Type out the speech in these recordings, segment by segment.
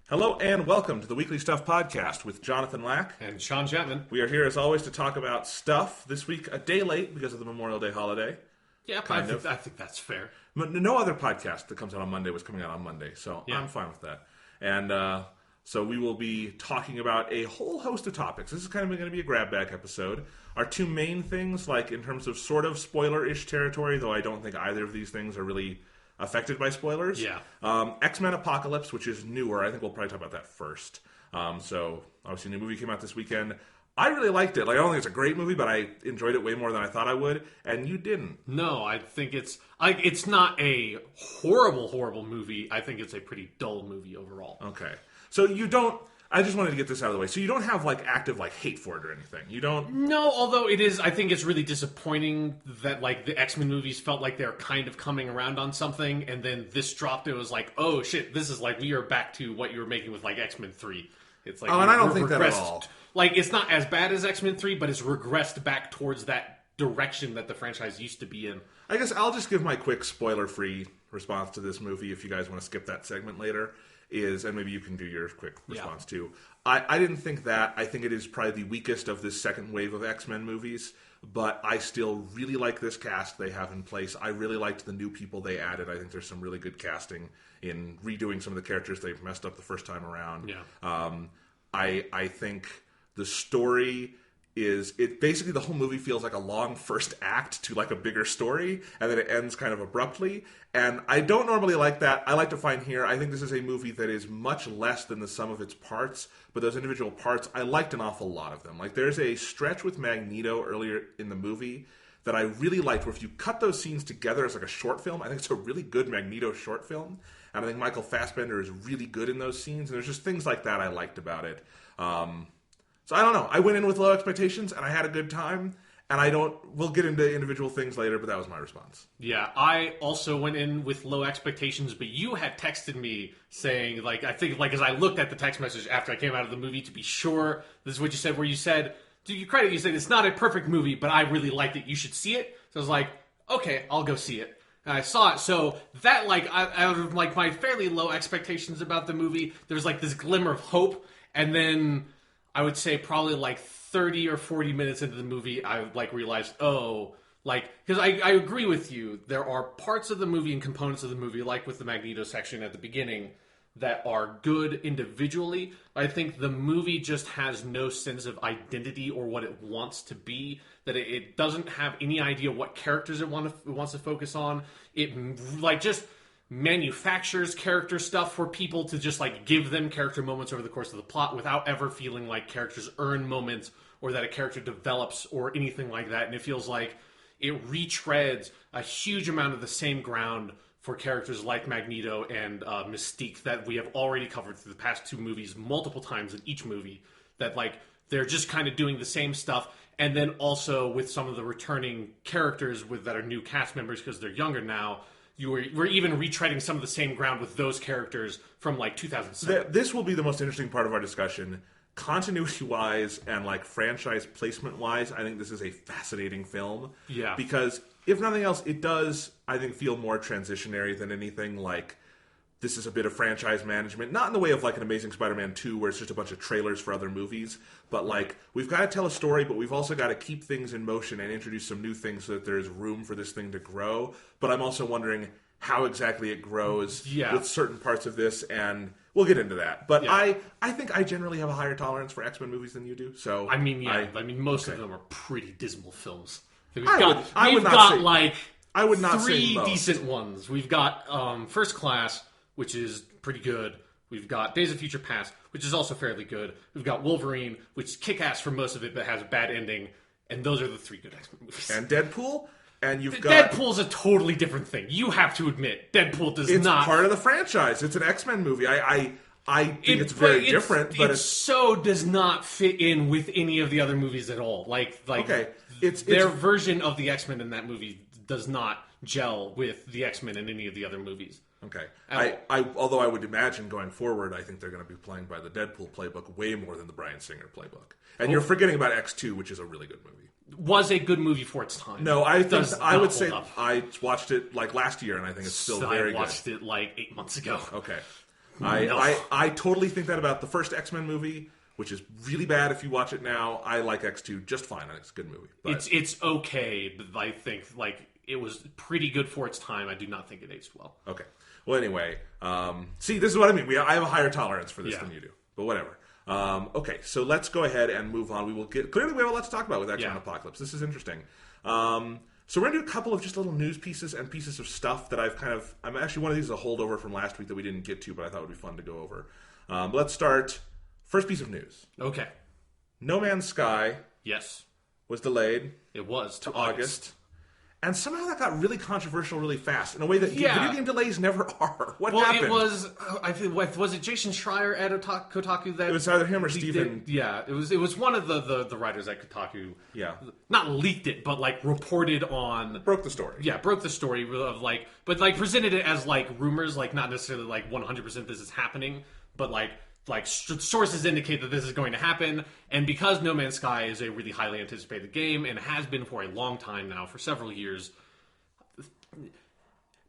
Hello and welcome to the Weekly Stuff Podcast with Jonathan Lack. And Sean Chapman. We are here as always to talk about stuff. This week a day late because of the Memorial Day holiday. Yeah, I think that's fair. No other podcast that comes out on Monday was coming out on Monday, so yeah. I'm fine with that. And so we will be talking about a whole host of topics. This is kind of going to be a grab bag episode. Our two main things, like in terms of sort of spoiler-ish territory, though I don't think either of these things are really affected by spoilers. Yeah. X-Men Apocalypse, which is newer. I think we'll probably talk about that first. So obviously, a new movie came out this weekend. I really liked it. Like, I don't think it's a great movie, but I enjoyed it way more than I thought I would. And you didn't. No, I think it's not a horrible movie. I think it's a pretty dull movie overall. Okay. So you don't... I just wanted to get this out of the way. So you don't have, like, active, like, hate for it or anything? You don't... No, although it is... I think it's really disappointing that, like, the X-Men movies felt like they're kind of coming around on something, and then this dropped, it was like, oh, shit, this is like, we are back to what you were making with, like, X-Men 3. It's like... Oh, and I don't think that at all. Like, it's not as bad as X-Men 3, but it's regressed back towards that direction that the franchise used to be in. I guess I'll just give my quick spoiler-free response to this movie if you guys want to skip that segment later. And maybe you can do your quick response too. I didn't think that. I think it is probably the weakest of this second wave of X-Men movies, but I still really like this cast they have in place. I really liked the new people they added. I think there's some really good casting in redoing some of the characters they've messed up the first time around. Yeah. I think the story is, it basically, the whole movie feels like a long first act to like a bigger story, and then it ends kind of abruptly. And I don't normally like that. I like to find here, I think this is a movie that is much less than the sum of its parts, but those individual parts, I liked an awful lot of them. Like, there's a stretch with Magneto earlier in the movie that I really liked, where if you cut those scenes together as like a short film, I think it's a really good Magneto short film. And I think Michael Fassbender is really good in those scenes, and there's just things like that I liked about it. So I don't know. I went in with low expectations, and I had a good time. And we'll get into individual things later, but that was my response. Yeah, I also went in with low expectations, but you had texted me saying, like, I think, like, as I looked at the text message after I came out of the movie to be sure, this is what you said, where you said, to your credit, you said, it's not a perfect movie, but I really liked it. You should see it. So I was like, okay, I'll go see it. And I saw it, so that, like, out of, like, my fairly low expectations about the movie, there was, like, this glimmer of hope, and then I would say probably, like, 30 or 40 minutes into the movie, I, like, realized, oh, like, because I agree with you, there are parts of the movie and components of the movie, like with the Magneto section at the beginning, that are good individually. I think the movie just has no sense of identity or what it wants to be, that it doesn't have any idea what characters it wants to focus on. It, like, just manufactures character stuff for people to just, like, give them character moments over the course of the plot without ever feeling like characters earn moments or that a character develops or anything like that. And it feels like it retreads a huge amount of the same ground for characters like Magneto and Mystique that we have already covered through the past two movies multiple times in each movie, that, like, they're just kind of doing the same stuff. And then also with some of the returning characters that are new cast members because they're younger now, we're even retreading some of the same ground with those characters from, like, 2007. This will be the most interesting part of our discussion. Continuity-wise and, like, franchise placement-wise, I think this is a fascinating film. Yeah. Because, if nothing else, it does, I think, feel more transitionary than anything. Like, this is a bit of franchise management. Not in the way of, like, an Amazing Spider-Man 2, where it's just a bunch of trailers for other movies. But, like, we've got to tell a story, but we've also got to keep things in motion and introduce some new things so that there's room for this thing to grow. But I'm also wondering how exactly it grows with certain parts of this, and we'll get into that. But I think I generally have a higher tolerance for X-Men movies than you do. So I mean, most of them are pretty dismal films. We've got three decent ones. We've got First Class, which is pretty good. We've got Days of Future Past, which is also fairly good. We've got Wolverine, which is kick-ass for most of it, but has a bad ending. And those are the three good X-Men movies. And Deadpool? And you've got... Deadpool's a totally different thing. You have to admit, Deadpool does not... It's part of the franchise. It's an X-Men movie. I think it's very different, but it so does not fit in with any of the other movies at all. Like okay. Their version of the X-Men in that movie does not gel with the X-Men in any of the other movies. Okay. Although I would imagine going forward, I think they're going to be playing by the Deadpool playbook way more than the Bryan Singer playbook. And you're forgetting about X2, which is a really good movie. Was a good movie for its time. No, I would say I watched it like last year, and I think it's still very good. I watched it like 8 months ago. Okay. I totally think that about the first X-Men movie, which is really bad if you watch it now. I like X2 just fine. I think it's a good movie. But It's okay, but I think it was pretty good for its time. I do not think it aged well. Okay. Well, anyway, see, this is what I mean. I have a higher tolerance for this than you do. But whatever. Okay, so let's go ahead and move on. Clearly we have a lot to talk about with X-Men Apocalypse. This is interesting. So we're going to do a couple of just little news pieces and pieces of stuff that I'm actually, one of these is a holdover from last week that we didn't get to, but I thought would be fun to go over. Let's start. First piece of news. Okay. No Man's Sky. Yes. Was delayed. It was to August. And somehow that got really controversial really fast in a way that video game delays never are. What happened? It was, I think, was it Jason Schreier at Kotaku that... It was either him or Steven. It was one of the writers at Kotaku. Yeah. Not leaked it, but reported on... Broke the story. Yeah, broke the story of but presented it as rumors, not necessarily 100% this is happening, but sources indicate that this is going to happen, and because No Man's Sky is a really highly anticipated game and has been for a long time now, for several years,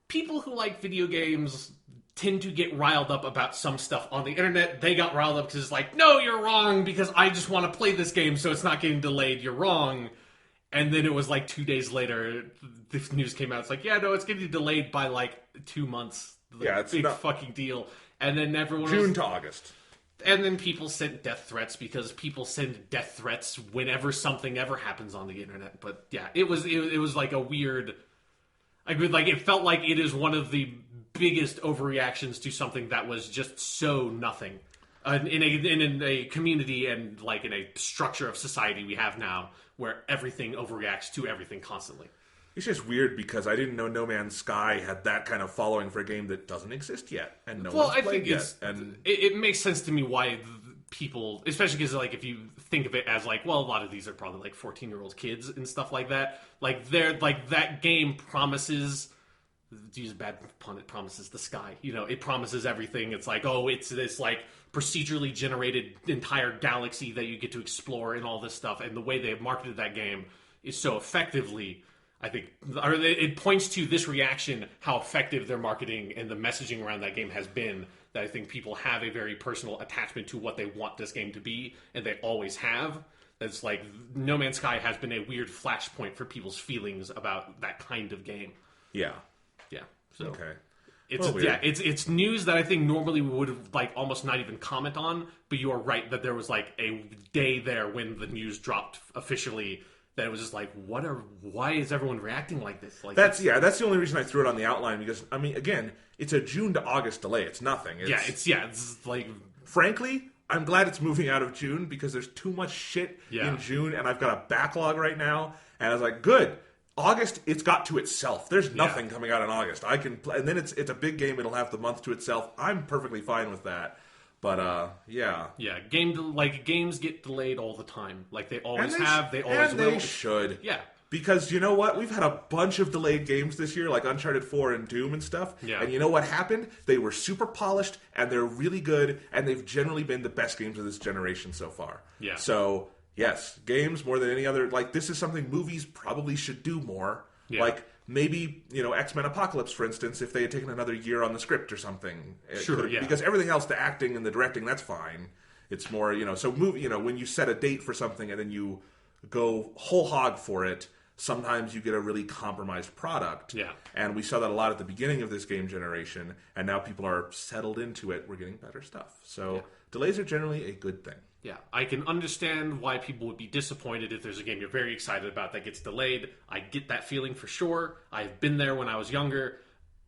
people who like video games tend to get riled up about some stuff on the internet. They got riled up because it's no, you're wrong, because I just want to play this game, so it's not getting delayed, you're wrong. And then it was 2 days later, this news came out, it's no, it's getting delayed by 2 months. It's big not... fucking deal. And then everyone June to August. And then people sent death threats because people send death threats whenever something ever happens on the internet. But yeah, it was a weird. It felt like it is one of the biggest overreactions to something that was just so nothing in a community and in a structure of society we have now where everything overreacts to everything constantly. It's just weird because I didn't know No Man's Sky had that kind of following for a game that doesn't exist yet and one's played yet. And it makes sense to me why people, especially because if you think of it as a lot of these are probably 14-year-old kids and stuff like that. They're that game promises, to use a bad pun, it promises the sky. It promises everything. It's it's this procedurally generated entire galaxy that you get to explore and all this stuff. And the way they've marketed that game is so effectively. I think it points to this reaction, how effective their marketing and the messaging around that game has been, that I think people have a very personal attachment to what they want this game to be, and they always have. It's No Man's Sky has been a weird flashpoint for people's feelings about that kind of game. Yeah. Yeah. So okay. It's news that I think normally we would have almost not even comment on, but you are right that there was a day there when the news dropped officially. That it was just why is everyone reacting like this? That's the only reason I threw it on the outline, because again, it's a June to August delay. It's nothing. It's frankly, I'm glad it's moving out of June because there's too much shit in June, and I've got a backlog right now. And I was good. August, it's got to itself. There's nothing coming out in August. I can play, and then it's a big game. It'll have the month to itself. I'm perfectly fine with that. But games get delayed all the time. They always have. They always and will. They should. Yeah. Because you know what? We've had a bunch of delayed games this year, like Uncharted 4 and Doom and stuff. Yeah. And you know what happened? They were super polished, and they're really good, and they've generally been the best games of this generation so far. Yeah. So, yes, games more than any other. This is something movies probably should do more. Yeah. Maybe, X-Men Apocalypse, for instance, if they had taken another year on the script or something. Sure, yeah. Because everything else, the acting and the directing, that's fine. It's more, so movie, when you set a date for something and then you go whole hog for it, sometimes you get a really compromised product. Yeah. And we saw that a lot at the beginning of this game generation, and now people are settled into it. We're getting better stuff. So delays are generally a good thing. Yeah, I can understand why people would be disappointed if there's a game you're very excited about that gets delayed. I get that feeling for sure. I've been there when I was younger.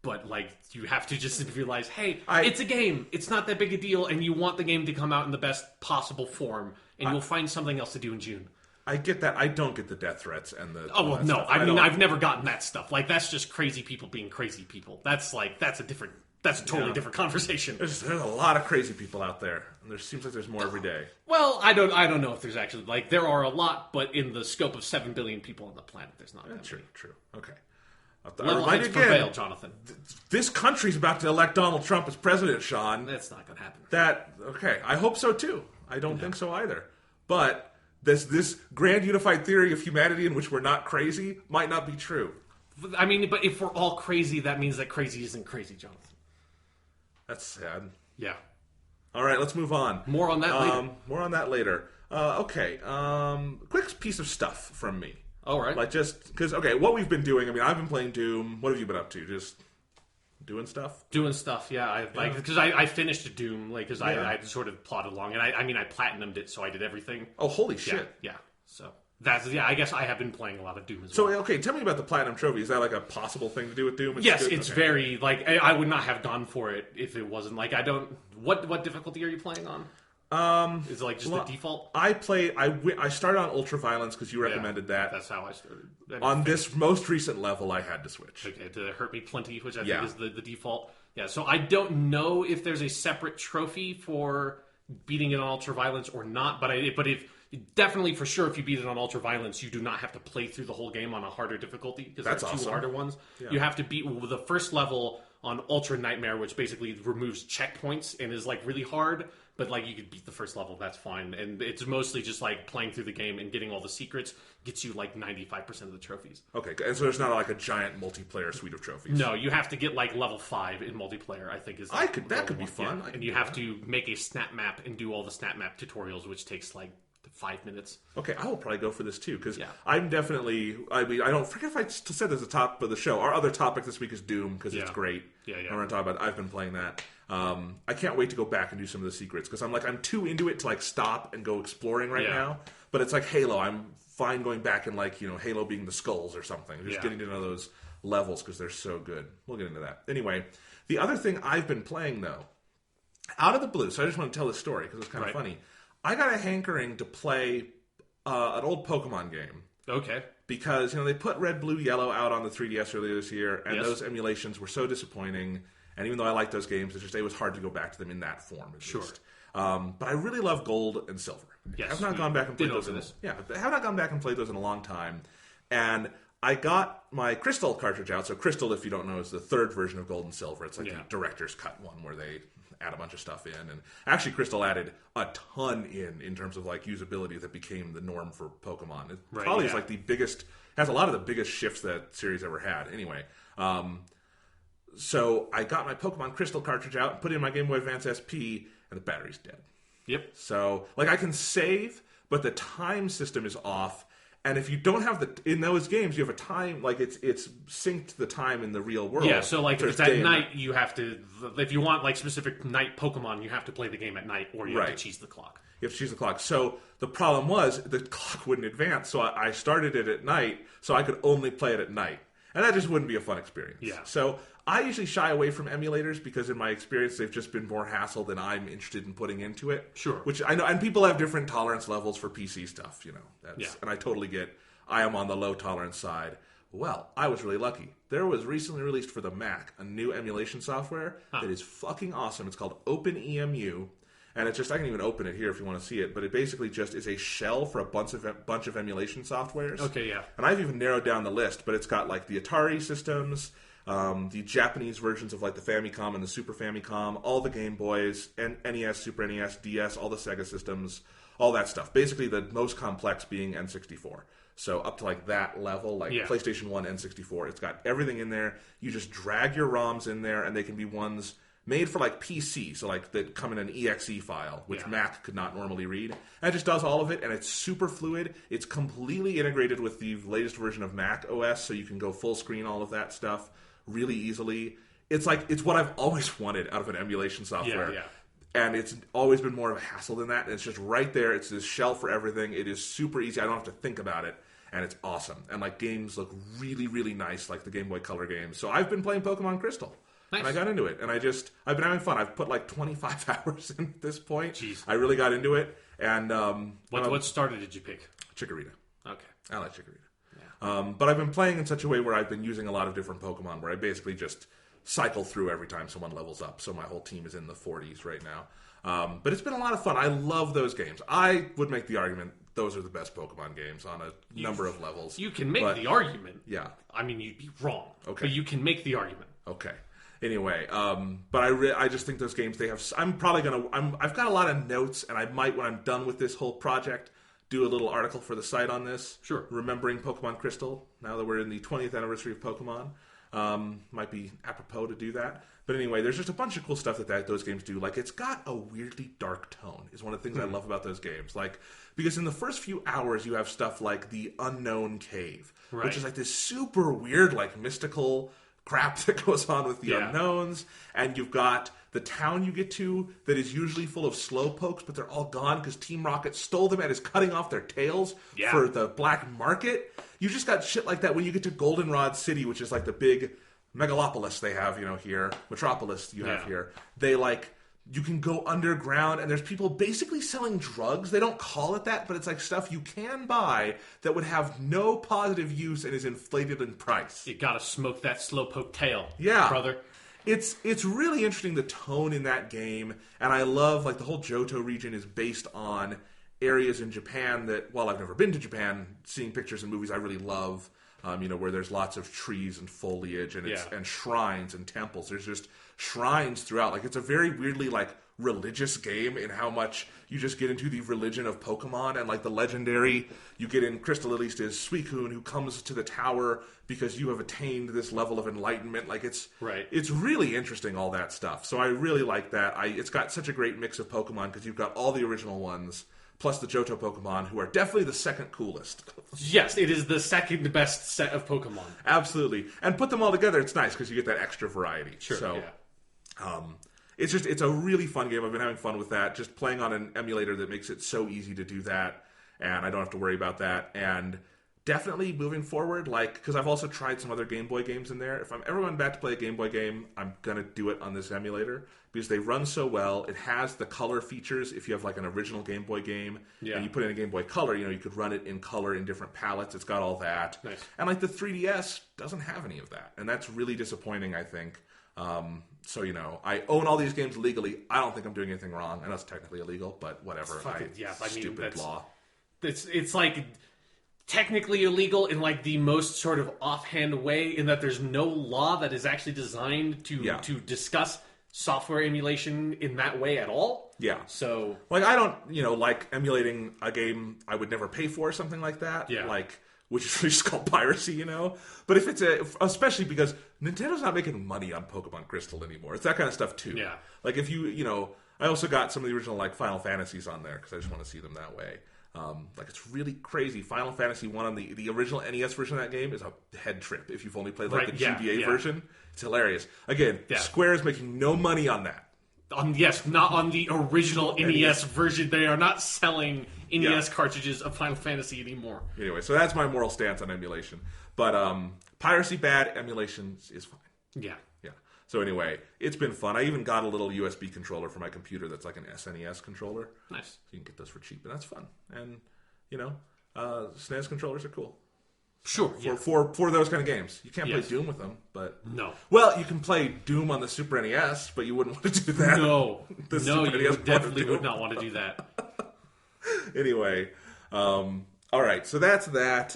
But, you have to just realize, hey, it's a game. It's not that big a deal, and you want the game to come out in the best possible form, and you'll find something else to do in June. I get that. I don't get the death threats and the... Oh, well, no. Stuff. I've never gotten that stuff. That's just crazy people being crazy people. That's a different... That's a totally different conversation. There's a lot of crazy people out there, and there seems like there's more every day. Well, I don't know if there's actually there are a lot, but in the scope of 7 billion people on the planet, there's not that many. True. Okay. Level heads prevail, Jonathan. This country's about to elect Donald Trump as president, Sean. That's not going to happen. Okay. I hope so too. I don't think so either. But this grand unified theory of humanity in which we're not crazy might not be true. I mean, but if we're all crazy, that means that crazy isn't crazy, Jonathan. That's sad. Yeah. All right, let's move on. More on that later. More on that later. Okay. Quick piece of stuff from me. All right. Like just because, okay, what we've been doing. I mean, I've been playing Doom. What have you been up to? Just doing stuff. Doing stuff, yeah. Because I finished Doom, like because I sort of plodded along, and I platinumed it, so I did everything. Oh, holy shit! Yeah. So that's I guess I have been playing a lot of Doom as well. So okay, tell me about the platinum trophy. Is that like a possible thing to do with Doom? Yes, it's very like I would not have gone for it if it wasn't like I don't. What difficulty are you playing on? Is it like just the default? I started on Ultra Violence because you recommended that. That's how I started. On this most recent level, I had to switch. Okay, to Hurt Me Plenty, which I think is the default. Yeah, so I don't know if there's a separate trophy for beating it on Ultra Violence or not, but if definitely for sure if you beat it on Ultra Violence, you do not have to play through the whole game on a harder difficulty because there's two awesome. harder ones. Yeah. You have to beat the first level on Ultra Nightmare, which basically removes checkpoints and is like really hard. But like you could beat the first level, that's fine. And it's mostly just like playing through the game and getting all the secrets gets you like 95% of the trophies. Okay, and so there's not like a giant multiplayer suite of trophies. No, you have to get like level 5 in multiplayer. I think is that could be fun. Yeah. And you have to make a snap map and do all the snap map tutorials, which takes like 5 minutes. Okay, I will probably go for this too because I'm definitely. I mean, I don't forget if I said this at the top of the show. Our other topic this week is Doom because it's great. Yeah. I want to talk about. I've been playing that. I can't wait to go back and do some of the secrets because I'm too into it to like stop and go exploring right now. But it's like Halo. I'm fine going back and like Halo being the skulls or something. Just getting to know those levels because they're so good. We'll get into that anyway. The other thing I've been playing though, out of the blue. So I just want to tell this story because it's kind of funny. I got a hankering to play an old Pokemon game. Okay. Because they put Red, Blue, Yellow out on the 3DS earlier this year, and those emulations were so disappointing. And even though I like those games, it was hard to go back to them in that form. At least. But I really love Gold and Silver. Yes, I've not gone back and played those. I have not gone back and played those in a long time. And I got my Crystal cartridge out. So Crystal, if you don't know, is the third version of Gold and Silver. It's like the director's cut one where they add a bunch of stuff in. And actually, Crystal added a ton in terms of like usability that became the norm for Pokemon. It probably is like the biggest, has a lot of the biggest shifts that series ever had. Anyway, so I got my Pokemon Crystal cartridge out and put it in my Game Boy Advance SP, and the battery's dead. Yep. So, like, I can save, but the time system is off. And if you don't have in those games, you have a time, like, it's synced to the time in the real world. Yeah, so, like, if it's at night, you have to, if you want, like, specific night Pokemon, you have to play the game at night, or you have to cheese the clock. You have to choose the clock. So the problem was the clock wouldn't advance. So I started it at night, so I could only play it at night. And that just wouldn't be a fun experience. Yeah. So I usually shy away from emulators because in my experience, they've just been more hassle than I'm interested in putting into it. Sure. Which I know, and people have different tolerance levels for PC stuff, And I totally get, I am on the low tolerance side. Well, I was really lucky. There was recently released for the Mac a new emulation software that is fucking awesome. It's called OpenEMU. And it's just, I can even open it here if you want to see it, but it basically just is a shell for a bunch of emulation softwares. Okay, yeah. And I've even narrowed down the list, but it's got like the Atari systems, the Japanese versions of like the Famicom and the Super Famicom, all the Game Boys, NES, Super NES, DS, all the Sega systems, all that stuff. Basically the most complex being N64. So up to like that level, like PlayStation 1, N64, it's got everything in there. You just drag your ROMs in there, and they can be ones made for like PC, so like that come in an exe file, which Mac could not normally read. And it just does all of it, and it's super fluid. It's completely integrated with the latest version of Mac OS, so you can go full screen all of that stuff really easily. It's what I've always wanted out of an emulation software. Yeah. And it's always been more of a hassle than that. And it's just right there. It's this shell for everything. It is super easy. I don't have to think about it. And it's awesome. And like games look really, really nice, like the Game Boy Color games. So I've been playing Pokemon Crystal. Nice. And I got into it, and I've been having fun. I've put like 25 hours in at this point. Jeez. I really got into it. And what starter did you pick? Chikorita. Okay. I like Chikorita. Yeah. But I've been playing in such a way where I've been using a lot of different Pokemon, where I basically just cycle through every time someone levels up. So my whole team is in the 40s right now. But it's been a lot of fun. I love those games. I would make the argument those are the best Pokemon games on a number of levels. You can make the argument. Yeah. I mean, you'd be wrong. Okay. But you can make the argument. Okay. Anyway, but I just think those games, I've got a lot of notes, and I might, when I'm done with this whole project, do a little article for the site on this. Sure. Remembering Pokemon Crystal, now that we're in the 20th anniversary of Pokemon. Might be apropos to do that. But anyway, there's just a bunch of cool stuff that those games do. Like, it's got a weirdly dark tone, is one of the things I love about those games. Like, because in the first few hours, you have stuff like the Unknown Cave, which is like this super weird, like, mystical crap that goes on with the unknowns. And you've got the town you get to that is usually full of slowpokes, but they're all gone because Team Rocket stole them and is cutting off their tails for the black market. You just got shit like that when you get to Goldenrod City, which is like the big megalopolis they have, here, metropolis you have here. They you can go underground and there's people basically selling drugs. They don't call it that, but it's like stuff you can buy that would have no positive use and is inflated in price. You gotta smoke that slowpoke tail, brother. It's really interesting, the tone in that game, and I love, the whole Johto region is based on areas in Japan that, while I've never been to Japan, seeing pictures and movies I really love. Where there's lots of trees and foliage and shrines and temples. There's just shrines throughout. It's a very weirdly, religious game in how much you just get into the religion of Pokemon. And, the legendary you get in Crystal, at least, is Suicune, who comes to the tower because you have attained this level of enlightenment. It's really interesting, all that stuff. So I really like that. It's got such a great mix of Pokemon because you've got all the original ones, plus the Johto Pokemon, who are definitely the second coolest. Yes, it is the second best set of Pokemon. Absolutely. And put them all together, it's nice, because you get that extra variety. Sure, so, it's a really fun game. I've been having fun with that, just playing on an emulator that makes it so easy to do that, and I don't have to worry about that. And definitely moving forward, because I've also tried some other Game Boy games in there. If I'm ever going back to play a Game Boy game, I'm going to do it on this emulator because they run so well. It has the color features. If you have an original Game Boy game and you put in a Game Boy Color, you could run it in color in different palettes. It's got all that. Nice. And the 3DS doesn't have any of that. And that's really disappointing, I think. So, I own all these games legally. I don't think I'm doing anything wrong. I know it's technically illegal, but whatever. Stupid law. It's technically illegal in the most sort of offhand way, in that there's no law that is actually designed to discuss software emulation in that way at all. Yeah. So I don't like emulating a game I would never pay for or something like that. Yeah. Which is just called piracy, But if it's especially because Nintendo's not making money on Pokemon Crystal anymore. It's that kind of stuff too. Yeah. If you I also got some of the original Final Fantasies on there because I just want to see them that way. It's really crazy. Final Fantasy 1 on the original NES version of that game is a head trip if you've only played the GBA version. It's hilarious. Again, Square is making no money on that. Not on the original NES version. They are not selling NES cartridges of Final Fantasy anymore. Anyway, so that's my moral stance on emulation. But piracy bad, emulation is fine. Yeah. Yeah. So anyway, it's been fun. I even got a little USB controller for my computer that's like an SNES controller. Nice. So you can get those for cheap, and that's fun. And, SNES controllers are cool. Sure. For those kind of games. You can't play Yes. Doom with them, but... No. Well, you can play Doom on the Super NES, but you wouldn't want to do that. No. Super You NES definitely would not want to do that. Anyway, all right, so that's that.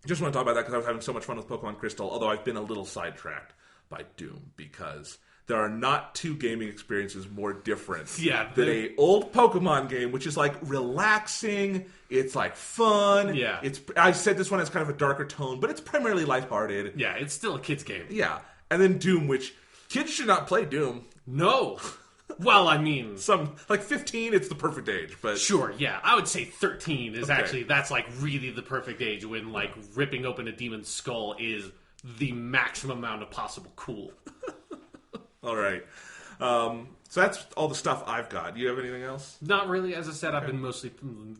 Just want to talk about that because I was having so much fun with Pokemon Crystal, although I've been a little sidetracked by Doom because there are not two gaming experiences more different than a old Pokemon game, which is relaxing, it's fun. Yeah. I said this one has kind of a darker tone, but it's primarily lighthearted. Yeah, it's still a kid's game. Yeah. And then Doom, which kids should not play Doom. No. Well, I mean... 15, it's the perfect age, but... Sure, yeah. I would say 13 is actually... That's, really the perfect age when, ripping open a demon's skull is the maximum amount of possible cool. All right. So that's all the stuff I've got. Do you have anything else? Not really. As I said, I've been mostly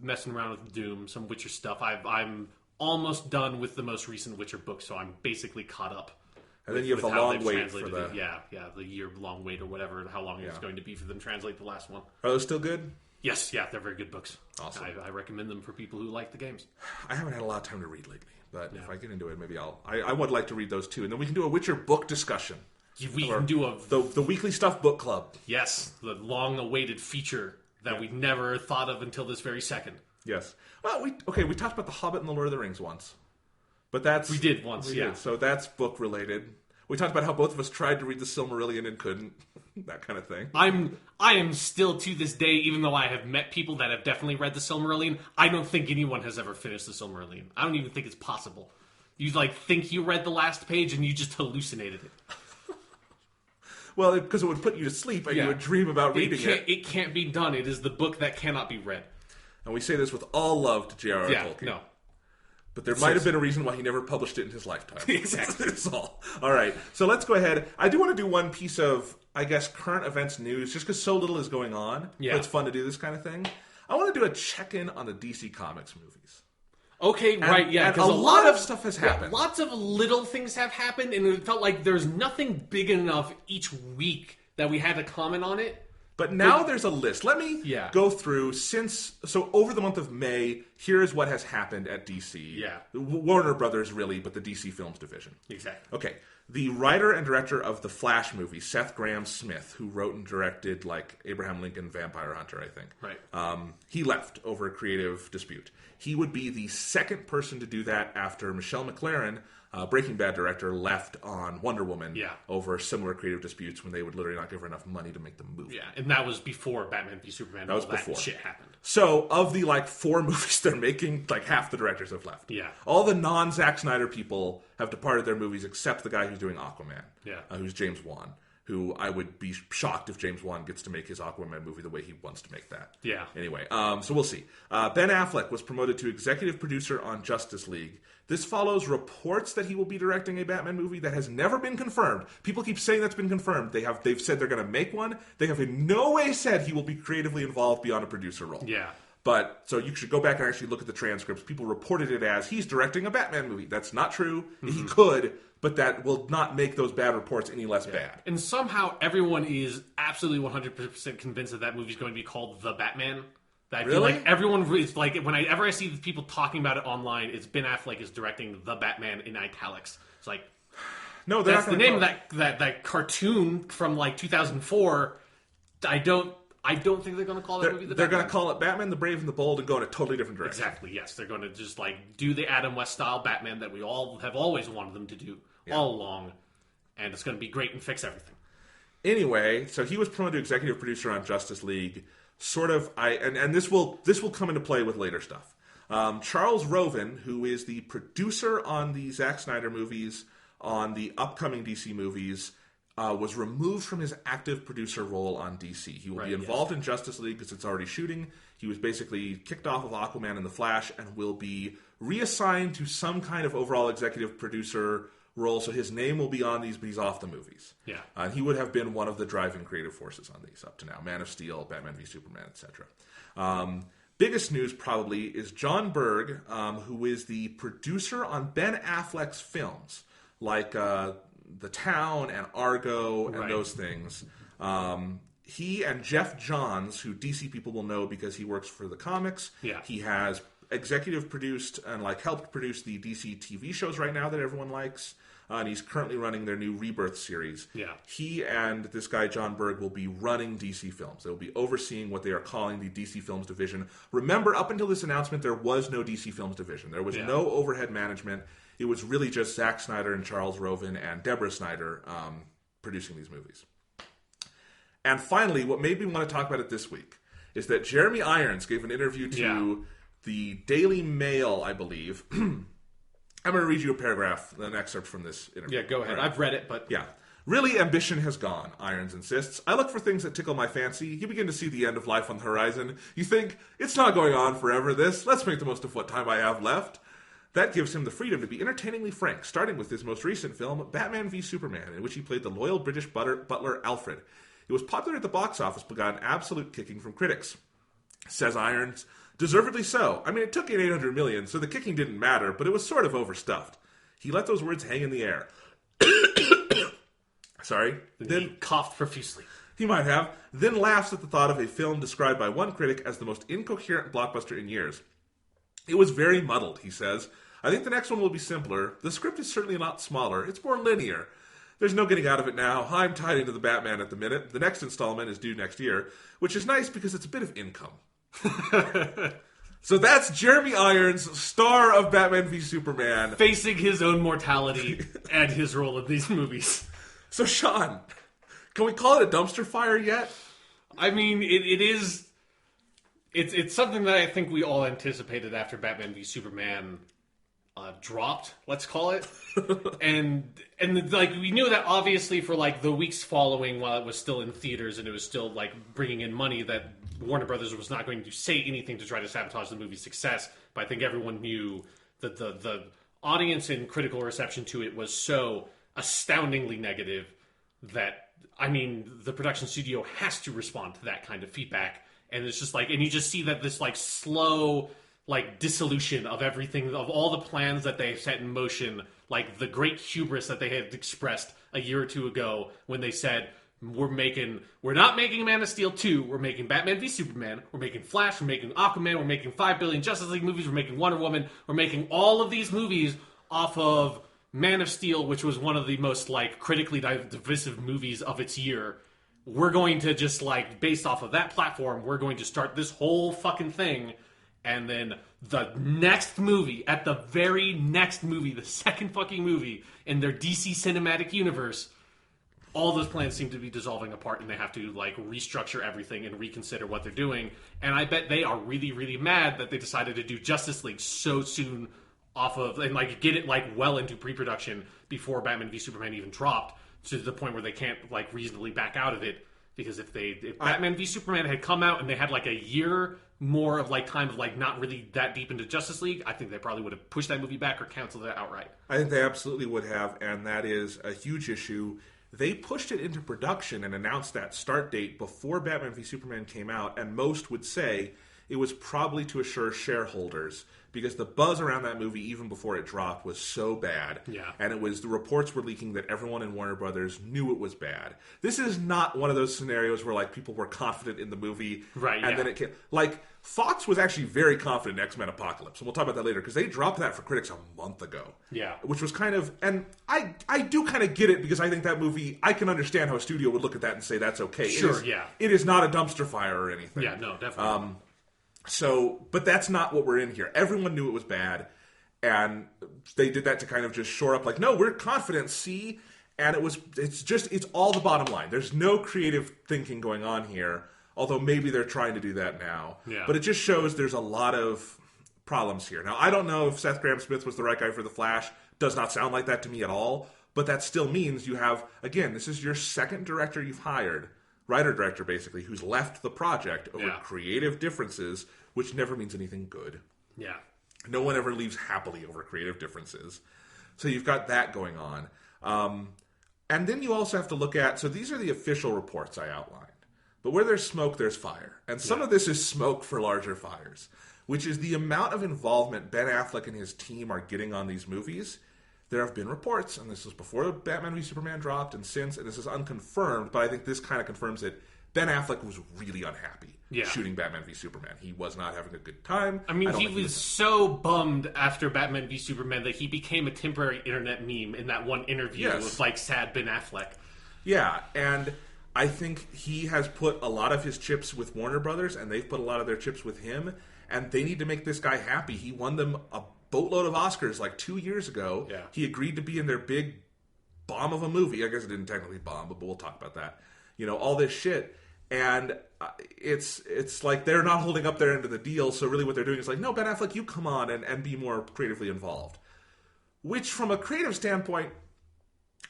messing around with Doom, some Witcher stuff. I'm almost done with the most recent Witcher book, so I'm basically caught up. And then you have the long wait for the... the year-long wait or whatever, how long it's going to be for them to translate the last one. Are those still good? Yes, they're very good books. Awesome. I recommend them for people who like the games. I haven't had a lot of time to read lately, but if I get into it, maybe I would like to read those too. And then we can do a Witcher book discussion. We can do the weekly stuff book club. Yes, the long-awaited feature that we never thought of until this very second. Yes. Well, we talked about The Hobbit and The Lord of the Rings once. But that's... We did once, yeah. So that's book-related. We talked about how both of us tried to read the Silmarillion and couldn't. That kind of thing. I am still, to this day, even though I have met people that have definitely read the Silmarillion, I don't think anyone has ever finished the Silmarillion. I don't even think it's possible. You like think you read the last page and you just hallucinated it. Well, because it would put you to sleep and you would dream about reading it. It can't be done. It is the book that cannot be read. And we say this with all love to J.R.R. Tolkien. No. But there might have been a reason why he never published it in his lifetime. Exactly. That's all. All right. So let's go ahead. I do want to do one piece of, I guess, current events news, just because so little is going on. Yeah. But it's fun to do this kind of thing. I want to do a check-in on the DC Comics movies. Okay, right, yeah. And a lot of stuff has happened. Lots of little things have happened, and it felt like there's nothing big enough each week that we had to comment on it. But now there's a list. Let me go through so over the month of May, here is what has happened at DC. Yeah. Warner Brothers, really, but the DC Films division. Exactly. Okay. The writer and director of the Flash movie, Seth Grahame-Smith, who wrote and directed, like, Abraham Lincoln Vampire Hunter, I think. Right. He left over a creative dispute. He would be the second person to do that after Michelle MacLaren, Breaking Bad director, left on Wonder Woman over similar creative disputes when they would literally not give her enough money to make the movie. Yeah, and that was before Batman v Superman. That was before. That shit happened. So, of the, 4 movies they're making, half the directors have left. Yeah. All the non-Zack Snyder people have departed their movies except the guy who's doing Aquaman. Yeah. Who's James Wan. Who I would be shocked if James Wan gets to make his Aquaman movie the way he wants to make that. Yeah. Anyway, so we'll see. Ben Affleck was promoted to executive producer on Justice League. This follows reports that he will be directing a Batman movie that has never been confirmed. People keep saying that's been confirmed. They've said they're going to make one. They have in no way said he will be creatively involved beyond a producer role. Yeah. But, so you should go back and actually look at the transcripts. People reported it as, he's directing a Batman movie. That's not true. Mm-hmm. He could, but that will not make those bad reports any less bad. And somehow everyone is absolutely 100% convinced that movie is going to be called The Batman. I feel like everyone is like, whenever I see people talking about it online, it's Ben Affleck is directing The Batman in italics. It's like, no, that's the name of that cartoon from 2004. I don't think they're going to call that movie The Batman. They're going to call it Batman, the Brave and the Bold and go in a totally different direction. Exactly, yes. They're going to just do the Adam West style Batman that we all have always wanted them to do all along. And it's going to be great and fix everything. Anyway, so he was promoted to executive producer on Justice League. And this will come into play with later stuff. Charles Roven, who is the producer on the Zack Snyder movies, on the upcoming DC movies, was removed from his active producer role on DC. He will be involved in Justice League because it's already shooting. He was basically kicked off of Aquaman and The Flash and will be reassigned to some kind of overall executive producer role. So his name will be on these, but he's off the movies. Yeah. He would have been one of the driving creative forces on these up to now. Man of Steel, Batman v Superman, etc. Biggest news probably is John Berg, who is the producer on Ben Affleck's films, like The Town and Argo and those things. He and Jeff Johns, who DC people will know because he works for the comics, he has executive produced and helped produce the DC TV shows right now that everyone likes. And he's currently running their new Rebirth series. Yeah. He and this guy, John Berg, will be running DC Films. They'll be overseeing what they are calling the DC Films division. Remember, up until this announcement, there was no DC Films division. There was no overhead management. It was really just Zack Snyder and Charles Roven and Deborah Snyder producing these movies. And finally, what made me want to talk about it this week is that Jeremy Irons gave an interview to the Daily Mail, I believe. I'm going to read you a paragraph, an excerpt from this interview. Yeah, go ahead. Right. I've read it, but... Yeah. Really, ambition has gone, Irons insists. I look for things that tickle my fancy. You begin to see the end of life on the horizon. You think, it's not going on forever, this. Let's make the most of what time I have left. That gives him the freedom to be entertainingly frank, starting with his most recent film, Batman v Superman, in which he played the loyal British butler Alfred. It was popular at the box office, but got an absolute kicking from critics. Says Irons, deservedly so. I mean, it took in $800 million, so the kicking didn't matter, but it was sort of overstuffed. He let those words hang in the air. Sorry. Then he coughed profusely. He might have. Then laughs at the thought of a film described by one critic as the most incoherent blockbuster in years. It was very muddled, he says. I think the next one will be simpler. The script is certainly not smaller. It's more linear. There's no getting out of it now. I'm tied into the Batman at the minute. The next installment is due next year, which is nice because it's a bit of income. So that's Jeremy Irons, star of Batman v Superman. Facing his own mortality and his role in these movies. So, Sean, can we call it a dumpster fire yet? I mean, it is... It's something that I think we all anticipated after Batman v Superman. dropped, let's call it. and like we knew that obviously for like the weeks following, while it was still in theaters and it was still like bringing in money, that Warner Brothers was not going to say anything to try to sabotage the movie's success. But I think everyone knew that the audience and critical reception to it was so astoundingly negative that, I mean, the production studio has to respond to that kind of feedback. And it's just like, and you just see that this like slow like dissolution of everything, of all the plans that they set in motion, like the great hubris that they had expressed a year or two ago when they said, we're not making Man of Steel 2, we're making Batman v Superman, we're making Flash, we're making Aquaman, we're making 5 billion Justice League movies, we're making Wonder Woman, we're making all of these movies off of Man of Steel, which was one of the most like critically divisive movies of its year. We're going to just like, based off of that platform, we're going to start this whole fucking thing. And then the next movie, at the very next movie, the second fucking movie in their DC cinematic universe, all those plans seem to be dissolving apart, and they have to like restructure everything and reconsider what they're doing. And I bet they are really, really mad that they decided to do Justice League so soon off of, and like get it like well into pre-production before Batman v Superman even dropped, to the point where they can't like reasonably back out of it. Because if Batman v Superman had come out and they had like a year more of like time of like not really that deep into Justice League, I think they probably would have pushed that movie back or canceled it outright. I think they absolutely would have, and that is a huge issue. They pushed it into production and announced that start date before Batman v Superman came out, and most would say it was probably to assure shareholders, because the buzz around that movie even before it dropped was so bad. Yeah. And it was, the reports were leaking that everyone in Warner Brothers knew it was bad. This is not one of those scenarios where like people were confident in the movie. Right, and then it came, like Fox was actually very confident in X-Men Apocalypse, and we'll talk about that later, because they dropped that for critics a month ago. Yeah. Which was kind of, and I do kind of get it, because I think that movie, I can understand how a studio would look at that and say that's okay. Sure, it is not a dumpster fire or anything. Yeah, no, definitely. So, but that's not what we're in here. Everyone knew it was bad, and they did that to kind of just shore up, like, no, we're confident, see? And it's all the bottom line. There's no creative thinking going on here, although maybe they're trying to do that now. Yeah. But it just shows there's a lot of problems here. Now, I don't know if Seth Grahame-Smith was the right guy for The Flash. Does not sound like that to me at all. But that still means you have, again, this is your second director you've hired, writer-director basically, who's left the project over creative differences, which never means anything good. Yeah. No one ever leaves happily over creative differences. So you've got that going on. And then you also have to look at, so these are the official reports I outlined. But where there's smoke, there's fire. And some of this is smoke for larger fires, which is the amount of involvement Ben Affleck and his team are getting on these movies. There have been reports, and this was before Batman v Superman dropped and since, and this is unconfirmed, but I think this kind of confirms it. Ben Affleck was really unhappy shooting Batman v Superman. He was not having a good time. I mean, he was so bummed after Batman v Superman that he became a temporary internet meme in that one interview with, like, sad Ben Affleck. Yeah, and I think he has put a lot of his chips with Warner Brothers, and they've put a lot of their chips with him, and they need to make this guy happy. He won them a boatload of Oscars like 2 years ago. Yeah. He agreed to be in their big bomb of a movie. I guess it didn't technically bomb, but we'll talk about that. You know, all this shit. And it's like they're not holding up their end of the deal, so really what they're doing is like, no, Ben Affleck, you come on and be more creatively involved. Which, from a creative standpoint,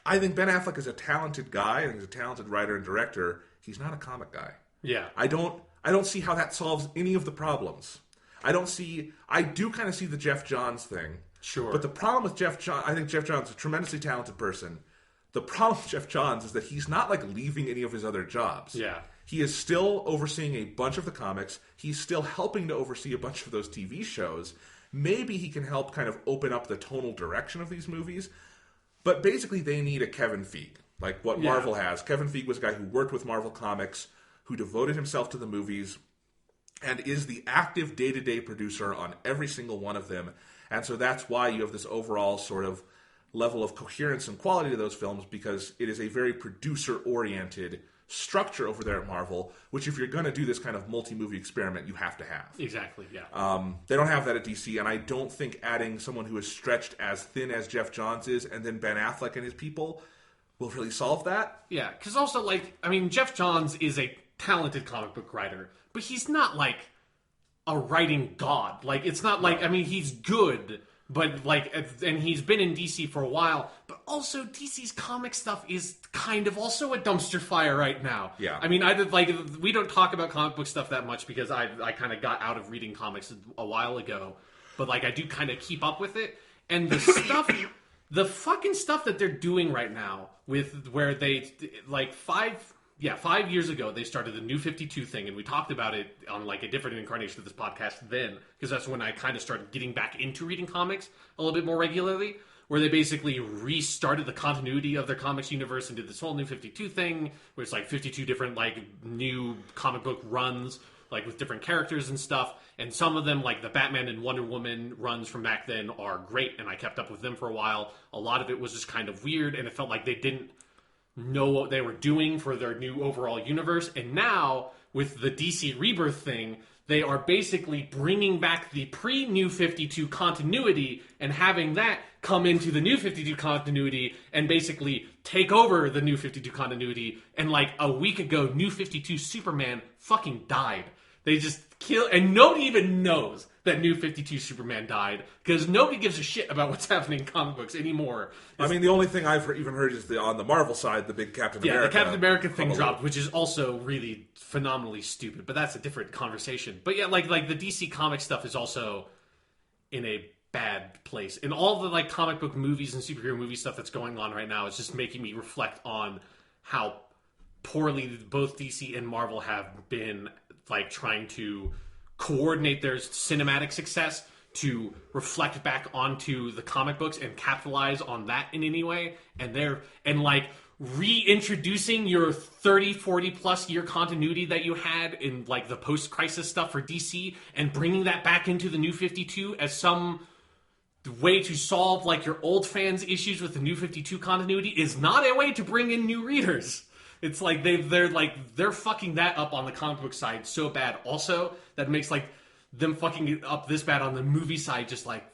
I think Ben Affleck is a talented guy, and he's a talented writer and director. He's not a comic guy. Yeah. I don't see how that solves any of the problems. I do kind of see the Jeff Johns thing. Sure. But the problem with Jeff Johns, I think Jeff Johns is a tremendously talented person. The problem with Jeff Johns is that he's not like leaving any of his other jobs. Yeah. He is still overseeing a bunch of the comics. He's still helping to oversee a bunch of those TV shows. Maybe he can help kind of open up the tonal direction of these movies. But basically they need a Kevin Feige, like what Marvel has. Kevin Feige was a guy who worked with Marvel Comics, who devoted himself to the movies, and is the active day-to-day producer on every single one of them. And so that's why you have this overall sort of level of coherence and quality to those films, because it is a very producer-oriented structure over there at Marvel, which if you're going to do this kind of multi-movie experiment, you have to have. Exactly, yeah. They don't have that at DC, and I don't think adding someone who is stretched as thin as Jeff Johns is, and then Ben Affleck and his people, will really solve that. Yeah, because also, like, I mean, Jeff Johns is a talented comic book writer, but he's not, like, a writing god. Like, it's not like, I mean, he's good, But like, and he's been in DC for a while, but also DC's comic stuff is kind of also a dumpster fire right now. Yeah. I mean, we don't talk about comic book stuff that much because I kind of got out of reading comics a while ago, but like I do kind of keep up with it, and the stuff. The fucking stuff that they're doing right now with where they like 5 years ago they started the New 52 thing, and we talked about it on like a different incarnation of this podcast then, because that's when I kind of started getting back into reading comics a little bit more regularly, where they basically restarted the continuity of their comics universe and did this whole New 52 thing where it's like 52 different like new comic book runs like with different characters and stuff, and some of them, like the Batman and Wonder Woman runs from back then, are great, and I kept up with them for a while. A lot of it was just kind of weird, and it felt like they didn't know what they were doing for their new overall universe. And now, with the DC Rebirth thing, they are basically bringing back the pre-New 52 continuity and having that come into the New 52 continuity and basically take over the New 52 continuity. And like a week ago, New 52 Superman fucking died. They just kill, and nobody even knows that New 52 Superman died because nobody gives a shit about what's happening in comic books anymore. I mean, the only thing I've even heard is on the Marvel side, the big Captain America. Yeah, the Captain America thing dropped, which is also really phenomenally stupid, but that's a different conversation. But yeah, like the DC comic stuff is also in a bad place. And all the like comic book movies and superhero movie stuff that's going on right now is just making me reflect on how poorly both DC and Marvel have been like trying to coordinate their cinematic success to reflect back onto the comic books and capitalize on that in any way. And like reintroducing your 30, 40 plus year continuity that you had in like the post-crisis stuff for DC and bringing that back into the New 52 as some way to solve like your old fans' issues with the New 52 continuity is not a way to bring in new readers. It's like they're fucking that up on the comic book side so bad. Also, that makes like them fucking it up this bad on the movie side. Just like,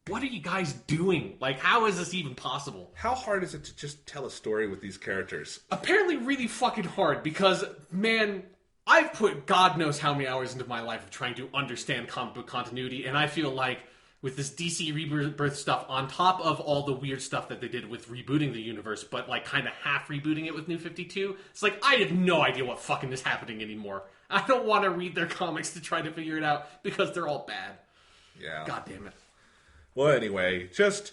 what are you guys doing? Like, how is this even possible? How hard is it to just tell a story with these characters? Apparently, really fucking hard because man, I've put God knows how many hours into my life of trying to understand comic book continuity, and I feel like with this DC Rebirth stuff, on top of all the weird stuff that they did with rebooting the universe, but like kind of half rebooting it with New 52, it's like, I have no idea what fucking is happening anymore. I don't want to read their comics to try to figure it out because they're all bad. Yeah. God damn it. Well, anyway, just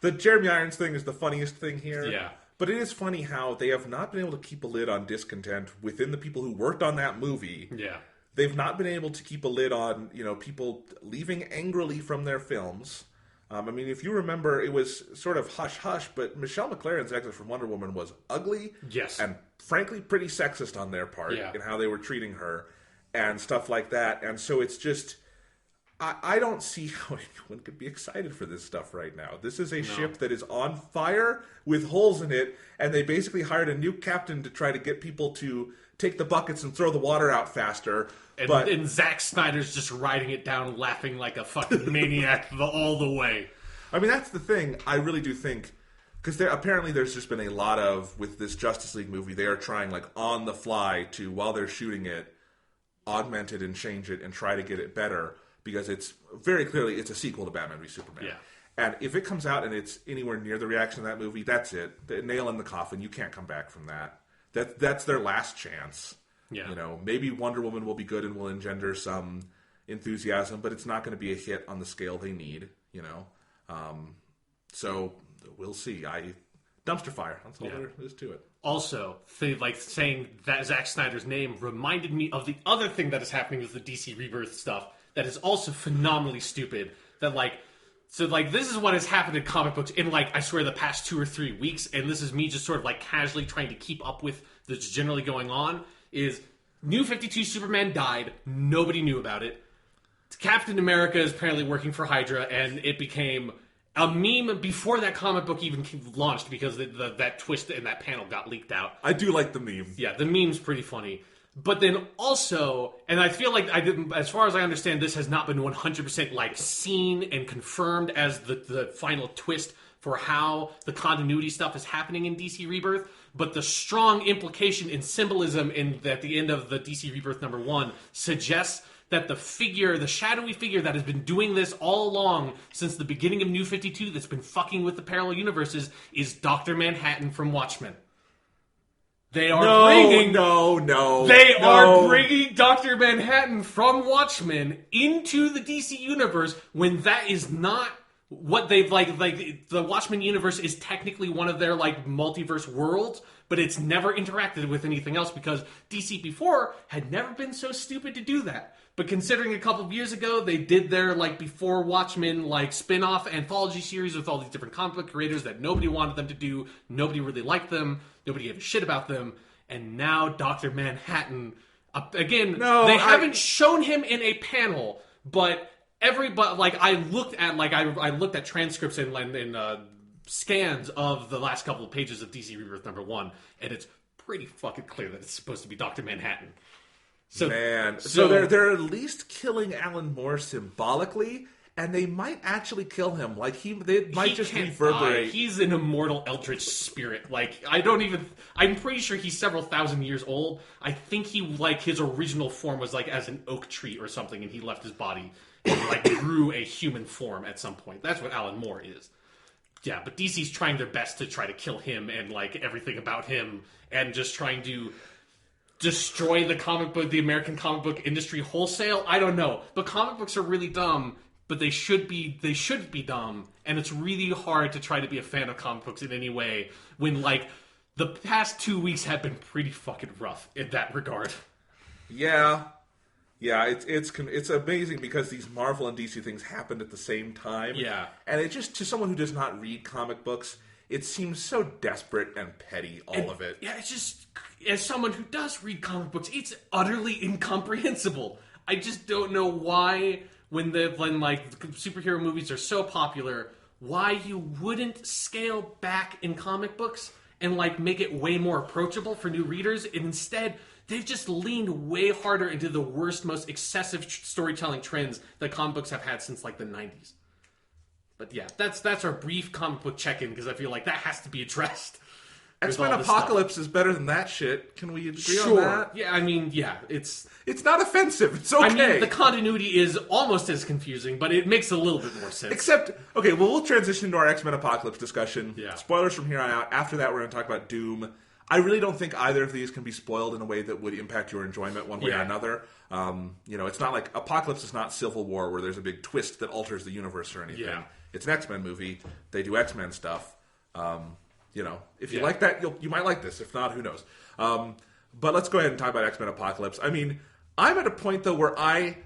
the Jeremy Irons thing is the funniest thing here. Yeah. But it is funny how they have not been able to keep a lid on discontent within the people who worked on that movie. Yeah. They've not been able to keep a lid on, people leaving angrily from their films. I mean, if you remember, it was sort of hush-hush, but Michelle McLaren's exit from Wonder Woman was ugly. Yes. And frankly, pretty sexist on their part in how they were treating her and stuff like that. And so it's just, I don't see how anyone could be excited for this stuff right now. This is a ship that is on fire with holes in it, and they basically hired a new captain to try to get people to take the buckets and throw the water out faster. And Zack Snyder's just riding it down, laughing like a fucking maniac all the way. I mean, that's the thing. I really do think, because apparently there's just been a lot of, with this Justice League movie, they are trying like on the fly to, while they're shooting it, augment it and change it and try to get it better, because it's very clearly, it's a sequel to Batman v Superman. Yeah. And if it comes out and it's anywhere near the reaction of that movie, that's it. The nail in the coffin. You can't come back from that. That's their last chance. Yeah. Maybe Wonder Woman will be good and will engender some enthusiasm, but it's not going to be a hit on the scale they need, So we'll see. Dumpster fire. That's all there is to it. Also, saying that Zack Snyder's name reminded me of the other thing that is happening with the DC Rebirth stuff that is also phenomenally stupid. This is what has happened in comic books in, I swear, the past 2 or 3 weeks, and this is me just sort of, casually trying to keep up with that's generally going on, is New 52 Superman died, nobody knew about it. Captain America is apparently working for Hydra, and it became a meme before that comic book even launched because that twist in that panel got leaked out. I do like the meme. Yeah, the meme's pretty funny. But then also, and I feel like as far as I understand, this has not been 100% seen and confirmed as the final twist for how the continuity stuff is happening in DC Rebirth. But the strong implication and symbolism at the end of the DC Rebirth #1 suggests that the shadowy figure that has been doing this all along since the beginning of New 52, that's been fucking with the parallel universes, is Dr. Manhattan from Watchmen. They are bringing Dr. Manhattan from Watchmen into the DC universe when that is not what they've like the Watchmen universe is technically one of their like multiverse worlds, but it's never interacted with anything else because DC before had never been so stupid to do that. But considering a couple of years ago they did their like before Watchmen like spin-off anthology series with all these different comic book creators that nobody wanted them to do, nobody really liked them, nobody gave a shit about them, and now Dr. Manhattan again, they haven't shown him in a panel, but everybody, like I looked at transcripts and scans of the last couple of pages of DC Rebirth #1, and it's pretty fucking clear that it's supposed to be Dr. Manhattan. So they're at least killing Alan Moore symbolically, and they might actually kill him. Like they might just reverberate. Die. He's an immortal eldritch spirit. Like I'm pretty sure he's several thousand years old. I think his original form was like as an oak tree or something, and he left his body and like grew a human form at some point. That's what Alan Moore is. Yeah, but DC's trying their best to try to kill him and like everything about him, and just trying to destroy the American comic book industry wholesale. I don't know, but comic books are really dumb. But they should be dumb, and it's really hard to try to be a fan of comic books in any way when like the past 2 weeks have been pretty fucking rough in that regard. Yeah, it's amazing because these Marvel and DC things happened at the same time. Yeah, and it just, to someone who does not read comic books, it seems so desperate and petty. All of it. Yeah, it's just, as someone who does read comic books, it's utterly incomprehensible. I just don't know why. When like superhero movies are so popular, why you wouldn't scale back in comic books and like make it way more approachable for new readers, and instead they've just leaned way harder into the worst, most excessive storytelling trends that comic books have had since like the 90s. But yeah, that's our brief comic book check-in because I feel like that has to be addressed. X-Men Apocalypse is better than that shit. Can we agree on that? Yeah, I mean, yeah, it's not offensive. It's okay. I mean, the continuity is almost as confusing, but it makes a little bit more sense. Except, okay, well, we'll transition to our X-Men Apocalypse discussion. Yeah. Spoilers from here on out. After that, we're going to talk about Doom. I really don't think either of these can be spoiled in a way that would impact your enjoyment one way or another. It's not like Apocalypse is not Civil War where there's a big twist that alters the universe or anything. Yeah. It's an X-Men movie. They do X-Men stuff. If you like that, you might like this. If not, who knows? But let's go ahead and talk about X-Men Apocalypse. I mean, I'm at a point though where I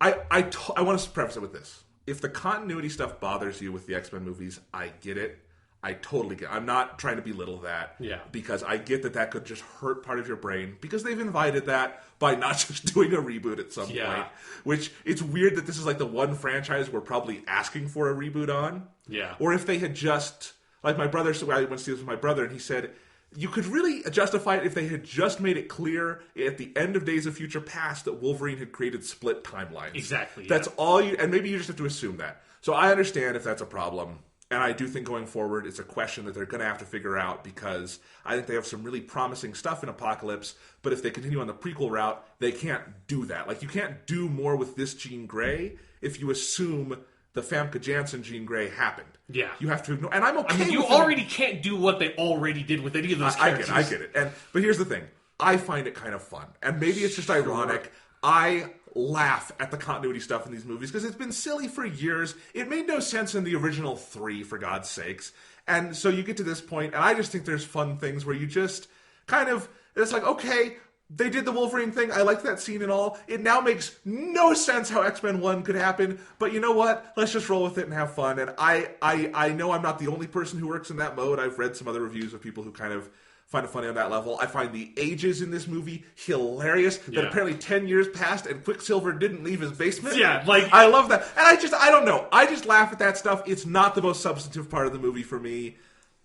want to preface it with this: if the continuity stuff bothers you with the X-Men movies, I get it. I totally get it. I'm not trying to belittle that. Yeah. Because I get that could just hurt part of your brain because they've invited that by not just doing a reboot at some point. Which, it's weird that this is like the one franchise we're probably asking for a reboot on. Yeah. Or if they had just, like my brother, so I went to see this with my brother, and he said, you could really justify it if they had just made it clear at the end of Days of Future Past that Wolverine had created split timelines. Exactly. That's all you, and maybe you just have to assume that. So I understand if that's a problem. And I do think going forward, it's a question that they're going to have to figure out because I think they have some really promising stuff in Apocalypse. But if they continue on the prequel route, they can't do that. Like, you can't do more with this Jean Grey if you assume the Famke Janssen Jean Grey happened. Yeah. You have to ignore, and I'm okay with you already can't do what they already did with any of those characters. I get it. But here's the thing. I find it kind of fun. And maybe it's just ironic. I laugh at the continuity stuff in these movies because it's been silly for years. It made no sense in the original 3, for God's sakes. And so you get to this point, and I just think there's fun things where you just kind of, it's like, okay, they did the Wolverine thing. I liked that scene and all. It now makes no sense how X-Men 1 could happen. But you know what? Let's just roll with it and have fun. And I know I'm not the only person who works in that mode. I've read some other reviews of people who kind of find it funny on that level. I find the ages in this movie hilarious. That apparently 10 years passed and Quicksilver didn't leave his basement. Yeah, like, I love that. And I don't know. I just laugh at that stuff. It's not the most substantive part of the movie for me.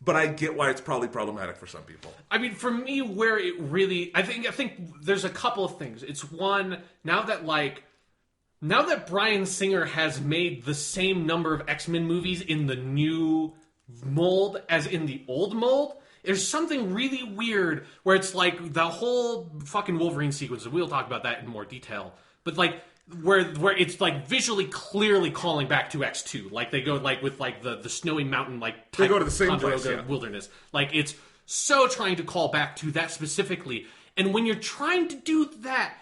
But I get why it's probably problematic for some people. I mean, for me, where it really, I think there's a couple of things. It's one, now that Bryan Singer has made the same number of X-Men movies in the new mold as in the old mold, There's something really weird where it's like the whole fucking Wolverine sequence, and we'll talk about that in more detail. But like where it's like visually clearly calling back to X2. Like they go like with like the snowy mountain like type they go to the same place, wilderness. Like it's so trying to call back to that specifically. And when you're trying to do that.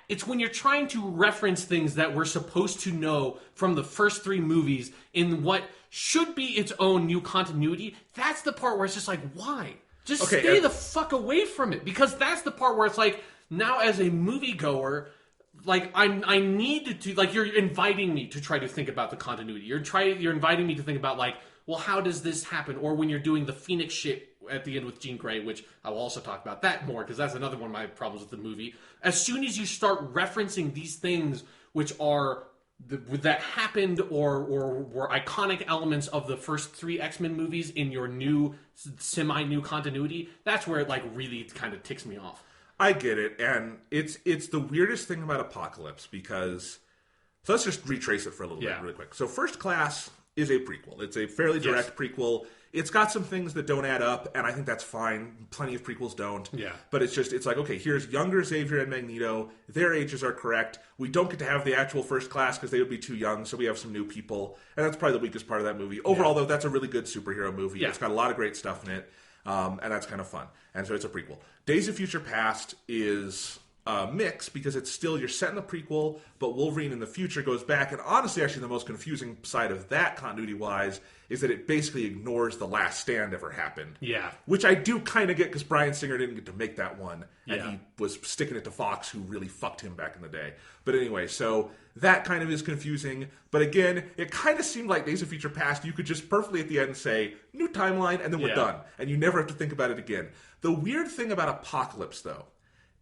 It's when you're trying to reference things that we're supposed to know from the first 3 movies in what should be its own new continuity. That's the part where it's just like, why? Just stay the fuck away from it. Because that's the part where it's like, now as a moviegoer, like I need to like you're inviting me to try to think about the continuity. You're inviting me to think about like, well, how does this happen? Or when you're doing the Phoenix shit at the end with Jean Grey, which I will also talk about that more because that's another one of my problems with the movie. As soon as you start referencing these things which are that happened or were iconic elements of the first 3 X-Men movies in your new semi-new continuity, that's where it like really kind of ticks me off. I get it, and it's the weirdest thing about Apocalypse because so let's just retrace it for a little bit really quick. So First Class is a prequel. It's a fairly direct prequel. It's got some things that don't add up, and I think that's fine. Plenty of prequels don't. Yeah. But it's like, okay, here's younger Xavier and Magneto. Their ages are correct. We don't get to have the actual First Class because they would be too young, so we have some new people. And that's probably the weakest part of that movie. Overall, though, that's a really good superhero movie. Yeah. It's got a lot of great stuff in it, and that's kind of fun. And so it's a prequel. Days of Future Past is a mix because it's still, you're set in the prequel, but Wolverine in the future goes back. And honestly, actually, the most confusing side of that continuity-wise is that it basically ignores the last stand ever happened. Yeah. Which I do kind of get because Bryan Singer didn't get to make that one. And he was sticking it to Fox, who really fucked him back in the day. But anyway, so that kind of is confusing. But again, it kind of seemed like Days of Future Past, you could just perfectly at the end say, new timeline, and then we're done. And you never have to think about it again. The weird thing about Apocalypse, though,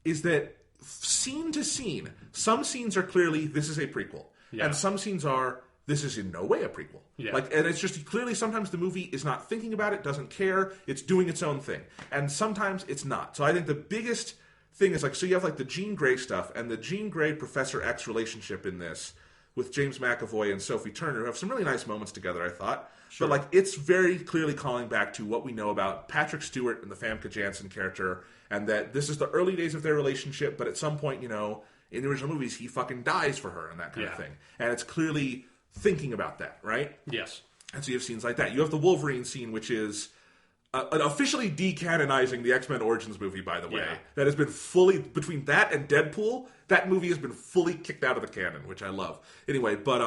is that scene to scene, some scenes are clearly, this is a prequel. Yeah. And some scenes are, this is in no way a prequel. Yeah. Like, and it's just clearly sometimes the movie is not thinking about it, doesn't care, it's doing its own thing. And sometimes it's not. So I think the biggest thing is like, so you have like the Jean Grey stuff and the Jean Grey Professor X relationship in this with James McAvoy and Sophie Turner, who have some really nice moments together, I thought. Sure. But like, it's very clearly calling back to what we know about Patrick Stewart and the Famke Janssen character, and that this is the early days of their relationship, but at some point, you know, in the original movies, he fucking dies for her and that kind of thing. And it's clearly thinking about that, right? Yes. And so you have scenes like that. You have the Wolverine scene, which is officially decanonizing the X-Men Origins movie, by the way. Yeah. That has been fully, between that and Deadpool, that movie has been fully kicked out of the canon, which I love. Anyway, but,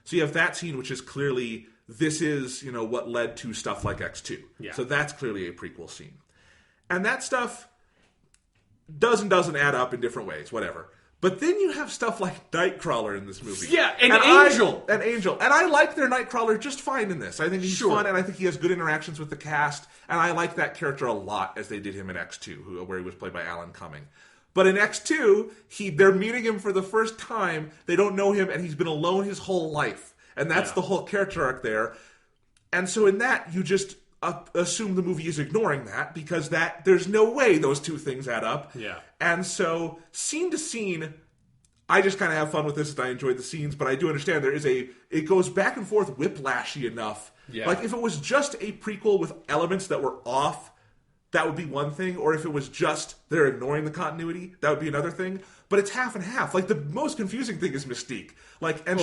so you have that scene, which is clearly, this is, you know, what led to stuff like X2. Yeah. So that's clearly a prequel scene. And that stuff does and doesn't add up in different ways, whatever. But then you have stuff like Nightcrawler in this movie. Yeah, and Angel. And I like their Nightcrawler just fine in this. I think he's fun, and I think he has good interactions with the cast. And I like that character a lot, as they did him in X2, where he was played by Alan Cumming. But in X2, they're meeting him for the first time. They don't know him, and he's been alone his whole life. And that's the whole character arc there. And so in that, you just assume the movie is ignoring that, because there's no way those two things add up. Yeah. And so, scene to scene, I just kind of have fun with this, and I enjoyed the scenes, but I do understand it goes back and forth whiplashy enough. Yeah. Like, if it was just a prequel with elements that were off, that would be one thing, or if it was just they're ignoring the continuity, that would be another thing. But it's half and half. Like, the most confusing thing is Mystique. Like, and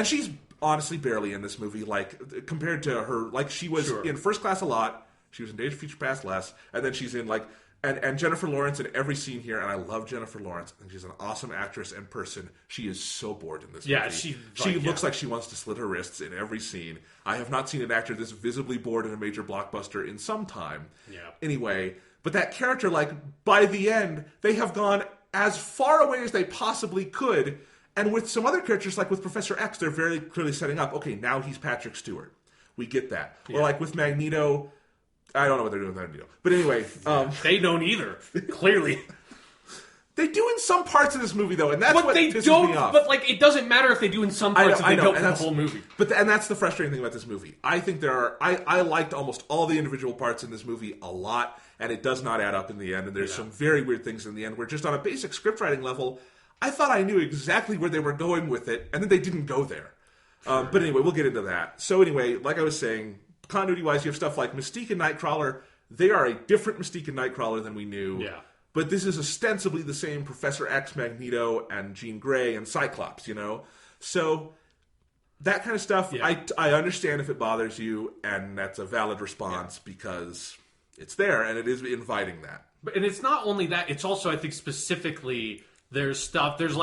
she's honestly barely in this movie, like, compared to her, like, she was in First Class a lot, she was in Days of Future Past less, and then she's in, like, and Jennifer Lawrence in every scene here, and I love Jennifer Lawrence. I think she's an awesome actress and person. She is so bored in this movie. She looks like she wants to slit her wrists in every scene. I have not seen an actor this visibly bored in a major blockbuster in some time. Yeah. Anyway, but that character, like, by the end, they have gone as far away as they possibly could. And with some other characters, like with Professor X, they're very clearly setting up, okay, now he's Patrick Stewart. We get that. Yeah. Or like with Magneto, I don't know what they're doing with Magneto. But anyway. They don't either, clearly. They do in some parts of this movie, though, and that's what pisses me off. But like, it doesn't matter if they do in some parts if they don't in the whole movie. And that's the frustrating thing about this movie. I think I liked almost all the individual parts in this movie a lot, and it does not add up in the end, and there's some very weird things in the end where just on a basic scriptwriting level, I thought I knew exactly where they were going with it, and then they didn't go there. But anyway, we'll get into that. So anyway, like I was saying, continuity-wise, you have stuff like Mystique and Nightcrawler. they are a different Mystique and Nightcrawler than we knew. Yeah. But this is ostensibly the same Professor X, Magneto, and Jean Grey, and Cyclops, So that kind of stuff, I understand if it bothers you, and that's a valid response because it's there, and it is inviting that. And it's not only that, it's also, I think, specifically, there's stuff, there's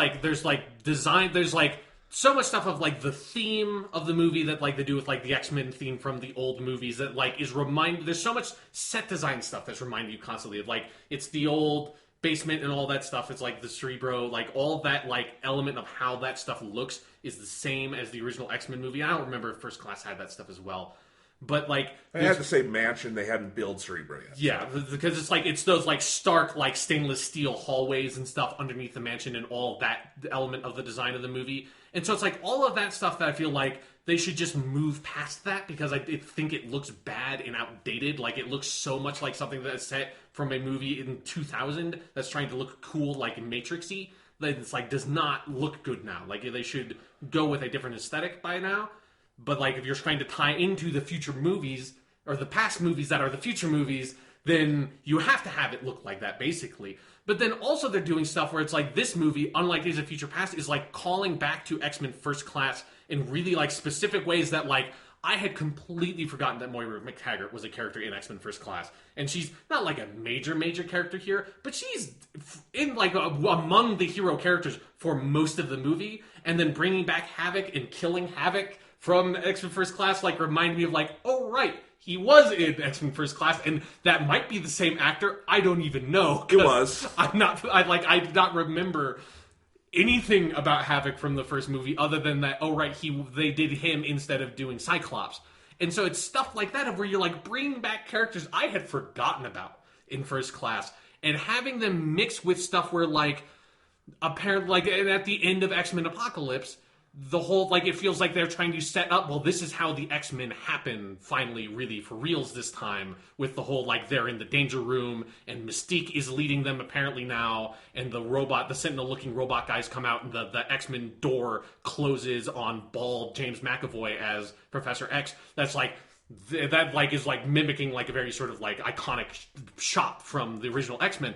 design, there's so much stuff of the theme of the movie that they do with the X-Men theme from the old movies that is there's so much set design stuff that's reminding you constantly of it's the old basement and all that stuff. It's the Cerebro, all that element of how that stuff looks is the same as the original X-Men movie. I don't remember if First Class had that stuff as well. But they had the same mansion. They hadn't built Cerebro yet. Yeah, because it's those stark stainless steel hallways and stuff underneath the mansion and all that element of the design of the movie. And so it's all of that stuff that I feel they should just move past that because I think it looks bad and outdated. It looks so much like something that's set from a movie in 2000 that's trying to look cool, Matrix-y. That it's does not look good now. They should go with a different aesthetic by now. But if you're trying to tie into the future movies or the past movies that are the future movies, then you have to have it look like that, basically. But then also they're doing stuff where it's this movie, unlike Days of Future Past, is calling back to X-Men First Class in really specific ways that I had completely forgotten that Moira McTaggart was a character in X-Men First Class. And she's not a major character here, but she's in among the hero characters for most of the movie. And then bringing back Havoc and killing Havoc from X-Men First Class, reminded me of oh right, he was in X-Men First Class, and that might be the same actor. I don't even know. It was. I did not remember anything about Havoc from the first movie other than that. Oh right, they did him instead of doing Cyclops, and so it's stuff like that of where you're bringing back characters I had forgotten about in First Class and having them mix with stuff where apparently and at the end of X-Men Apocalypse. The whole, it feels they're trying to set up, well, this is how the X-Men happen, finally, really, for reals this time, with the whole, they're in the danger room, and Mystique is leading them, apparently, now, and the Sentinel-looking robot guys come out, and the X-Men door closes on bald James McAvoy as Professor X. That's, is, mimicking, a very sort of, iconic shot from the original X-Men.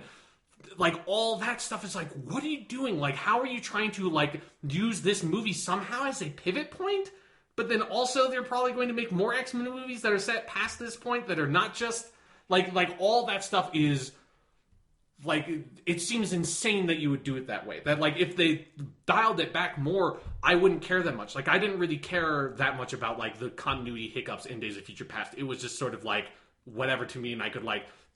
All that stuff is what are you doing? How are you trying to use this movie somehow as a pivot point? But then also they're probably going to make more X-Men movies that are set past this point that are not just all that stuff is it seems insane that you would do it that way. That if they dialed it back more, I wouldn't care that much. I didn't really care that much about the continuity hiccups in Days of Future Past. It was just sort of whatever to me, and I could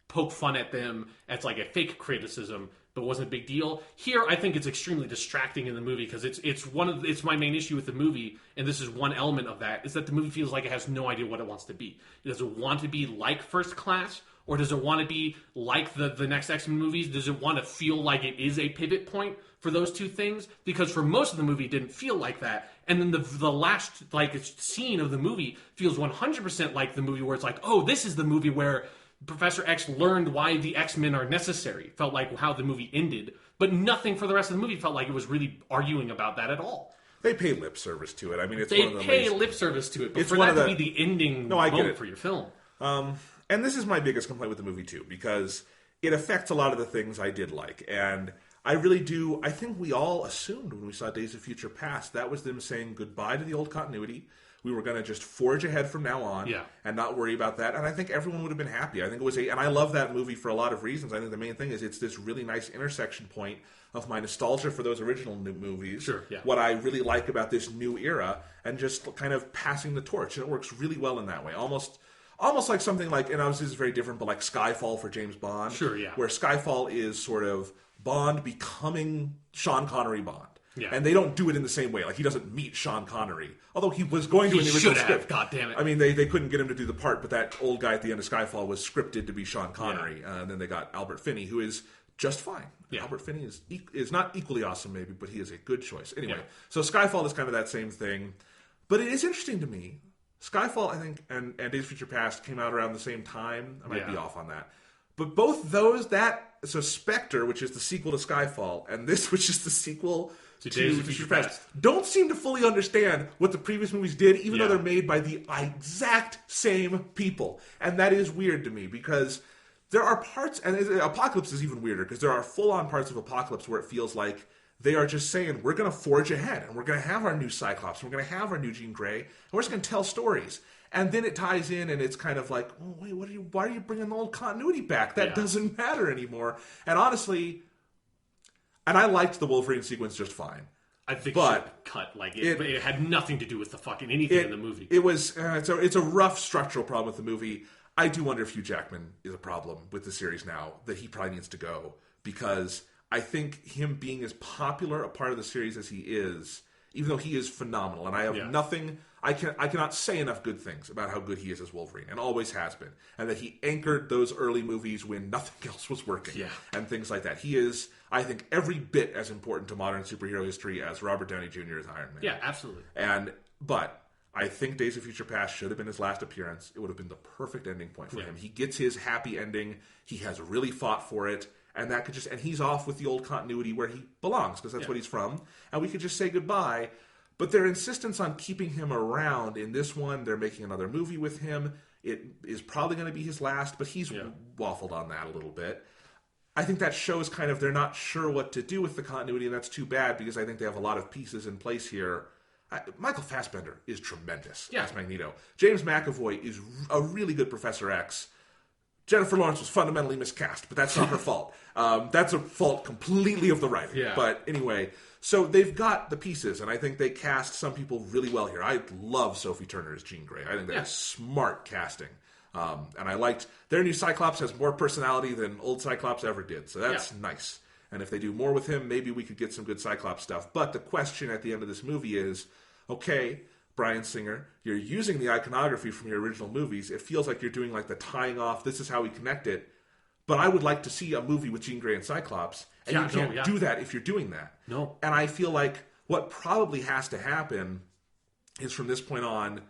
poke fun at them as a fake criticism, but wasn't a big deal. Here, I think it's extremely distracting in the movie because it's my main issue with the movie, and this is one element of that, is that the movie feels like it has no idea what it wants to be. Does it want to be like First Class, or does it want to be like the next X-Men movies? Does it want to feel like it is a pivot point for those two things? Because for most of the movie, it didn't feel like that. And then the last scene of the movie feels 100% like the movie where it's oh, this is the movie where Professor X learned why the X-Men are necessary. Felt like how the movie ended. But nothing for the rest of the movie felt like it was really arguing about that at all. They pay lip service to it. I mean, it's they one of the pay lip service to it, but for that to be the ending moment for your film. And this is my biggest complaint with the movie, too, because it affects a lot of the things I did like. And I really do, I think we all assumed when we saw Days of Future Past, that was them saying goodbye to the old continuity. We were going to just forge ahead from now on and not worry about that. And I think everyone would have been happy. I think it was and I love that movie for a lot of reasons. I think the main thing is it's this really nice intersection point of my nostalgia for those original movies. Sure, yeah. What I really like about this new era and just kind of passing the torch. And it works really well in that way. Almost like something like, and obviously this is very different, but like Skyfall for James Bond. Sure, yeah. Where Skyfall is sort of Bond becoming Sean Connery Bond. Yeah. And they don't do it in the same way. He doesn't meet Sean Connery. Although he was going to in the original script. God damn it. I mean, they couldn't get him to do the part, but that old guy at the end of Skyfall was scripted to be Sean Connery. And then they got Albert Finney, who is just fine. Yeah. Albert Finney is not equally awesome, maybe, but he is a good choice. Anyway, so Skyfall is kind of that same thing. But it is interesting to me. Skyfall, I think, and Days of Future Past came out around the same time. I might be off on that. But both those, so Spectre, which is the sequel to Skyfall, and this, which is the sequel Days of Future Past don't seem to fully understand what the previous movies did, even though they're made by the exact same people. And that is weird to me, because there are parts, and Apocalypse is even weirder, because there are full-on parts of Apocalypse where it feels like they are just saying, we're going to forge ahead, and we're going to have our new Cyclops, and we're going to have our new Jean Grey, and we're just going to tell stories. And then it ties in, and it's kind of like, oh, wait, why are you bringing the old continuity back? That doesn't matter anymore. And honestly, and I liked the Wolverine sequence just fine. I think it cut. Like, it had nothing to do with the fucking anything in the movie. It was, it's a rough structural problem with the movie. I do wonder if Hugh Jackman is a problem with the series now, that he probably needs to go, because I think him being as popular a part of the series as he is, even though he is phenomenal, and I have nothing, I cannot say enough good things about how good he is as Wolverine, and always has been, and that he anchored those early movies when nothing else was working, and things like that. He is, I think, every bit as important to modern superhero history as Robert Downey Jr. as Iron Man. Yeah, absolutely. But I think Days of Future Past should have been his last appearance. It would have been the perfect ending point for him. He gets his happy ending. He has really fought for it. And that could and he's off with the old continuity where he belongs, because that's what he's from. And we could just say goodbye. But their insistence on keeping him around in this one, they're making another movie with him. It is probably going to be his last, but he's waffled on that a little bit. I think that shows kind of they're not sure what to do with the continuity, and that's too bad, because I think they have a lot of pieces in place here. Michael Fassbender is tremendous as Magneto. James McAvoy is a really good Professor X. Jennifer Lawrence was fundamentally miscast, but that's not her fault. That's a fault completely of the writing. Yeah. But anyway, so they've got the pieces, and I think they cast some people really well here. I love Sophie Turner as Jean Grey. I think that is smart casting. And I liked their new Cyclops has more personality than old Cyclops ever did, so that's nice. And if they do more with him, maybe we could get some good Cyclops stuff. But the question at the end of this movie is, okay, Bryan Singer, you're using the iconography from your original movies. It feels like you're doing like the tying off, this is how we connect it. But I would like to see a movie with Jean Grey and Cyclops. And you can't do that if you're doing that. No. And I feel like what probably has to happen is from this point on,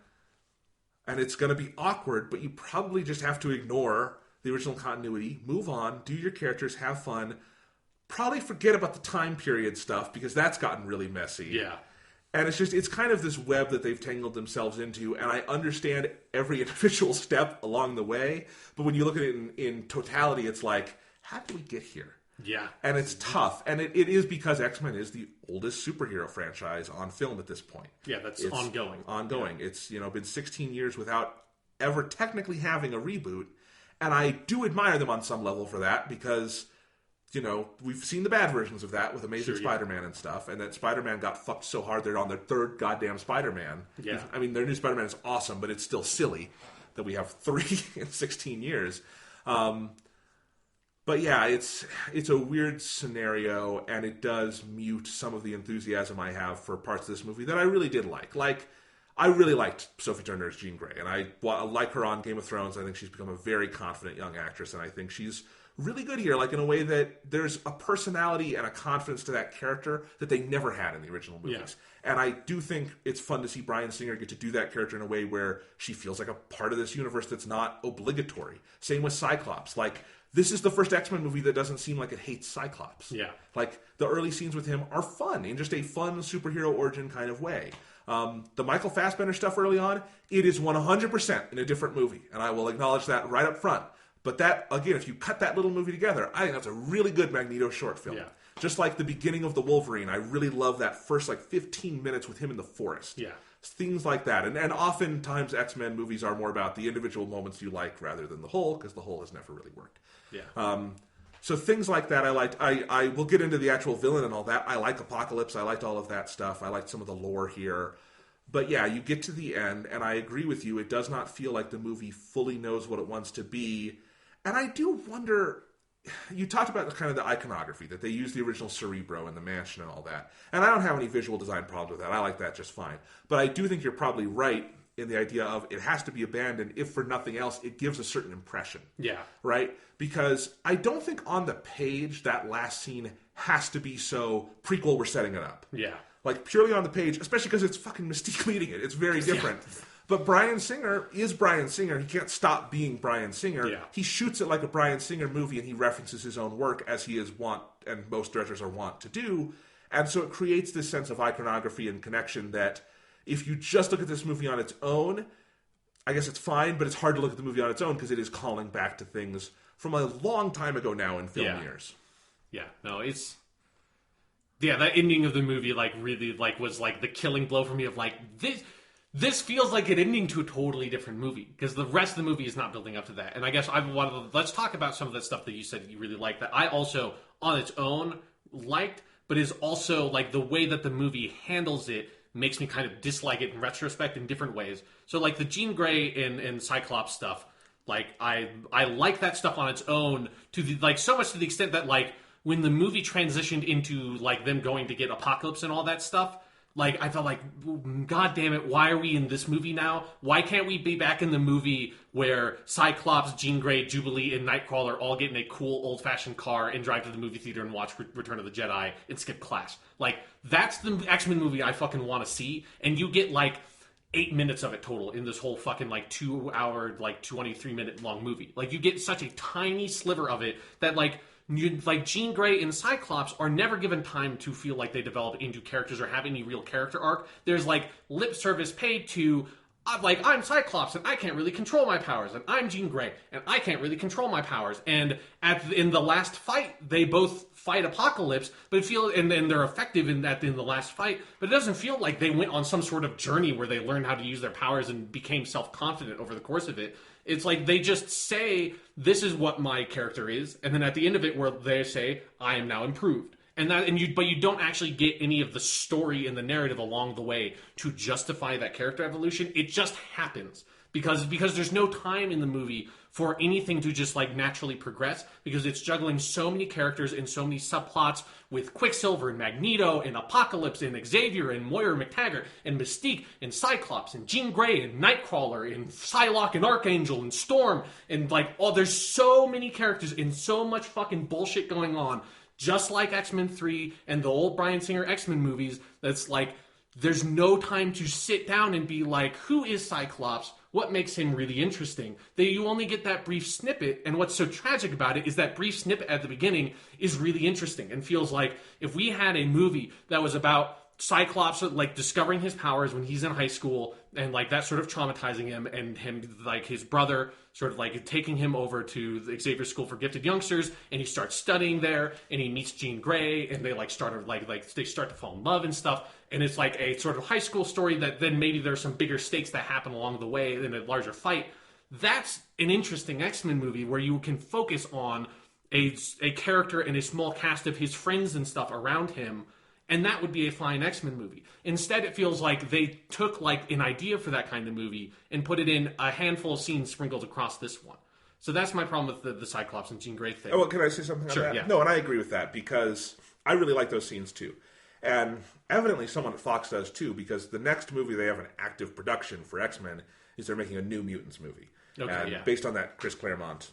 and it's going to be awkward, but you probably just have to ignore the original continuity, move on, do your characters, have fun, probably forget about the time period stuff, because that's gotten really messy. Yeah. And it's kind of this web that they've tangled themselves into, and I understand every individual step along the way, but when you look at it in totality, it's like, how did we get here? Yeah. And it's tough, and it is because X-Men is the oldest superhero franchise on film at this point. Yeah, it's ongoing. Ongoing. Yeah. It's been 16 years without ever technically having a reboot, and I do admire them on some level for that, because we've seen the bad versions of that with Amazing Spider-Man and stuff, and that Spider-Man got fucked so hard they're on their third goddamn Spider-Man. Yeah. I mean, their new Spider-Man is awesome, but it's still silly that we have 3 in 16 years. But yeah, it's a weird scenario, and it does mute some of the enthusiasm I have for parts of this movie that I really did like. Like, I really liked Sophie Turner as Jean Grey, and I like her on Game of Thrones. I think she's become a very confident young actress, and I think she's really good here, like in a way that there's a personality and a confidence to that character that they never had in the original movies. Yeah. And I do think it's fun to see Bryan Singer get to do that character in a way where she feels like a part of this universe that's not obligatory. Same with Cyclops. Like, this is the first X-Men movie that doesn't seem like it hates Cyclops. Yeah. Like, the early scenes with him are fun in just a fun superhero origin kind of way. The Michael Fassbender stuff early on, it is 100% in a different movie. And I will acknowledge that right up front. But that, again, if you cut that little movie together, I think that's a really good Magneto short film. Yeah. Just like the beginning of The Wolverine, I really love that first, 15 minutes with him in the forest. Yeah. Things like that. And oftentimes X-Men movies are more about the individual moments you like rather than the whole, because the whole has never really worked. Yeah. So things like that I liked. I will get into the actual villain and all that. I like Apocalypse. I liked all of that stuff. I liked some of the lore here. But yeah, you get to the end, and I agree with you. It does not feel like the movie fully knows what it wants to be. And I do wonder, you talked about kind of the iconography, that they use the original Cerebro and the mansion and all that. And I don't have any visual design problems with that. I like that just fine. But I do think you're probably right in the idea of it has to be abandoned. If for nothing else, it gives a certain impression. Yeah. Right? Because I don't think on the page that last scene has to be so prequel, we're setting it up. Yeah. Like purely on the page, especially because it's fucking Mystique leading it. It's very different. Yeah. But Bryan Singer is Bryan Singer. He can't stop being Bryan Singer. Yeah. He shoots it like a Bryan Singer movie, and he references his own work as he is wont, and most directors are wont to do. And so it creates this sense of iconography and connection that if you just look at this movie on its own, I guess it's fine, but it's hard to look at the movie on its own because it is calling back to things from a long time ago now in film years. Yeah, no, it's... Yeah, that ending of the movie, like, really, like, was, like, the killing blow for me of, like, this feels like an ending to a totally different movie, because the rest of the movie is not building up to that. And I guess let's talk about some of the stuff that you said you really liked, that I also, on its own, liked, but is also, like, the way that the movie handles it makes me kind of dislike it in retrospect in different ways. So, like, the Jean Grey and Cyclops stuff, like, I like that stuff on its own, to the, like, so much to the extent that, like, when the movie transitioned into, like, them going to get Apocalypse and all that stuff, like, I felt like, God damn it, why are we in this movie now? Why can't we be back in the movie where Cyclops, Jean Grey, Jubilee, and Nightcrawler all get in a cool, old-fashioned car and drive to the movie theater and watch Return of the Jedi and skip class? Like, that's the X-Men movie I fucking want to see, and you get, like, 8 minutes of it total in this whole fucking, like, 2 hour, like, 23-minute long movie. Like, you get such a tiny sliver of it that, like, Jean Grey and Cyclops are never given time to feel like they develop into characters or have any real character arc. There's, like, lip service paid to, like, I'm Cyclops and I can't really control my powers, and I'm Jean Grey and I can't really control my powers. And in the last fight, they both fight Apocalypse, but and they're effective in the last fight. But it doesn't feel like they went on some sort of journey where they learned how to use their powers and became self-confident over the course of it. It's like they just say, this is what my character is, and then at the end of it where they say, I am now improved. But you don't actually get any of the story and the narrative along the way to justify that character evolution. It just happens. Because there's no time in the movie for anything to just, like, naturally progress, because it's juggling so many characters and so many subplots with Quicksilver and Magneto and Apocalypse and Xavier and Moira McTaggart and Mystique and Cyclops and Jean Grey and Nightcrawler and Psylocke and Archangel and Storm and, like, there's so many characters and so much fucking bullshit going on, just like X-Men 3 and the old Bryan Singer X-Men movies, that's like, there's no time to sit down and be like, who is Cyclops? What makes him really interesting? You only get that brief snippet, and what's so tragic about it is that brief snippet at the beginning is really interesting and feels like if we had a movie that was about Cyclops, like, discovering his powers when he's in high school and, like, that sort of traumatizing him, and him, like, his brother sort of, like, taking him over to the Xavier School for Gifted Youngsters, and he starts studying there, and he meets Jean Grey, and they, like, they start to fall in love and stuff, and it's like a sort of high school story that then maybe there's some bigger stakes that happen along the way in a larger fight. That's an interesting X-Men movie where you can focus on a character and a small cast of his friends and stuff around him, and that would be a fine X-Men movie. Instead, it feels like they took, like, an idea for that kind of movie and put it in a handful of scenes sprinkled across this one. So that's my problem with the Cyclops and Jean Grey thing. Oh, well, can I say something on that? Yeah. No, and I agree with that, because I really like those scenes too. And evidently someone at Fox does too, because the next movie they have an active production for X-Men is they're making a New Mutants movie. Okay, based on that Chris Claremont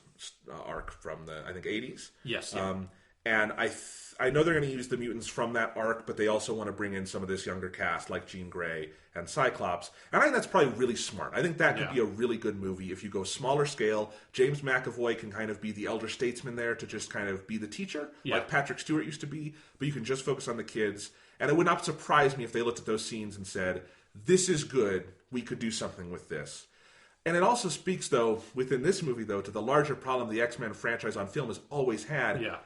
arc from the, I think, 80s. Yes. Yeah. And I know they're going to use the mutants from that arc, but they also want to bring in some of this younger cast like Jean Grey and Cyclops. And I think that's probably really smart. I think that could be a really good movie if you go smaller scale. James McAvoy can kind of be the elder statesman there to just kind of be the teacher, like Patrick Stewart used to be, but you can just focus on the kids. And it would not surprise me if they looked at those scenes and said, this is good, we could do something with this. And it also speaks, though, within this movie, though, to the larger problem the X-Men franchise on film has always had. Yeah.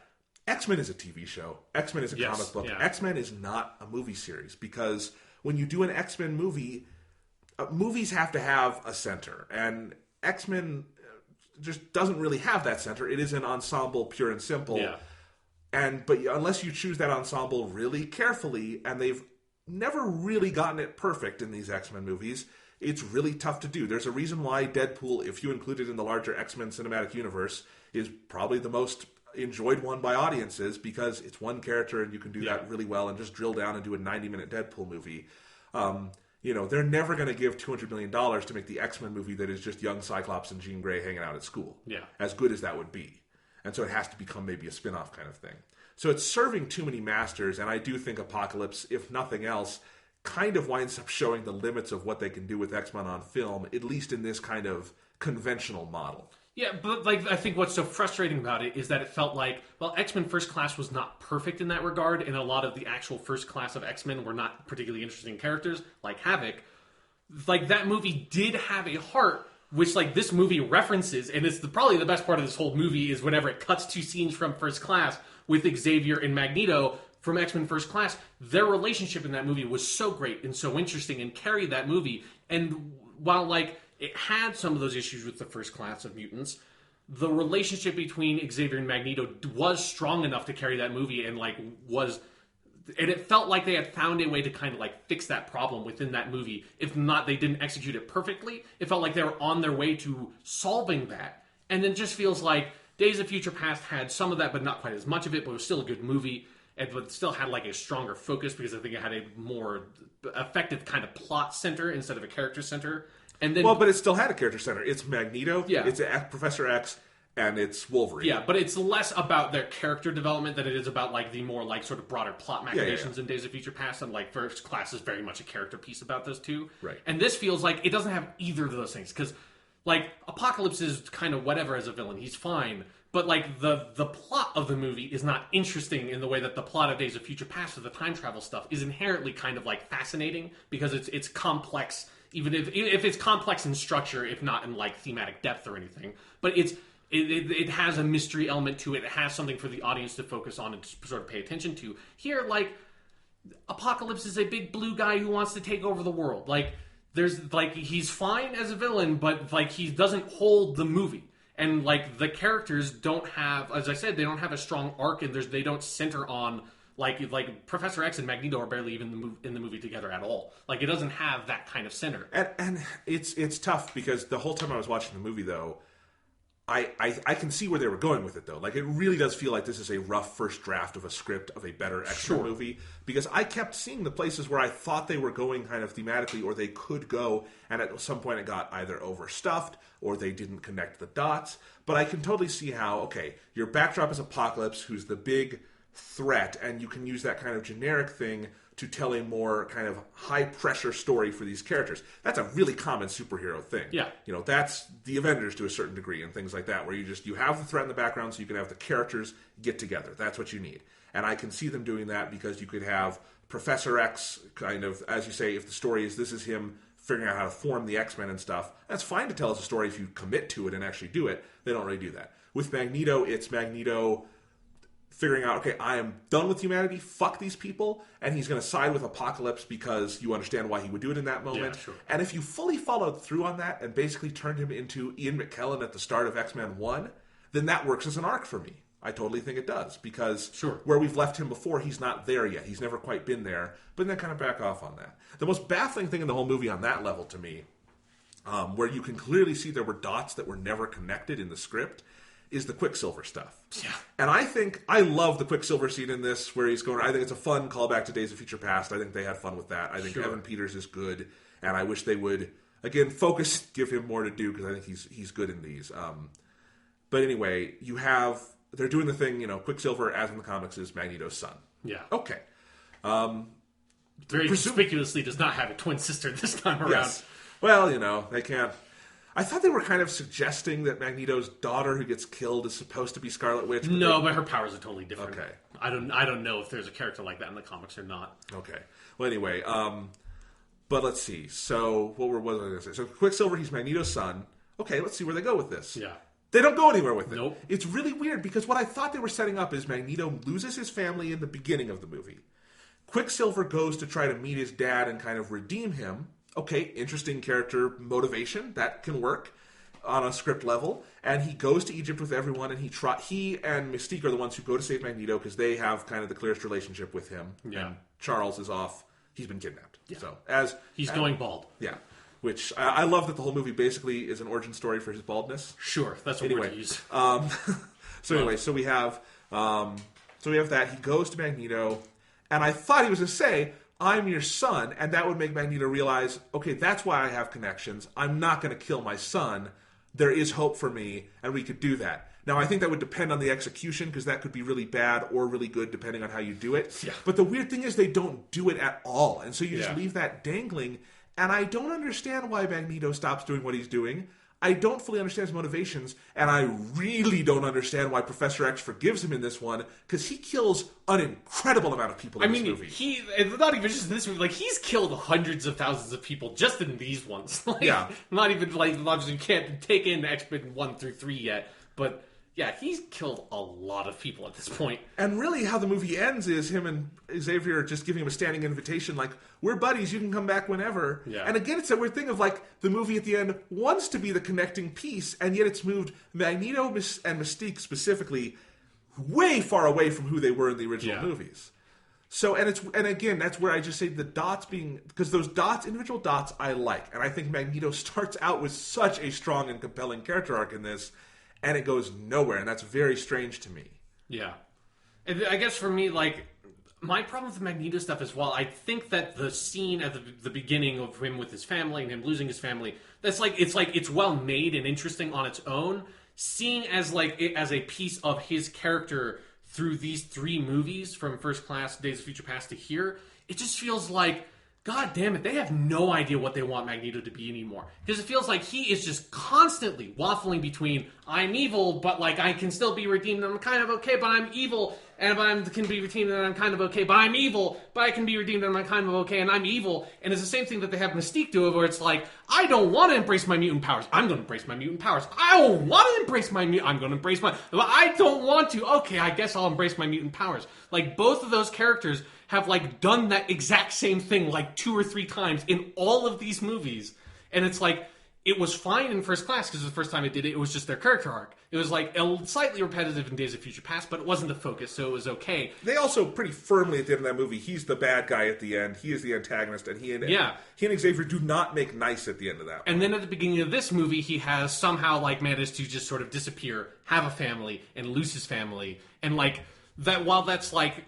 X-Men is a TV show. X-Men is a comic book. Yeah. X-Men is not a movie series, because when you do an X-Men movie, movies have to have a center. And X-Men just doesn't really have that center. It is an ensemble, pure and simple. Yeah. But unless you choose that ensemble really carefully, and they've never really gotten it perfect in these X-Men movies, it's really tough to do. There's a reason why Deadpool, if you include it in the larger X-Men cinematic universe, is probably the most enjoyed one by audiences, because it's one character and you can do that really well and just drill down and do a 90-minute Deadpool movie. They're never going to give $200 million to make the X-Men movie that is just young Cyclops and Jean Grey hanging out at school. Yeah. As good as that would be. And so it has to become maybe a spin-off kind of thing. So it's serving too many masters, and I do think Apocalypse, if nothing else, kind of winds up showing the limits of what they can do with X-Men on film, at least in this kind of conventional model. Yeah, but like I think what's so frustrating about it is that it felt like, well, X-Men First Class was not perfect in that regard, and a lot of the actual first class of X-Men were not particularly interesting characters, like Havoc. Like that movie did have a heart, which like this movie references, and it's probably the best part of this whole movie is whenever it cuts to scenes from First Class with Xavier and Magneto from X-Men First Class. Their relationship in that movie was so great and so interesting and carried that movie. And while like it had some of those issues with the First Class of mutants, the relationship between Xavier and Magneto was strong enough to carry that movie and like was. And it felt like they had found a way to kind of like fix that problem within that movie. If not, they didn't execute it perfectly. It felt like they were on their way to solving that. And it just feels like Days of Future Past had some of that, but not quite as much of it. But it was still a good movie. But still had like a stronger focus because I think it had a more effective kind of plot center instead of a character center. And then, well, but it still had a character center. It's Magneto. Yeah. It's Professor X. And it's Wolverine. Yeah, but it's less about their character development than it is about like the more like sort of broader plot machinations in Days of Future Past. And like First Class is very much a character piece about those two. Right. And this feels like it doesn't have either of those things because like Apocalypse is kind of whatever as a villain. He's fine. But like the plot of the movie is not interesting in the way that the plot of Days of Future Past or the time travel stuff is inherently kind of like fascinating because it's complex, even if it's complex in structure, if not in like thematic depth or anything. But it has a mystery element to it. It has something for the audience to focus on and to sort of pay attention to. Here, like, Apocalypse is a big blue guy who wants to take over the world. Like, there's, like, he's fine as a villain, but, like, he doesn't hold the movie. And, like, the characters don't have, as I said, they don't have a strong arc, and they don't center on, like Professor X and Magneto are barely even in the movie together at all. Like, it doesn't have that kind of center. And it's tough because the whole time I was watching the movie, though, I can see where they were going with it, though. Like, it really does feel like this is a rough first draft of a script of a better X-Men movie. Because I kept seeing the places where I thought they were going kind of thematically, or they could go, and at some point it got either overstuffed, or they didn't connect the dots. But I can totally see how, okay, your backdrop is Apocalypse, who's the big threat, and you can use that kind of generic thing to tell a more kind of high-pressure story for these characters. That's a really common superhero thing. Yeah. You know, that's the Avengers to a certain degree and things like that, where you have the threat in the background so you can have the characters get together. That's what you need. And I can see them doing that because you could have Professor X kind of, as you say, if the story is this is him figuring out how to form the X-Men and stuff, that's fine to tell us a story if you commit to it and actually do it. They don't really do that. With Magneto, it's Magneto figuring out, okay, I am done with humanity, fuck these people, and he's going to side with Apocalypse because you understand why he would do it in that moment. Yeah, sure. And if you fully followed through on that and basically turned him into Ian McKellen at the start of X-Men 1, then that works as an arc for me. I totally think it does, because where we've left him before, he's not there yet. He's never quite been there, but then kind of back off on that. The most baffling thing in the whole movie on that level to me, where you can clearly see there were dots that were never connected in the script, is the Quicksilver stuff. Yeah. And I love the Quicksilver scene in this where he's going, I think it's a fun callback to Days of Future Past. I think they had fun with that. I think Evan Peters is good, and I wish they would, again, give him more to do, because I think he's good in these. But anyway, they're doing the thing, Quicksilver, as in the comics, is Magneto's son. Yeah. Okay. Very conspicuously does not have a twin sister this time around. Yes. Well, they can't. I thought they were kind of suggesting that Magneto's daughter who gets killed is supposed to be Scarlet Witch. But her powers are totally different. Okay. I don't know if there's a character like that in the comics or not. Okay. Well, anyway, but let's see. So what was I going to say? So Quicksilver, he's Magneto's son. Okay, let's see where they go with this. Yeah. They don't go anywhere with it. Nope. It's really weird because what I thought they were setting up is Magneto loses his family in the beginning of the movie. Quicksilver goes to try to meet his dad and kind of redeem him. Okay, interesting character motivation. That can work on a script level. And he goes to Egypt with everyone, and he and Mystique are the ones who go to save Magneto because they have kind of the clearest relationship with him. Yeah. And Charles is off. He's been kidnapped. Yeah. So he's going bald. Yeah. Which I love that the whole movie basically is an origin story for his baldness. Sure, that's what we're to use. So we have that. He goes to Magneto, and I thought he was going to say, I'm your son, and that would make Magneto realize, okay, that's why I have connections. I'm not going to kill my son. There is hope for me, and we could do that. Now, I think that would depend on the execution, because that could be really bad or really good, depending on how you do it. Yeah. But the weird thing is they don't do it at all, and so you just leave that dangling, and I don't understand why Magneto stops doing what he's doing. I don't fully understand his motivations, and I really don't understand why Professor X forgives him in this one, because he kills an incredible amount of people in this movie. It's not even just in this movie. Like, he's killed hundreds of thousands of people just in these ones. Like, yeah. Not even, like, obviously you can't take in X-Men 1 through 3 yet, but... yeah, he's killed a lot of people at this point. And really how the movie ends is him and Xavier just giving him a standing invitation, like, we're buddies, you can come back whenever. Yeah. And again, it's that weird thing of, like, the movie at the end wants to be the connecting piece, and yet it's moved Magneto and Mystique specifically way far away from who they were in the original movies. So, and again, that's where I just say the dots being, because those dots, individual dots, I like. And I think Magneto starts out with such a strong and compelling character arc in this, and it goes nowhere, and that's very strange to me. Yeah. And I guess for me, like, my problem with the Magneto stuff is, while I think that the scene at the beginning of him with his family and him losing his family, it's well made and interesting on its own. Seeing as a piece of his character through these 3 movies, from First Class, Days of Future Past to here, it just feels like, God damn it, they have no idea what they want Magneto to be anymore. Because it feels like he is just constantly waffling between, I'm evil, but, like, I can still be redeemed, and I'm kind of okay, but I'm evil, and I can be redeemed, and I'm kind of okay, but I'm evil, but I can be redeemed, and I'm kind of okay, and I'm evil. And it's the same thing that they have Mystique do, where it's like, I don't want to embrace my mutant powers. I'm going to embrace my mutant powers. I don't want to embrace my mutant... I'm going to embrace my... I don't want to. Okay, I guess I'll embrace my mutant powers. Like, both of those characters have, like, done that exact same thing, like, 2 or 3 times in all of these movies. And it's like, it was fine in First Class, because the first time it did it, it was just their character arc. It was, like, slightly repetitive in Days of Future Past, but it wasn't the focus, so it was okay. They also pretty firmly at the end of that movie, he's the bad guy at the end, he is the antagonist, and he and Xavier do not make nice at the end of that one. And then at the beginning of this movie, he has somehow, like, managed to just sort of disappear, have a family, and lose his family. And, like, that while that's, like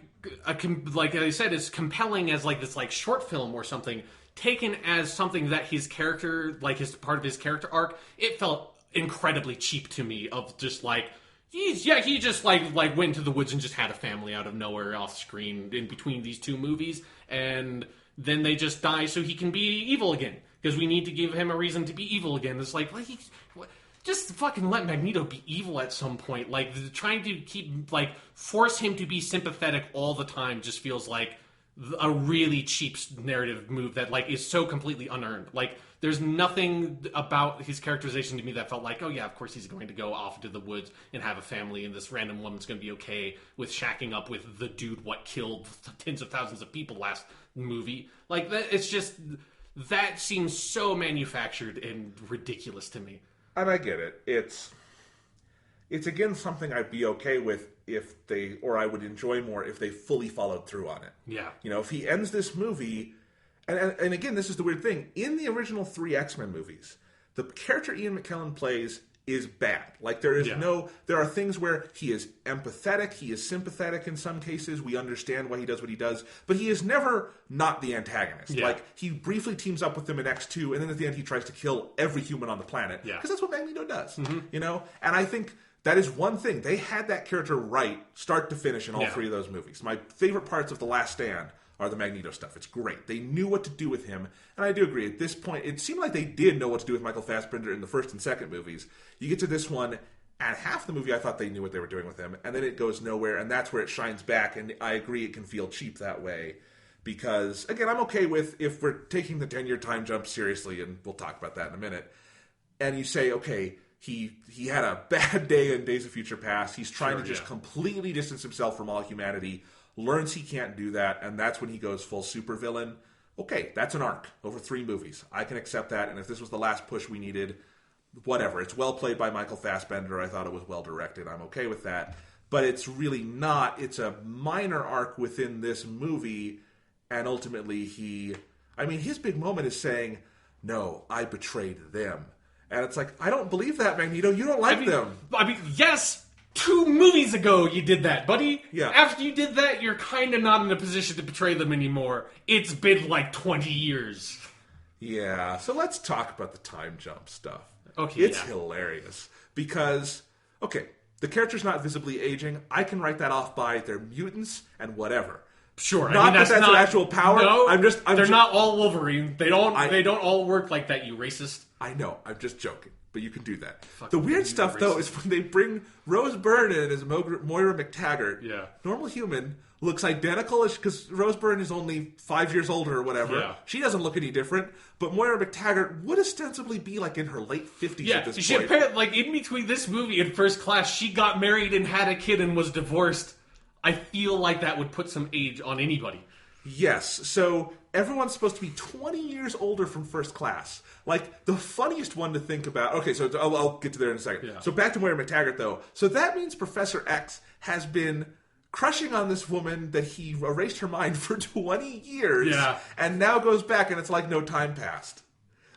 I said, it's compelling as, like, this, like, short film or something, taken as something that his character, like, his part of his character arc, it felt incredibly cheap to me, of just, like, he just, like went to the woods and just had a family out of nowhere off screen in between these 2 movies, and then they just die so he can be evil again, because we need to give him a reason to be evil again. It's like just fucking let Magneto be evil at some point. Like, trying to keep, like, force him to be sympathetic all the time just feels like a really cheap narrative move that, like, is so completely unearned. Like, there's nothing about his characterization to me that felt like, oh yeah, of course he's going to go off into the woods and have a family, and this random woman's going to be okay with shacking up with the dude what killed tens of thousands of people last movie. Like, that, it's just, that seems so manufactured and ridiculous to me. And I get it. It's again something I'd be okay with if they, or I would enjoy more if they fully followed through on it. Yeah. You know, if he ends this movie, and again, this is the weird thing. In the original 3 X-Men movies, the character Ian McKellen plays is bad. Like, there is there are things where he is empathetic, he is sympathetic in some cases, we understand why he does what he does, but he is never not the antagonist. Yeah. Like, he briefly teams up with them in X2, and then at the end he tries to kill every human on the planet. Yeah. Because that's what Magneto does. Mm-hmm. You know? And I think that is one thing. They had that character right, start to finish, in all 3 of those movies. My favorite parts of The Last Stand are the Magneto stuff. It's great. They knew what to do with him. And I do agree. At this point, it seemed like they did know what to do with Michael Fassbender in the first and second movies. You get to this one, and half the movie I thought they knew what they were doing with him, and then it goes nowhere, and that's where it shines back, and I agree it can feel cheap that way. Because, again, I'm okay with, if we're taking the 10-year time jump seriously, and we'll talk about that in a minute, and you say, okay, he had a bad day in Days of Future Past, he's trying to just completely distance himself from all humanity, learns he can't do that, and that's when he goes full supervillain. Okay, that's an arc over 3 movies. I can accept that, and if this was the last push we needed, whatever. It's well played by Michael Fassbender. I thought it was well directed. I'm okay with that. But it's really not. It's a minor arc within this movie, and ultimately his big moment is saying, no, I betrayed them. And it's like, I don't believe that, Magneto. You don't like them. Yes! 2 movies ago you did that, buddy. Yeah. After you did that, you're kind of not in a position to betray them anymore. It's been like 20 years. Yeah, so let's talk about the time jump stuff. Okay, It's hilarious. Because, okay, the character's not visibly aging. I can write that off by they're mutants and whatever. Sure, Not that that's an actual power. No, they're just, not all Wolverine. They don't all work like that. You racist. I know. I'm just joking, but you can do that. The weird stuff though is when they bring Rose Byrne in as Moira McTaggart. Yeah, normal human looks identical because Rose Byrne is only 5 years older or whatever. Yeah. She doesn't look any different, but Moira McTaggart would ostensibly be like in her late 50s at this point. Apparently, in between this movie and First Class, she got married and had a kid and was divorced. I feel like that would put some age on anybody. Yes, so everyone's supposed to be 20 years older from First Class. Like, the funniest one to think about... Okay, so I'll get to there in a second. Yeah. So back to Moira McTaggart, though. So that means Professor X has been crushing on this woman that he erased her mind for 20 years. Yeah. And now goes back, and it's like no time passed.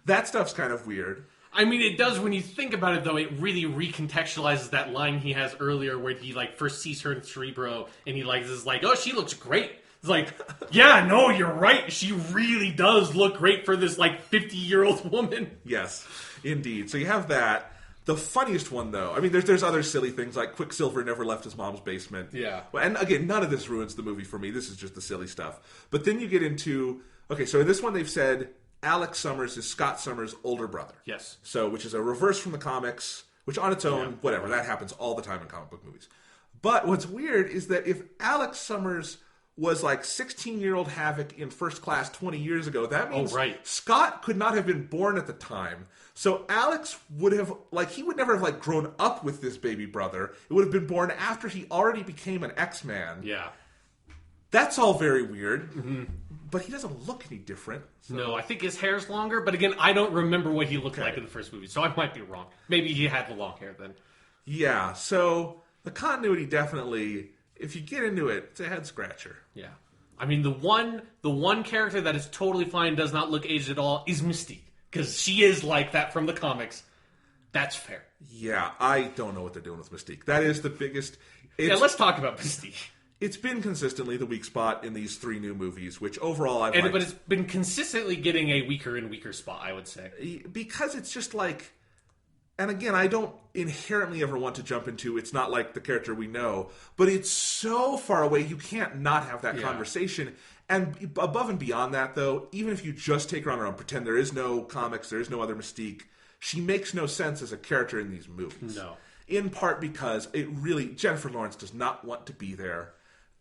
That stuff's kind of weird. I mean, it does when you think about it, though. It really recontextualizes that line he has earlier where he, like, first sees her in Cerebro, and he, like, is like, oh, she looks great. It's like, yeah, no, you're right. She really does look great for this, like, 50-year-old woman. Yes, indeed. So you have that. The funniest one, though, I mean, there's other silly things, like Quicksilver never left his mom's basement. Yeah. And again, none of this ruins the movie for me. This is just the silly stuff. But then you get into, okay, so in this one they've said Alex Summers is Scott Summers' older brother. Yes. So, which is a reverse from the comics, which on its own, whatever, that happens all the time in comic book movies. But what's weird is that if Alex Summers was like 16-year-old Havoc in First Class 20 years ago, that means Scott could not have been born at the time. So Alex would have, like, he would never have, like, grown up with this baby brother. It would have been born after he already became an X-Man. Yeah. That's all very weird. Mm-hmm. But he doesn't look any different. So. No, I think his hair's longer. But again, I don't remember what he looked like in the first movie. So I might be wrong. Maybe he had the long hair then. Yeah, so the continuity definitely, if you get into it, it's a head-scratcher. Yeah. I mean, the one character that is totally fine, does not look aged at all, is Mystique. Because she is like that from the comics. That's fair. Yeah, I don't know what they're doing with Mystique. That is the biggest... let's talk about Mystique. It's been consistently the weak spot in these three new movies, which overall I've liked. But it's been consistently getting a weaker and weaker spot, I would say. Because it's just like... And again, I don't inherently ever want to jump into it's not like the character we know, but it's so far away you can't not have that conversation. And above and beyond that, though, even if you just take her on her own, pretend there is no comics, there is no other Mystique, she makes no sense as a character in these movies. No. In part because Jennifer Lawrence does not want to be there.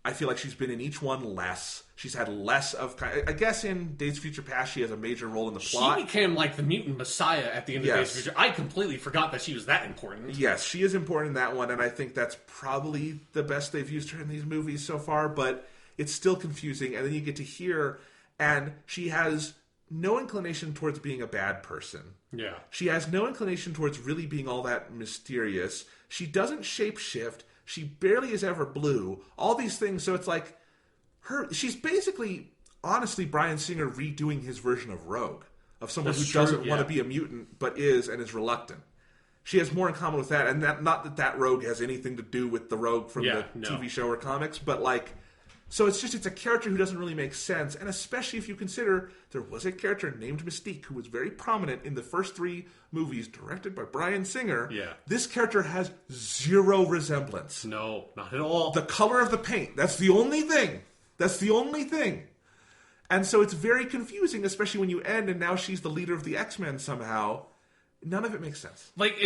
I feel like she's been in each one less. She's had less of... I guess in Days of Future Past, she has a major role in the plot. She became like the mutant messiah at the end of Days of Future. I completely forgot that she was that important. Yes, she is important in that one, and I think that's probably the best they've used her in these movies so far, but it's still confusing. And then you get to hear, and she has no inclination towards being a bad person. Yeah. She has no inclination towards really being all that mysterious. She doesn't shapeshift. She barely is ever blue. All these things, so it's like she's basically, honestly, Bryan Singer redoing his version of Rogue, of someone who doesn't want to be a mutant but is and is reluctant. She has more in common with that, and not that Rogue has anything to do with the Rogue from the TV show or comics, but like, so it's a character who doesn't really make sense, and especially if you consider there was a character named Mystique who was very prominent in the first three movies directed by Bryan Singer. Yeah. This character has zero resemblance. No, not at all. The color of the paint, that's the only thing. That's the only thing. And so it's very confusing, especially when you end and now she's the leader of the X-Men somehow. None of it makes sense. Like,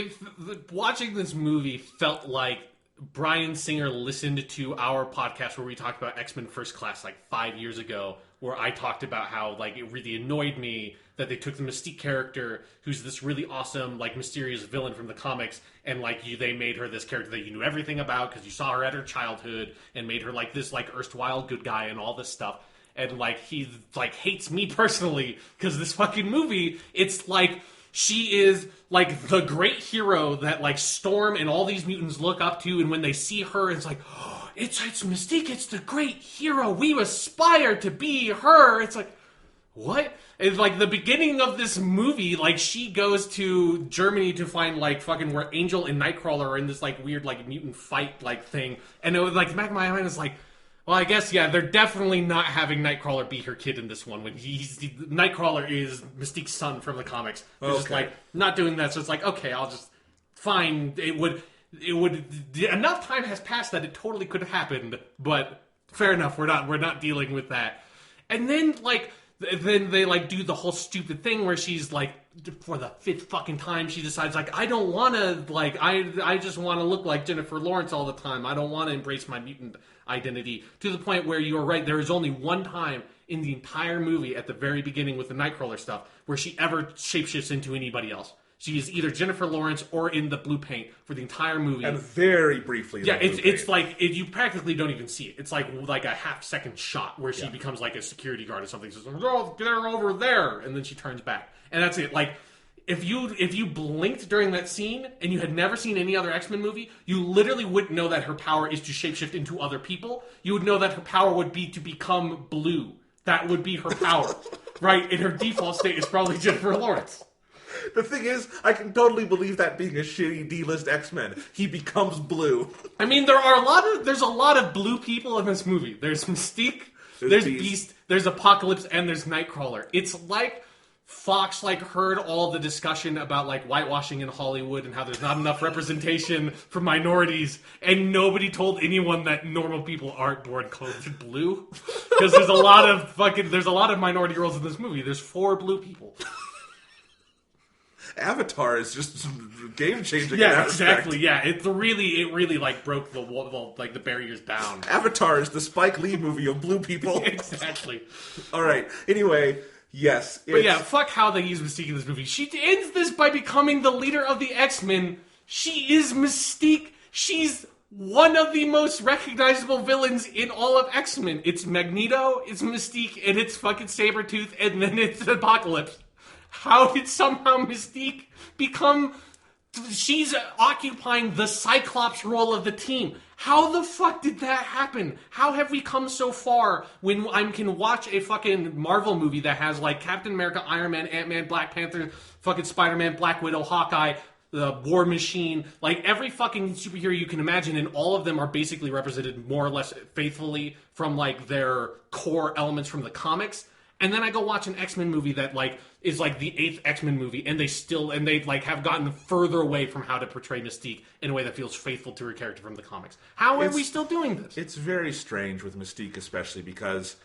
watching this movie felt like Bryan Singer listened to our podcast where we talked about X-Men First Class like 5 years ago, where I talked about how like it really annoyed me that they took the Mystique character, who's this really awesome, like, mysterious villain from the comics, and like they made her this character that you knew everything about because you saw her at her childhood, and made her like this like erstwhile good guy and all this stuff. And like he like hates me personally because this fucking movie, it's like she is like the great hero that like Storm and all these mutants look up to, and when they see her, it's like, oh, it's Mystique, it's the great hero. We aspire to be her. It's like, what? It's like the beginning of this movie, like she goes to Germany to find like fucking where Angel and Nightcrawler are in this like weird like mutant fight like thing, and it was like the back of my mind is like, well, I guess, yeah, they're definitely not having Nightcrawler be her kid in this one. When Nightcrawler is Mystique's son from the comics. They're just like not doing that. So it's like, okay, I'll just fine. It would enough time has passed that it totally could have happened, but Fair enough. We're not dealing with that. And then then they do the whole stupid thing where she's like, for the fifth fucking time, she decides I don't want to I just want to look like Jennifer Lawrence all the time. I don't want to embrace my mutant identity, to the point where you're right. There is only one time in the entire movie at the very beginning with the Nightcrawler stuff where she ever shapeshifts into anybody else. She is either Jennifer Lawrence or in the blue paint for the entire movie. And very briefly. Yeah, it's like, you practically don't even see it. It's like a half-second shot where she becomes like a security guard or something. Says, "Oh, they're over there," and then she turns back, and that's it. Like, if you blinked during that scene and you had never seen any other X-Men movie, you literally wouldn't know that her power is to shapeshift into other people. You would know that her power would be to become blue. That would be her power, right? And her default state is probably Jennifer Lawrence. The thing is, I can totally believe that being a shitty D-list X-Men. He becomes blue. I mean, there's a lot of blue people in this movie. There's Mystique, there's Beast, there's Apocalypse, and there's Nightcrawler. It's like Fox heard all the discussion about whitewashing in Hollywood and how there's not enough representation for minorities, and nobody told anyone that normal people aren't born clothed blue. Because there's a lot of minority girls in this movie. There's 4 blue people. Avatar is just game changing. Yeah, exactly. Yeah, it really broke the barriers down. Avatar is the Spike Lee movie of blue people. Exactly. All right. Anyway, yes. But yeah, fuck how they use Mystique in this movie. She ends this by becoming the leader of the X-Men. She is Mystique. She's one of the most recognizable villains in all of X-Men. It's Magneto, it's Mystique, and it's fucking Sabretooth, and then it's Apocalypse. How did somehow Mystique become... She's occupying the Cyclops role of the team. How the fuck did that happen? How have we come so far when I can watch a fucking Marvel movie that has Captain America, Iron Man, Ant-Man, Black Panther, fucking Spider-Man, Black Widow, Hawkeye, the War Machine, every fucking superhero you can imagine, and all of them are basically represented more or less faithfully from their core elements from the comics. And then I go watch an X-Men movie that is the 8th X-Men movie, and they have gotten further away from how to portray Mystique in a way that feels faithful to her character from the comics. How are we still doing this? It's very strange with Mystique, especially because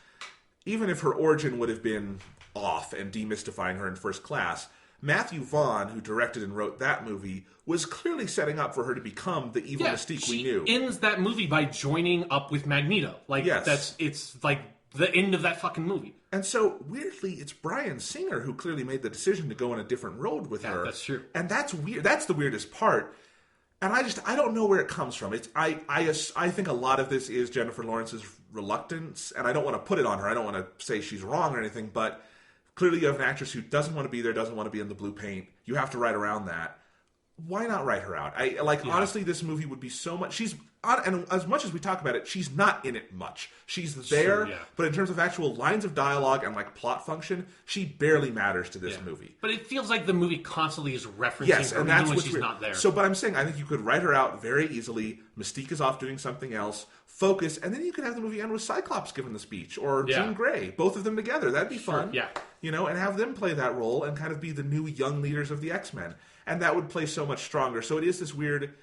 even if her origin would have been off and demystifying her in First Class, Matthew Vaughn, who directed and wrote that movie, was clearly setting up for her to become the evil Mystique we knew. She ends that movie by joining up with Magneto. It's the end of that fucking movie. And so, weirdly, it's Bryan Singer who clearly made the decision to go on a different road with her. That's true. And that's weird. That's the weirdest part. And I don't know where it comes from. I think a lot of this is Jennifer Lawrence's reluctance, and I don't want to put it on her. I don't want to say she's wrong or anything, but clearly you have an actress who doesn't want to be there, doesn't want to be in the blue paint. You have to write around that. Why not write her out? Honestly, this movie would be so much... And as much as we talk about it, she's not in it much. She's there, but in terms of actual lines of dialogue and plot function, she barely matters to this movie. But it feels like the movie constantly is referencing her and that's even when she's not there. So, but I'm saying I think you could write her out very easily. Mystique is off doing something else. Focus, and then you could have the movie end with Cyclops giving the speech, or Jean Grey, both of them together. That'd be fun. Yeah. And have them play that role and kind of be the new young leaders of the X-Men. And that would play so much stronger. So it is this weird...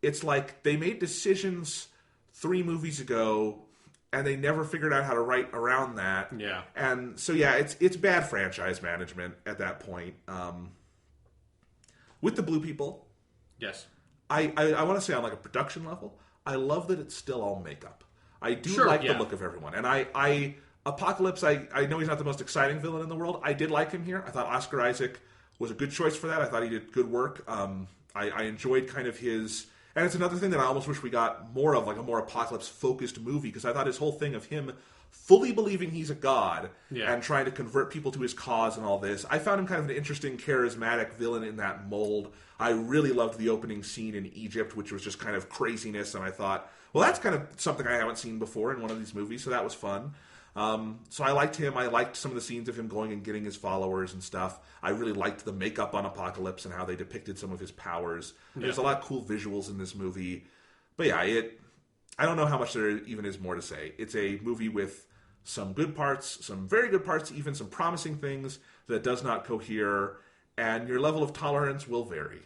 It's like they made decisions 3 movies ago, and they never figured out how to write around that. Yeah. And so, it's bad franchise management at that point. With the blue people... Yes. I want to say on a production level, I love that it's still all makeup. I do like the look of everyone. And Apocalypse, I know he's not the most exciting villain in the world. I did like him here. I thought Oscar Isaac was a good choice for that. I thought he did good work. I enjoyed kind of his... And it's another thing that I almost wish we got more of, a more Apocalypse-focused movie, because I thought his whole thing of him fully believing he's a god and trying to convert people to his cause and all this, I found him kind of an interesting, charismatic villain in that mold. I really loved the opening scene in Egypt, which was just kind of craziness, and I thought, well, that's kind of something I haven't seen before in one of these movies, so that was fun. So I liked him. I liked some of the scenes of him going and getting his followers and stuff. I really liked the makeup on Apocalypse and how they depicted some of his powers. Yeah. There's a lot of cool visuals in this movie. But I don't know how much there even is more to say. It's a movie with some good parts, some very good parts, even some promising things that does not cohere, and your level of tolerance will vary.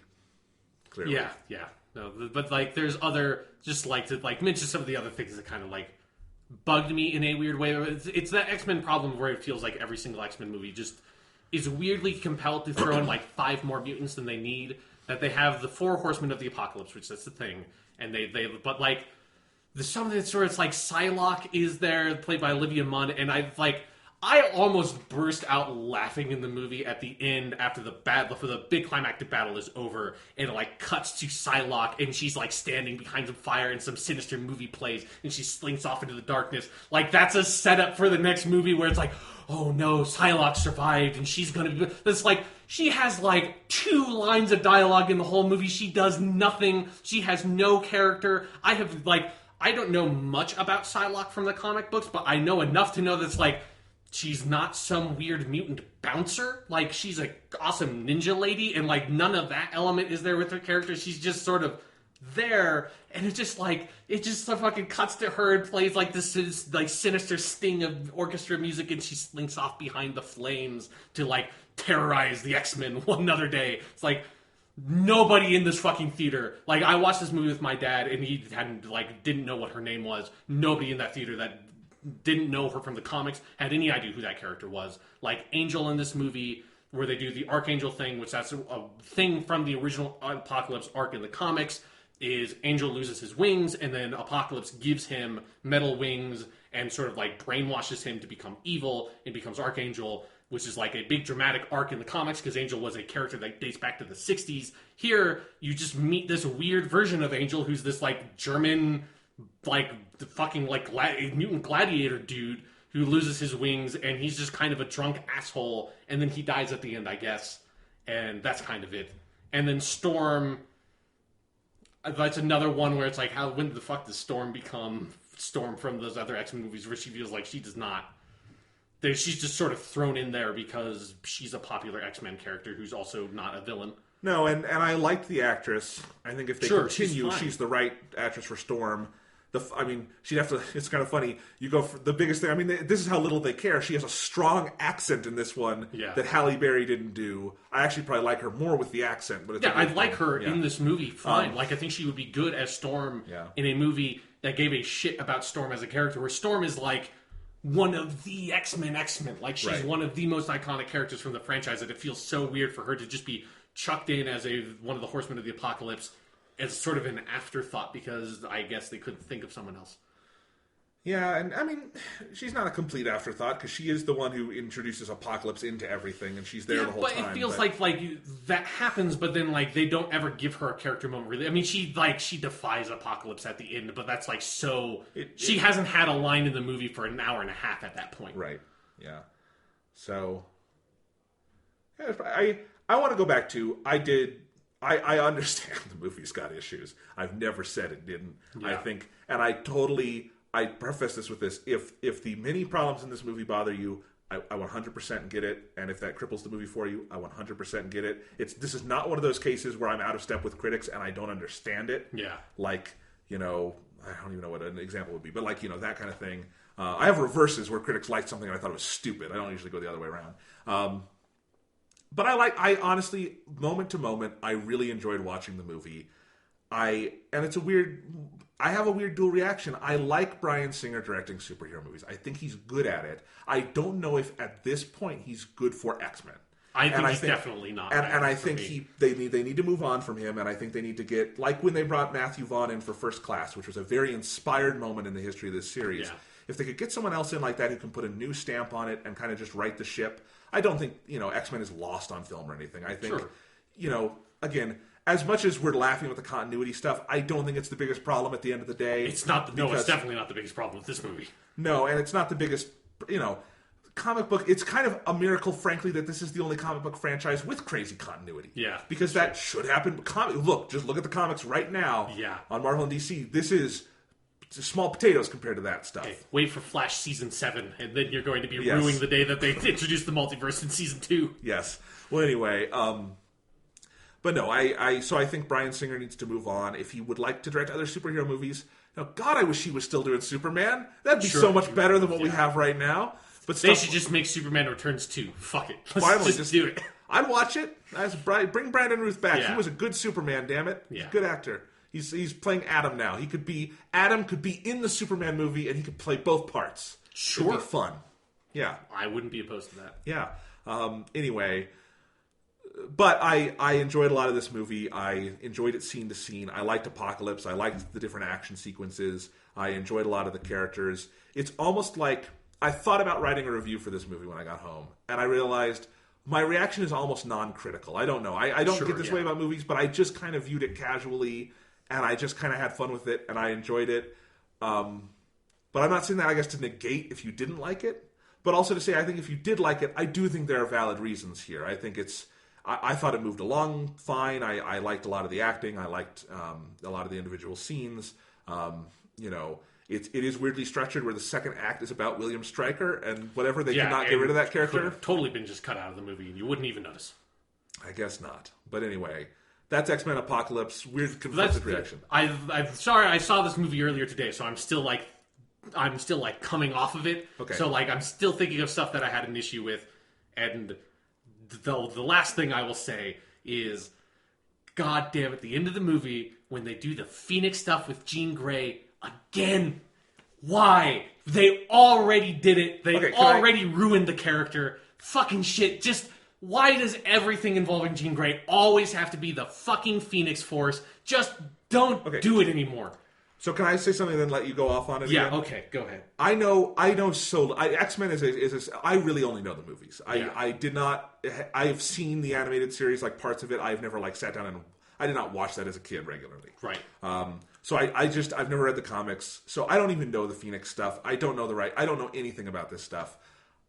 Clearly. Yeah. No, but there's other, just to mention some of the other things that kind of bugged me in a weird way. It's that X-Men problem where it feels like every single X-Men movie just is weirdly compelled to throw in like 5 more mutants than they need. That they have the 4 Horsemen of the Apocalypse, which that's the thing, and but like there's something that's sort of, it's like Psylocke is there, played by Olivia Munn, and I almost burst out laughing in the movie at the end after the big climactic battle is over, and it like cuts to Psylocke, and she's like standing behind some fire, and some sinister movie plays, and she slinks off into the darkness. Like that's a setup for the next movie where it's like, oh no, Psylocke survived, and she's gonna be. It's like she has like 2 lines of dialogue in the whole movie. She does nothing. She has no character. I don't know much about Psylocke from the comic books, but I know enough to know that's like. She's not some weird mutant bouncer. Like, she's an awesome ninja lady, and, like, none of that element is there with her character. She's just sort of there, and it just fucking cuts to her and plays, like, this like sinister sting of orchestra music, and she slinks off behind the flames to, like, terrorize the X-Men one other day. It's like, nobody in this fucking theater. Like, I watched this movie with my dad, and he didn't know what her name was. Nobody in that theater that didn't know her from the comics had any idea who that character was. Like Angel in this movie, where they do the Archangel thing, which that's a thing from the original Apocalypse arc in the comics, is Angel loses his wings, and then Apocalypse gives him metal wings and sort of like brainwashes him to become evil and becomes Archangel, which is like a big dramatic arc in the comics because Angel was a character that dates back to the 60s. Here, you just meet this weird version of Angel who's this like German, like the fucking like mutant gladiator dude who loses his wings, and he's just kind of a drunk asshole, and then he dies at the end, I guess, and that's kind of it. And then Storm, that's another one where it's like, when the fuck does Storm become Storm from those other X-Men movies where she feels like she does not. She's just sort of thrown in there because she's a popular X-Men character who's also not a villain. No, and I liked the actress. I think if they continue, she's the right actress for Storm. She'd have to. It's kind of funny. You go for the biggest thing. I mean, this is how little they care. She has a strong accent in this one that Halle Berry didn't do. I actually probably like her more with the accent. But I'd like her in this movie. Fine. I think she would be good as Storm in a movie that gave a shit about Storm as a character. Where Storm is like one of the X-Men. Like she's one of the most iconic characters from the franchise. That it feels so weird for her to just be chucked in as one of the Horsemen of the Apocalypse. As sort of an afterthought because I guess they couldn't think of someone else. Yeah, and I mean, she's not a complete afterthought because she is the one who introduces Apocalypse into everything, and she's there the whole time. But it feels like that happens, but then like they don't ever give her a character moment. Really, I mean, she defies Apocalypse at the end, but that's like she hasn't had a line in the movie for an hour and a half at that point. Right. Yeah. So I want to go back to I understand the movie's got issues. I've never said it didn't. Yeah. I think, and I preface this with this: if the many problems in this movie bother you, I 100% get it. And if that cripples the movie for you, I 100% get it. This is not one of those cases where I'm out of step with critics and I don't understand it. Yeah. Like, I don't even know what an example would be, but like, that kind of thing. I have reverses where critics liked something and I thought it was stupid. I don't usually go the other way around. But I honestly, moment to moment, I really enjoyed watching the movie. I have a weird dual reaction. I like Bryan Singer directing superhero movies. I think he's good at it. I don't know if at this point he's good for X-Men. I think he's definitely not. And I think they need to move on from him, and I think they need to get, like when they brought Matthew Vaughn in for First Class, which was a very inspired moment in the history of this series. Yeah. If they could get someone else in like that who can put a new stamp on it and kind of just right the ship, I don't think, X-Men is lost on film or anything. I think, again, as much as we're laughing with the continuity stuff, I don't think it's the biggest problem at the end of the day. It's definitely not the biggest problem with this movie. No, and it's not the biggest, comic book. It's kind of a miracle, frankly, that this is the only comic book franchise with crazy continuity. Yeah. Because that should happen. Just look at the comics right now on Marvel and DC. This is small potatoes compared to that stuff. Okay, wait for Flash Season 7, and then you're going to be ruining the day that they introduce the multiverse in Season 2. Yes. Well, anyway, but no, I think Bryan Singer needs to move on. If he would like to direct other superhero movies, God, I wish he was still doing Superman. That'd be so much better than what we have right now. But they should just make Superman Returns 2. Fuck it. Let's just do it. I'd watch it. Bring Brandon Ruth back. Yeah. He was a good Superman, damn it. He's a good actor. He's playing Adam now. Adam could be in the Superman movie, and he could play both parts. Sure. It'd be fun. Yeah. I wouldn't be opposed to that. Yeah. Anyway, but I enjoyed a lot of this movie. I enjoyed it scene to scene. I liked Apocalypse. I liked the different action sequences. I enjoyed a lot of the characters. It's almost like I thought about writing a review for this movie when I got home, and I realized my reaction is almost non-critical. I don't know. I don't get this way about movies, but I just kind of viewed it casually, and I just kind of had fun with it, and I enjoyed it. But I'm not saying that, I guess, to negate if you didn't like it, but also to say I think if you did like it, I do think there are valid reasons here. I think I thought it moved along fine. I liked a lot of the acting. I liked a lot of the individual scenes. It is weirdly structured where the second act is about William Stryker, and whatever, they cannot get rid of that character. Could have totally been just cut out of the movie, and you wouldn't even notice. I guess not. But anyway, that's X-Men Apocalypse. Weird conflicted reaction. I'm sorry, I saw this movie earlier today, so I'm still coming off of it. Okay. So I'm still thinking of stuff that I had an issue with, and the last thing I will say is, God damn, at the end of the movie when they do the Phoenix stuff with Jean Grey again, why? They already did it. They already ruined the character. Fucking shit. Just why does everything involving Jean Grey always have to be the fucking Phoenix Force? Just don't do it anymore. So can I say something and then let you go off on it Yeah, again? okay, go ahead. I know so... X-Men I really only know the movies. I've seen the animated series, like parts of it. I've never sat down and... I did not watch that as a kid regularly. Right. So I've never read the comics, so I don't even know the Phoenix stuff. I don't know anything about this stuff.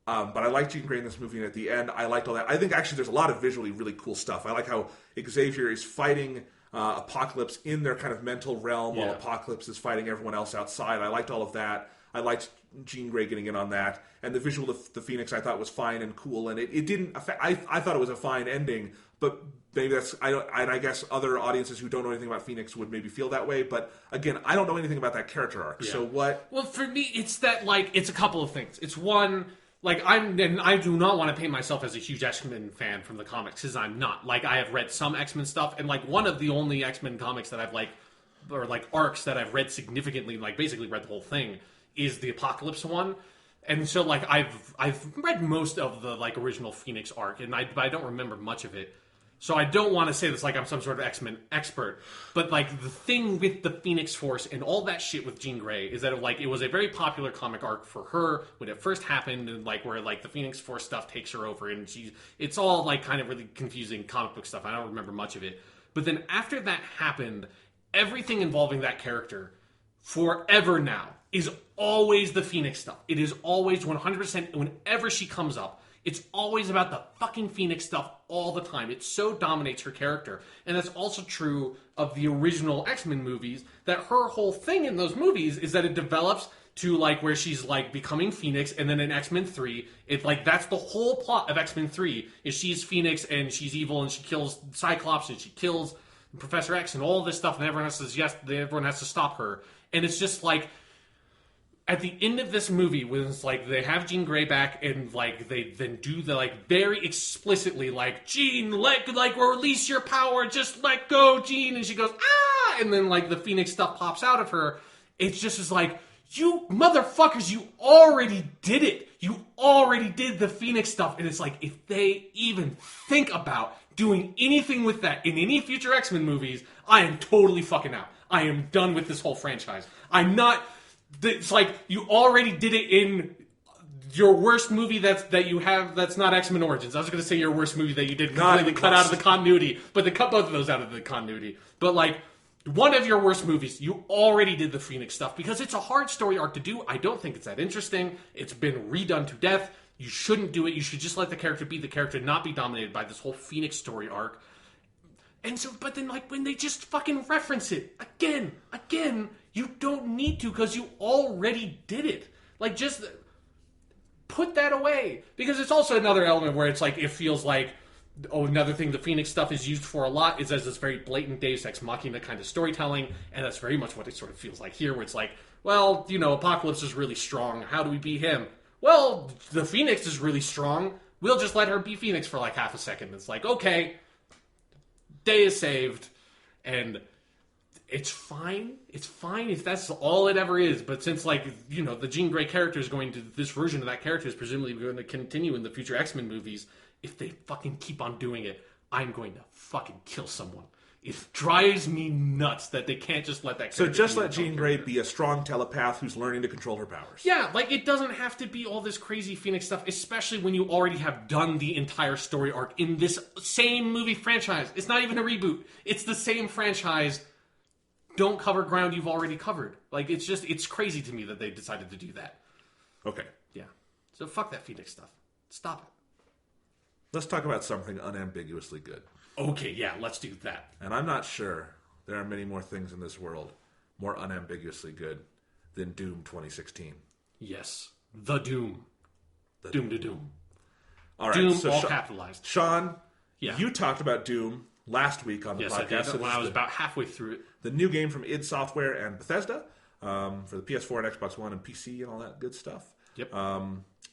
But I liked Jean Grey in this movie, and at the end, I liked all that. I think actually there's a lot of visually really cool stuff. I like how Xavier is fighting Apocalypse in their kind of mental realm while Apocalypse is fighting everyone else outside. I liked all of that. I liked Jean Grey getting in on that. And the visual of the Phoenix I thought was fine and cool, and it didn't affect... I thought it was a fine ending, but maybe that's... I guess other audiences who don't know anything about Phoenix would maybe feel that way, but again, I don't know anything about that character arc, so what... Well, for me, it's that, it's a couple of things. It's one... I do not want to paint myself as a huge X-Men fan from the comics, because I'm not. I have read some X-Men stuff, and, one of the only X-Men comics that I've, or, arcs that I've read significantly, basically read the whole thing, is the Apocalypse one. And so, I've read most of the, original Phoenix arc, but I don't remember much of it. So I don't want to say this I'm some sort of X-Men expert, but the thing with the Phoenix Force and all that shit with Jean Grey is that it was a very popular comic arc for her when it first happened, and where the Phoenix Force stuff takes her over, and it's all kind of really confusing comic book stuff. I don't remember much of it, but then after that happened, everything involving that character forever now is always the Phoenix stuff. It is always 100% whenever she comes up. It's always about the fucking Phoenix stuff all the time. It so dominates her character. And that's also true of the original X-Men movies, that her whole thing in those movies is that it develops to where she's becoming Phoenix, and then in X-Men 3, that's the whole plot of X-Men 3, is she's Phoenix and she's evil and she kills Cyclops and she kills Professor X and all this stuff, and everyone has to stop her. And it's just at the end of this movie, when it's they have Jean Grey back, and they then do the very explicitly Jean, release your power, just let go, Jean, and she goes ah, and then the Phoenix stuff pops out of her. It's just you motherfuckers, you already did it. You already did the Phoenix stuff, and it's if they even think about doing anything with that in any future X-Men movies, I am totally fucking out. I am done with this whole franchise. I'm not. It's you already did it in your worst movie that you have that's not X-Men Origins. I was going to say your worst movie that you did completely cut out of the continuity, but they cut both of those out of the continuity. But one of your worst movies, you already did the Phoenix stuff because it's a hard story arc to do. I don't think it's that interesting. It's been redone to death. You shouldn't do it. You should just let the character be the character, not be dominated by this whole Phoenix story arc. And so, but then when they just fucking reference it again, you don't need to because you already did it. Just put that away. Because it's also another element where it's it feels another thing the Phoenix stuff is used for a lot is as this very blatant Deus Ex Machina kind of storytelling, and that's very much what it sort of feels like here, where it's well, Apocalypse is really strong. How do we beat him? Well, the Phoenix is really strong. We'll just let her be Phoenix for half a second. It's okay, day is saved, and It's fine. It's fine if that's all it ever is. But since, like, you know, the Jean Grey character is going to, this version of that character is presumably going to continue in the future X-Men movies, if they fucking keep on doing it, I'm going to fucking kill someone. It drives me nuts that they can't just let that character. So just let Jean Grey be a strong telepath who's learning to control her powers. Yeah, like, it doesn't have to be all this crazy Phoenix stuff, especially when you already have done the entire story arc in this same movie franchise. It's not even a reboot. It's the same franchise. Don't cover ground you've already covered. Like, it's crazy to me that they decided to do that. Okay. Yeah. So fuck that Phoenix stuff. Stop it. Let's talk about something unambiguously good. Okay, yeah, let's do that. And I'm not sure there are many more things in this world more unambiguously good than Doom 2016. Yes. The Doom. Doom to Doom. All right. Doom, So all capitalized. Sean, Yeah. you talked about Doom last week on the Yes, podcast. I did, So when I was about halfway through it. the new game from id Software and Bethesda for the PS4 and Xbox One and PC and all that good stuff. Yep.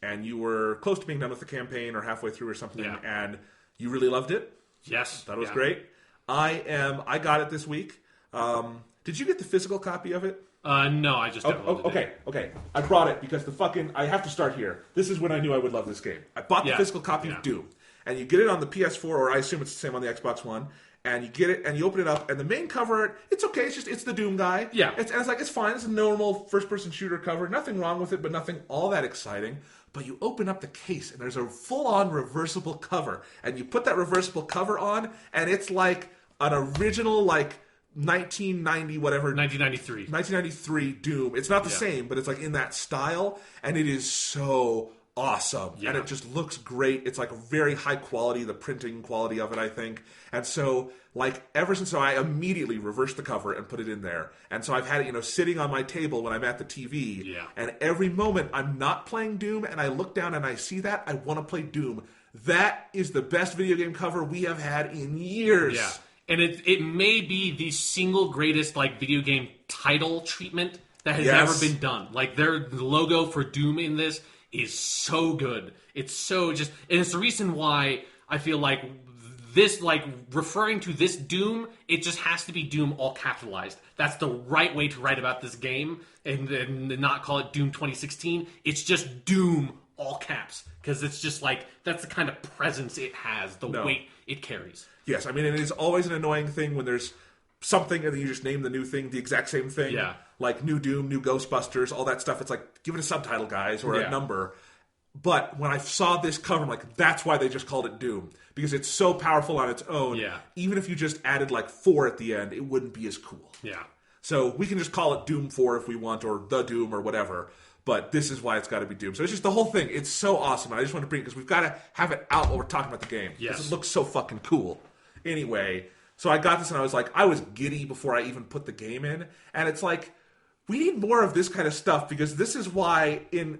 And you were close to being done with the campaign or halfway through or something, Yeah. and you really loved it. Yes. That was great. I got it this week. Did you get the physical copy of it? No, I just downloaded it. Okay. I brought it because I have to start here. This is when I knew I would love this game. I bought the physical copy of Doom, and you get it on the PS4, or I assume it's the same on the Xbox One. And you get it, and you open it up, and the main cover, it's okay. It's the Doom guy. Yeah. It's fine. It's a normal first-person shooter cover. Nothing wrong with it, but nothing all that exciting. But you open up the case, and there's a full-on reversible cover. And you put that reversible cover on, and it's like an original, like, 1993 Doom. It's not the same, but it's like in that style, and it is so awesome. And it just looks great. It's like very high quality, the printing quality of it, I think. And so, like, ever since, so I immediately reversed the cover and put it in there. And so I've had it, sitting on my table when I'm at the TV. Yeah. And every moment I'm not playing Doom and I look down and I see that, I want to play Doom. That is the best video game cover we have had in years. Yeah. And it may be the single greatest, like, video game title treatment that has ever been done. Like, their logo for Doom in this is so good. It's so and it's the reason why I feel like this, like, referring to this Doom, it just has to be Doom all capitalized. That's the right way to write about this game and not call it Doom 2016. It's just Doom all caps, because it's just like, that's the kind of presence it has, the weight it carries. Yes, I mean, it is always an annoying thing when there's something and then you just name the new thing the exact same thing. Yeah. Like new Doom, new Ghostbusters, all that stuff. It's like, give it a subtitle, guys, or a number. But when I saw this cover, I'm like, that's why they just called it Doom. Because it's so powerful on its own. Yeah. Even if you just added like 4 at the end, it wouldn't be as cool. Yeah. So we can just call it Doom 4 if we want, or The Doom, or whatever. But this is why it's got to be Doom. So it's just the whole thing. It's so awesome. I just want to bring it because we've got to have it out while we're talking about the game. Yes. Because it looks so fucking cool. Anyway, so I got this and I was like, I was giddy before I even put the game in. And it's like, we need more of this kind of stuff, because this is why in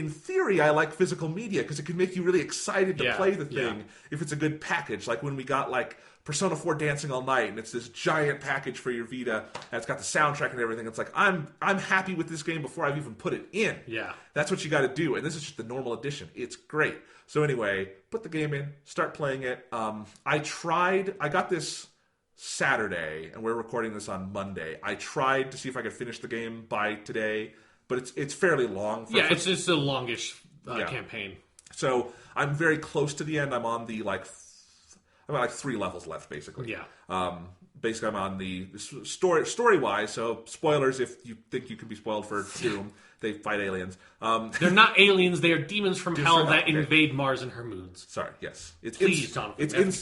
theory I like physical media, because it can make you really excited to play the thing if it's a good package. Like when we got like Persona 4 Dancing All Night, and it's this giant package for your Vita, and it's got the soundtrack and everything. It's like, I'm happy with this game before I've even put it in. Yeah. That's what you got to do, and this is just the normal edition. It's great. So anyway, put the game in, start playing it. I got this Saturday, and we're recording this on Monday. I tried to see if I could finish the game by today, but it's fairly long. It's just a longish campaign. So I'm very close to the end. I'm on the I'm at 3 levels left, basically. Yeah. Basically, I'm on the story-wise, so spoilers if you think you can be spoiled for Doom. They fight aliens. They're not aliens. They are demons from hell that invade Mars and her moons. Sorry, yes. Please, Jonathan.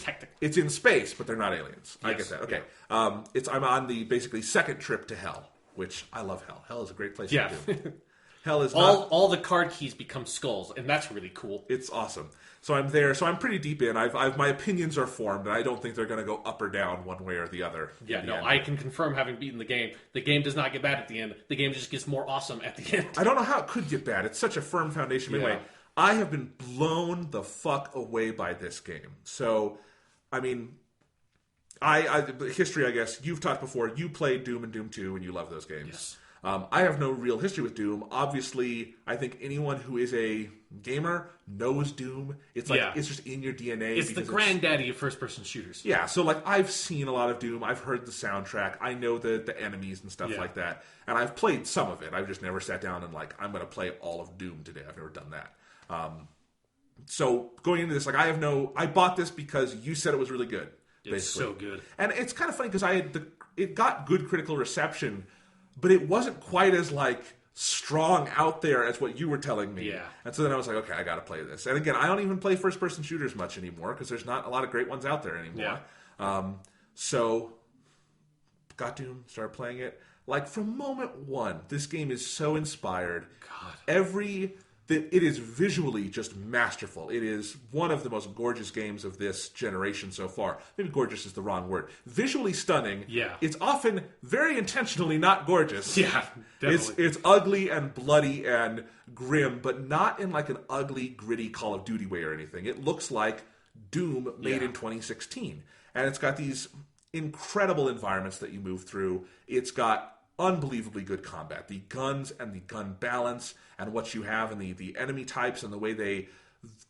It's in space, but they're not aliens. Yes. I get that. Okay. Yeah. I'm on the basically second trip to hell, which I love hell. Hell is a great place to do. Hell is all the card keys become skulls, and that's really cool. It's awesome. So I'm there. So I'm pretty deep in. My opinions are formed, and I don't think they're going to go up or down one way or the other. Yeah, no, I can confirm, having beaten the game. The game does not get bad at the end. The game just gets more awesome at the end. I don't know how it could get bad. It's such a firm foundation. Anyway, I have been blown the fuck away by this game. So, I mean, history, I guess. You've talked before. You played Doom and Doom 2, and you love those games. Yes. I have no real history with Doom. Obviously, I think anyone who is a gamer knows Doom. It's like it's just in your DNA. It's the granddaddy of first-person shooters. Yeah, so like I've seen a lot of Doom. I've heard the soundtrack. I know the enemies and stuff like that. And I've played some of it. I've just never sat down and like, I'm going to play all of Doom today. I've never done that. So going into this, like I bought this because you said it was really good. It's so good. And it's kind of funny because it got good critical reception, but it wasn't quite as like strong out there as what you were telling me. Yeah. And so then I was like, okay, I got to play this. And again, I don't even play first-person shooters much anymore because there's not a lot of great ones out there anymore. Yeah. So got Doom, started playing it. Like from moment one, this game is so inspired. God. It is visually just masterful. It is one of the most gorgeous games of this generation so far. Maybe gorgeous is the wrong word. Visually stunning. Yeah. It's often very intentionally not gorgeous. Yeah, definitely. It's ugly and bloody and grim, but not in like an ugly, gritty Call of Duty way or anything. It looks like Doom made in 2016. And it's got these incredible environments that you move through. It's got unbelievably good combat. The guns and the gun balance and what you have and the enemy types and the way they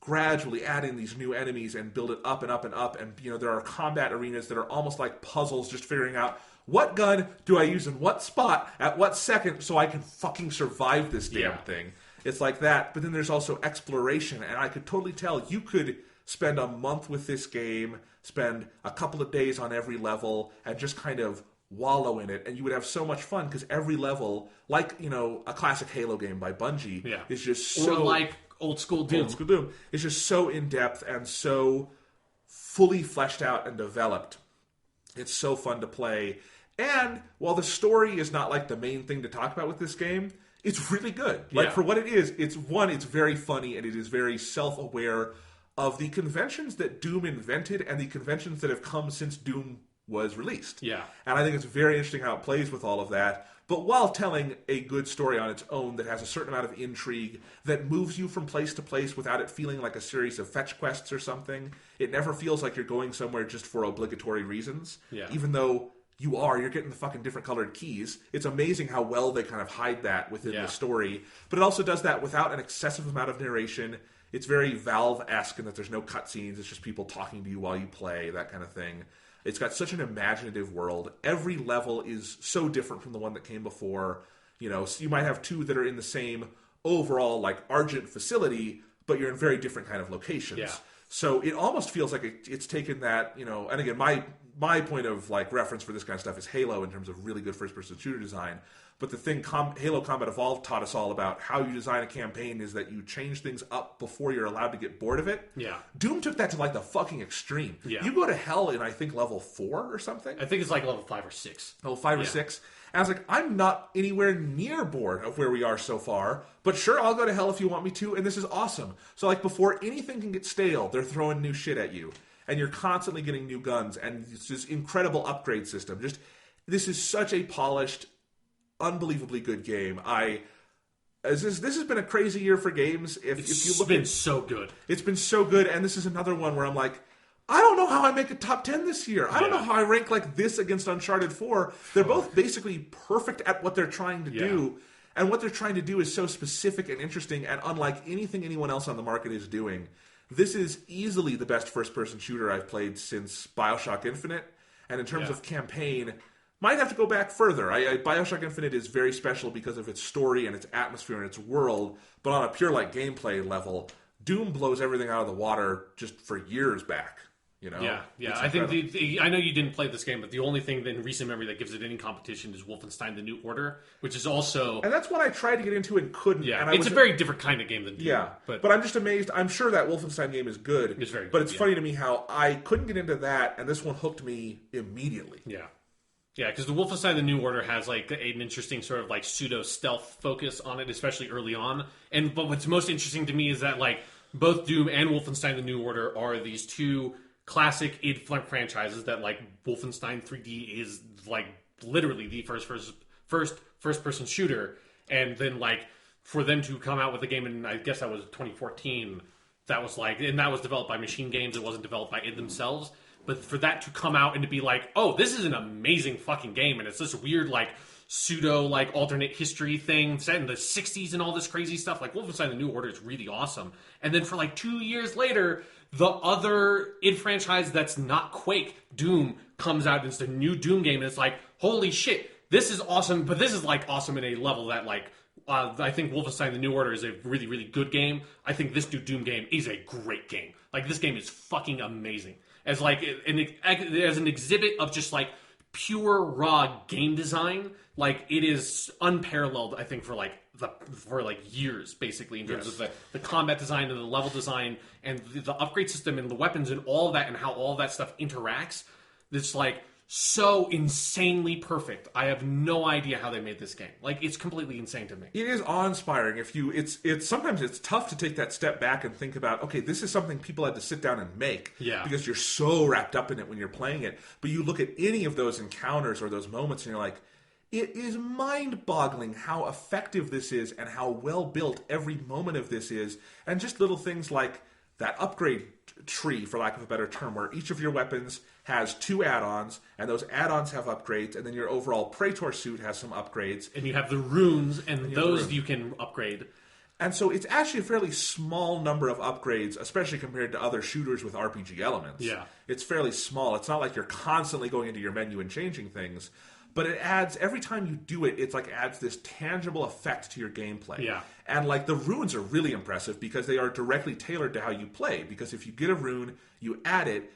gradually add in these new enemies and build it up and up and up. And, you know, there are combat arenas that are almost like puzzles, just figuring out what gun do I use in what spot at what second so I can fucking survive this damn thing. It's like that. But then there's also exploration. And I could totally tell you could spend a month with this game, spend a couple of days on every level, and just kind of wallow in it, and you would have so much fun because every level, like, you know, a classic Halo game by Bungie, is just so... Or like old school Doom. Old school Doom. It's just so in-depth and so fully fleshed out and developed. It's so fun to play. And while the story is not like the main thing to talk about with this game, it's really good. Like, for what it is, it's very funny, and it is very self-aware of the conventions that Doom invented and the conventions that have come since Doom was released. Yeah. And I think it's very interesting how it plays with all of that, but while telling a good story on its own that has a certain amount of intrigue, that moves you from place to place without it feeling like a series of fetch quests or something. It never feels like you're going somewhere just for obligatory reasons. Yeah. Even though you're getting the fucking different colored keys. It's amazing how well they kind of hide that within the story. But it also does that without an excessive amount of narration. It's very Valve-esque in that there's no cutscenes. It's just people talking to you while you play, that kind of thing. It's got such an imaginative world. Every level is so different from the one that came before. You know, so you might have two that are in the same overall, like, Argent facility, but you're in very different kind of locations. Yeah. So it almost feels like it's taken that, you know, and again, my point of, like, reference for this kind of stuff is Halo in terms of really good first-person shooter design. But the thing Halo Combat Evolved taught us all about how you design a campaign is that you change things up before you're allowed to get bored of it. Yeah. Doom took that to like the fucking extreme. Yeah. You go to hell in, I think, level 4 or something. I think it's like level 5 or 6. Level 5 or 6. And I was like, I'm not anywhere near bored of where we are so far, but sure, I'll go to hell if you want me to, and this is awesome. So like before anything can get stale, they're throwing new shit at you. And you're constantly getting new guns, and it's this incredible upgrade system. This is such a polished, unbelievably good game. This has been a crazy year for games. It's been so good. It's been so good, and this is another one where I'm like, I don't know how I make a top 10 this year. I don't know how I rank like this against Uncharted 4. They're both basically perfect at what they're trying to do, and what they're trying to do is so specific and interesting and unlike anything anyone else on the market is doing. This is easily the best first-person shooter I've played since BioShock Infinite, and in terms of campaign, might have to go back further. BioShock Infinite is very special because of its story and its atmosphere and its world, but on a pure like gameplay level, Doom blows everything out of the water just for years back. You know? Yeah. I think I know you didn't play this game, but the only thing in recent memory that gives it any competition is Wolfenstein: The New Order, which is also... And that's what I tried to get into and couldn't. Yeah, and it's a very different kind of game than Doom. Yeah, but I'm just amazed. I'm sure that Wolfenstein game is good. It's very good, but it's funny to me how I couldn't get into that, and this one hooked me immediately. Yeah. Yeah, because the Wolfenstein: The New Order has like an interesting sort of like pseudo stealth focus on it, especially early on. But what's most interesting to me is that like both Doom and Wolfenstein: The New Order are these two classic id franchises that like Wolfenstein 3D is like literally the first person shooter, and then like for them to come out with a game in, I guess that was 2014, that was like, and that was developed by Machine Games, it wasn't developed by id themselves. But for that to come out and to be like, oh, this is an amazing fucking game, and it's this weird, like, pseudo like alternate history thing set in the 60s and all this crazy stuff. Like Wolfenstein: The New Order is really awesome. And then for like 2 years later, the other id franchise that's not Quake, Doom, comes out and it's the new Doom game, and it's like, holy shit, this is awesome. But this is like awesome in a level that like I think Wolfenstein: The New Order is a really, really good game. I think this new Doom game is a great game. Like, this game is fucking amazing. As like as an exhibit of just like pure raw game design, like it is unparalleled. I think for years, basically, in terms of the combat design and the level design and the upgrade system and the weapons and all of that and how all of that stuff interacts. It's like so insanely perfect. I have no idea how they made this game. Like, it's completely insane to me. It is awe-inspiring. It's sometimes it's tough to take that step back and think about, okay, this is something people had to sit down and make. Yeah. Because you're so wrapped up in it when you're playing it. But you look at any of those encounters or those moments and you're like, it is mind-boggling how effective this is and how well-built every moment of this is. And just little things like that upgrade tree, for lack of a better term, where each of your weapons has 2 add-ons, and those add-ons have upgrades, and then your overall Praetor suit has some upgrades. And you have the runes, and those you can upgrade. And so it's actually a fairly small number of upgrades, especially compared to other shooters with RPG elements. Yeah. It's fairly small. It's not like you're constantly going into your menu and changing things. But it adds, every time you do it, it's like adds this tangible effect to your gameplay. Yeah. And like the runes are really impressive because they are directly tailored to how you play. Because if you get a rune, you add it,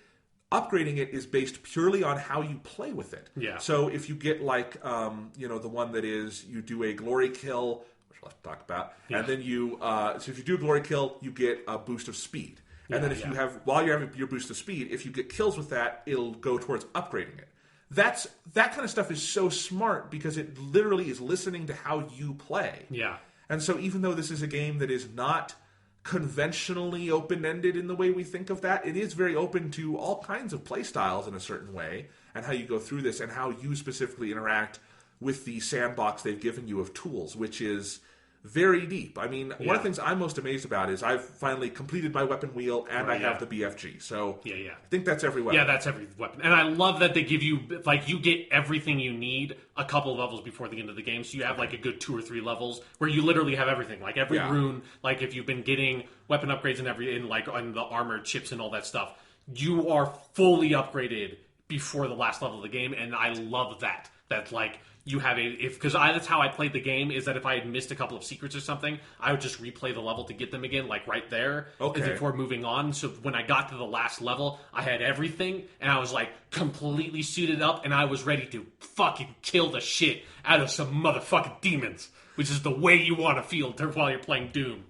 upgrading it is based purely on how you play with it. Yeah. So if you get like, the one that is, you do a glory kill, which we'll have to talk about, and then you, so if you do a glory kill, you get a boost of speed. And then if you have, while you're having your boost of speed, if you get kills with that, it'll go towards upgrading it. That kind of stuff is so smart because it literally is listening to how you play. Yeah. And so even though this is a game that is not conventionally open-ended in the way we think of that, it is very open to all kinds of play styles in a certain way and how you go through this and how you specifically interact with the sandbox they've given you of tools, which is very deep. I mean, one of the things I'm most amazed about is I've finally completed my weapon wheel and I have the BFG. So I think that's every weapon. Yeah, that's every weapon. And I love that they give you, like, you get everything you need a couple of levels before the end of the game. So you have, like, a good 2 or 3 levels where you literally have everything. Like, every rune, like, if you've been getting weapon upgrades and like, on the armor chips and all that stuff, you are fully upgraded before the last level of the game. And I love that. That's, like, you have because that's how I played the game, is that if I had missed a couple of secrets or something, I would just replay the level to get them again, like right there, before moving on. So when I got to the last level, I had everything, and I was like completely suited up, and I was ready to fucking kill the shit out of some motherfucking demons, which is the way you want to feel while you're playing Doom.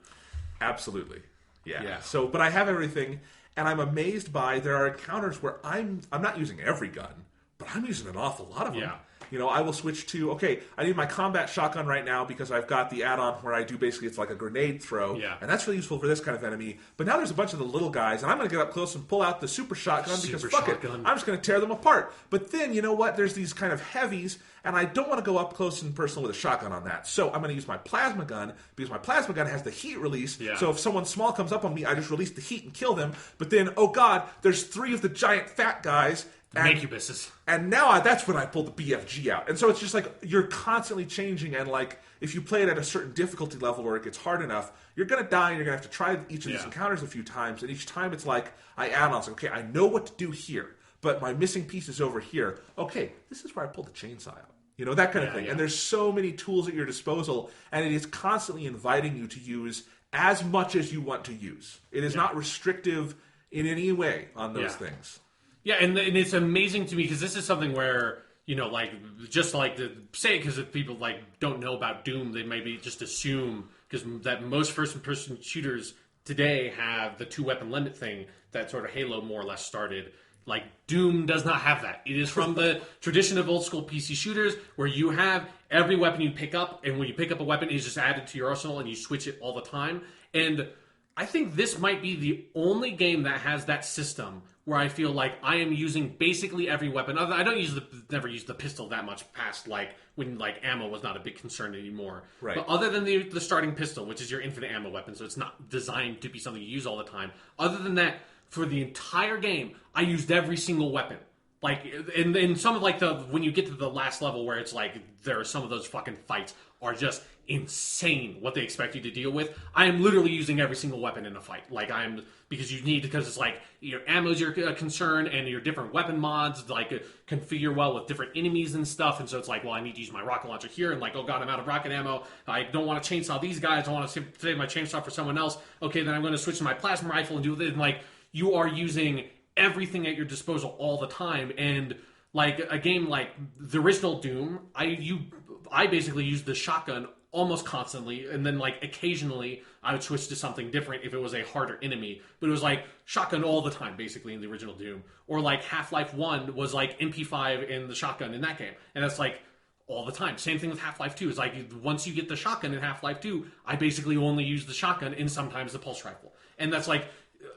Absolutely, yeah. So, but I have everything, and I'm amazed by there are encounters where I'm not using every gun, but I'm using an awful lot of them. Yeah. You know, I will switch to, I need my combat shotgun right now because I've got the add-on where I do basically, it's like a grenade throw. Yeah. And that's really useful for this kind of enemy. But now there's a bunch of the little guys, and I'm going to get up close and pull out the super shotgun because fuck it, I'm just going to tear them apart. But then, you know what, there's these kind of heavies, and I don't want to go up close and personal with a shotgun on that. So I'm going to use my plasma gun because my plasma gun has the heat release. Yeah. So if someone small comes up on me, I just release the heat and kill them. But then, oh god, there's 3 of the giant fat guys. Macubuses. And now that's when I pull the BFG out. And so it's just like you're constantly changing, and like if you play it at a certain difficulty level where it gets hard enough, you're going to die and you're going to have to try each of these encounters a few times. And each time it's like I add on, okay, I know what to do here, but my missing piece is over here. Okay, this is where I pull the chainsaw out. You know, that kind of thing. And there's so many tools at your disposal, and it is constantly inviting you to use as much as you want to use. It is not restrictive in any way on those things. Yeah, and it's amazing to me because this is something where, you know, like, just like say it because if people like don't know about Doom, they maybe just assume because that most first-person shooters today have the 2-weapon limit thing that sort of Halo more or less started. Like, Doom does not have that. It is from the tradition of old-school PC shooters where you have every weapon you pick up, and when you pick up a weapon, it's just added to your arsenal, and you switch it all the time. And I think this might be the only game that has that system where I feel like I am using basically every weapon. I don't never use the pistol that much past like when like ammo was not a big concern anymore. Right. But other than the starting pistol, which is your infinite ammo weapon, so it's not designed to be something you use all the time. Other than that, for the entire game, I used every single weapon. Like, and some of like when you get to the last level where it's like there are some of those fucking fights are just insane what they expect you to deal with. I am literally using every single weapon in a fight. Like because it's like your ammo's your concern and your different weapon mods like configure well with different enemies and stuff. And so it's like, well, I need to use my rocket launcher here, and like, oh god, I'm out of rocket ammo. I don't want to chainsaw these guys. I want to save my chainsaw for someone else. Okay, then I'm going to switch to my plasma rifle and do this. And like, you are using everything at your disposal all the time. And like a game like the original Doom, I basically used the shotgun almost constantly, and then like occasionally I would switch to something different if it was a harder enemy, but it was like shotgun all the time basically in the original Doom. Or like Half-Life 1 was like MP5 in the shotgun in that game, and that's like all the time. Same thing with Half-Life 2. It's like once you get the shotgun in Half-Life 2, I basically only use the shotgun and sometimes the pulse rifle. And that's like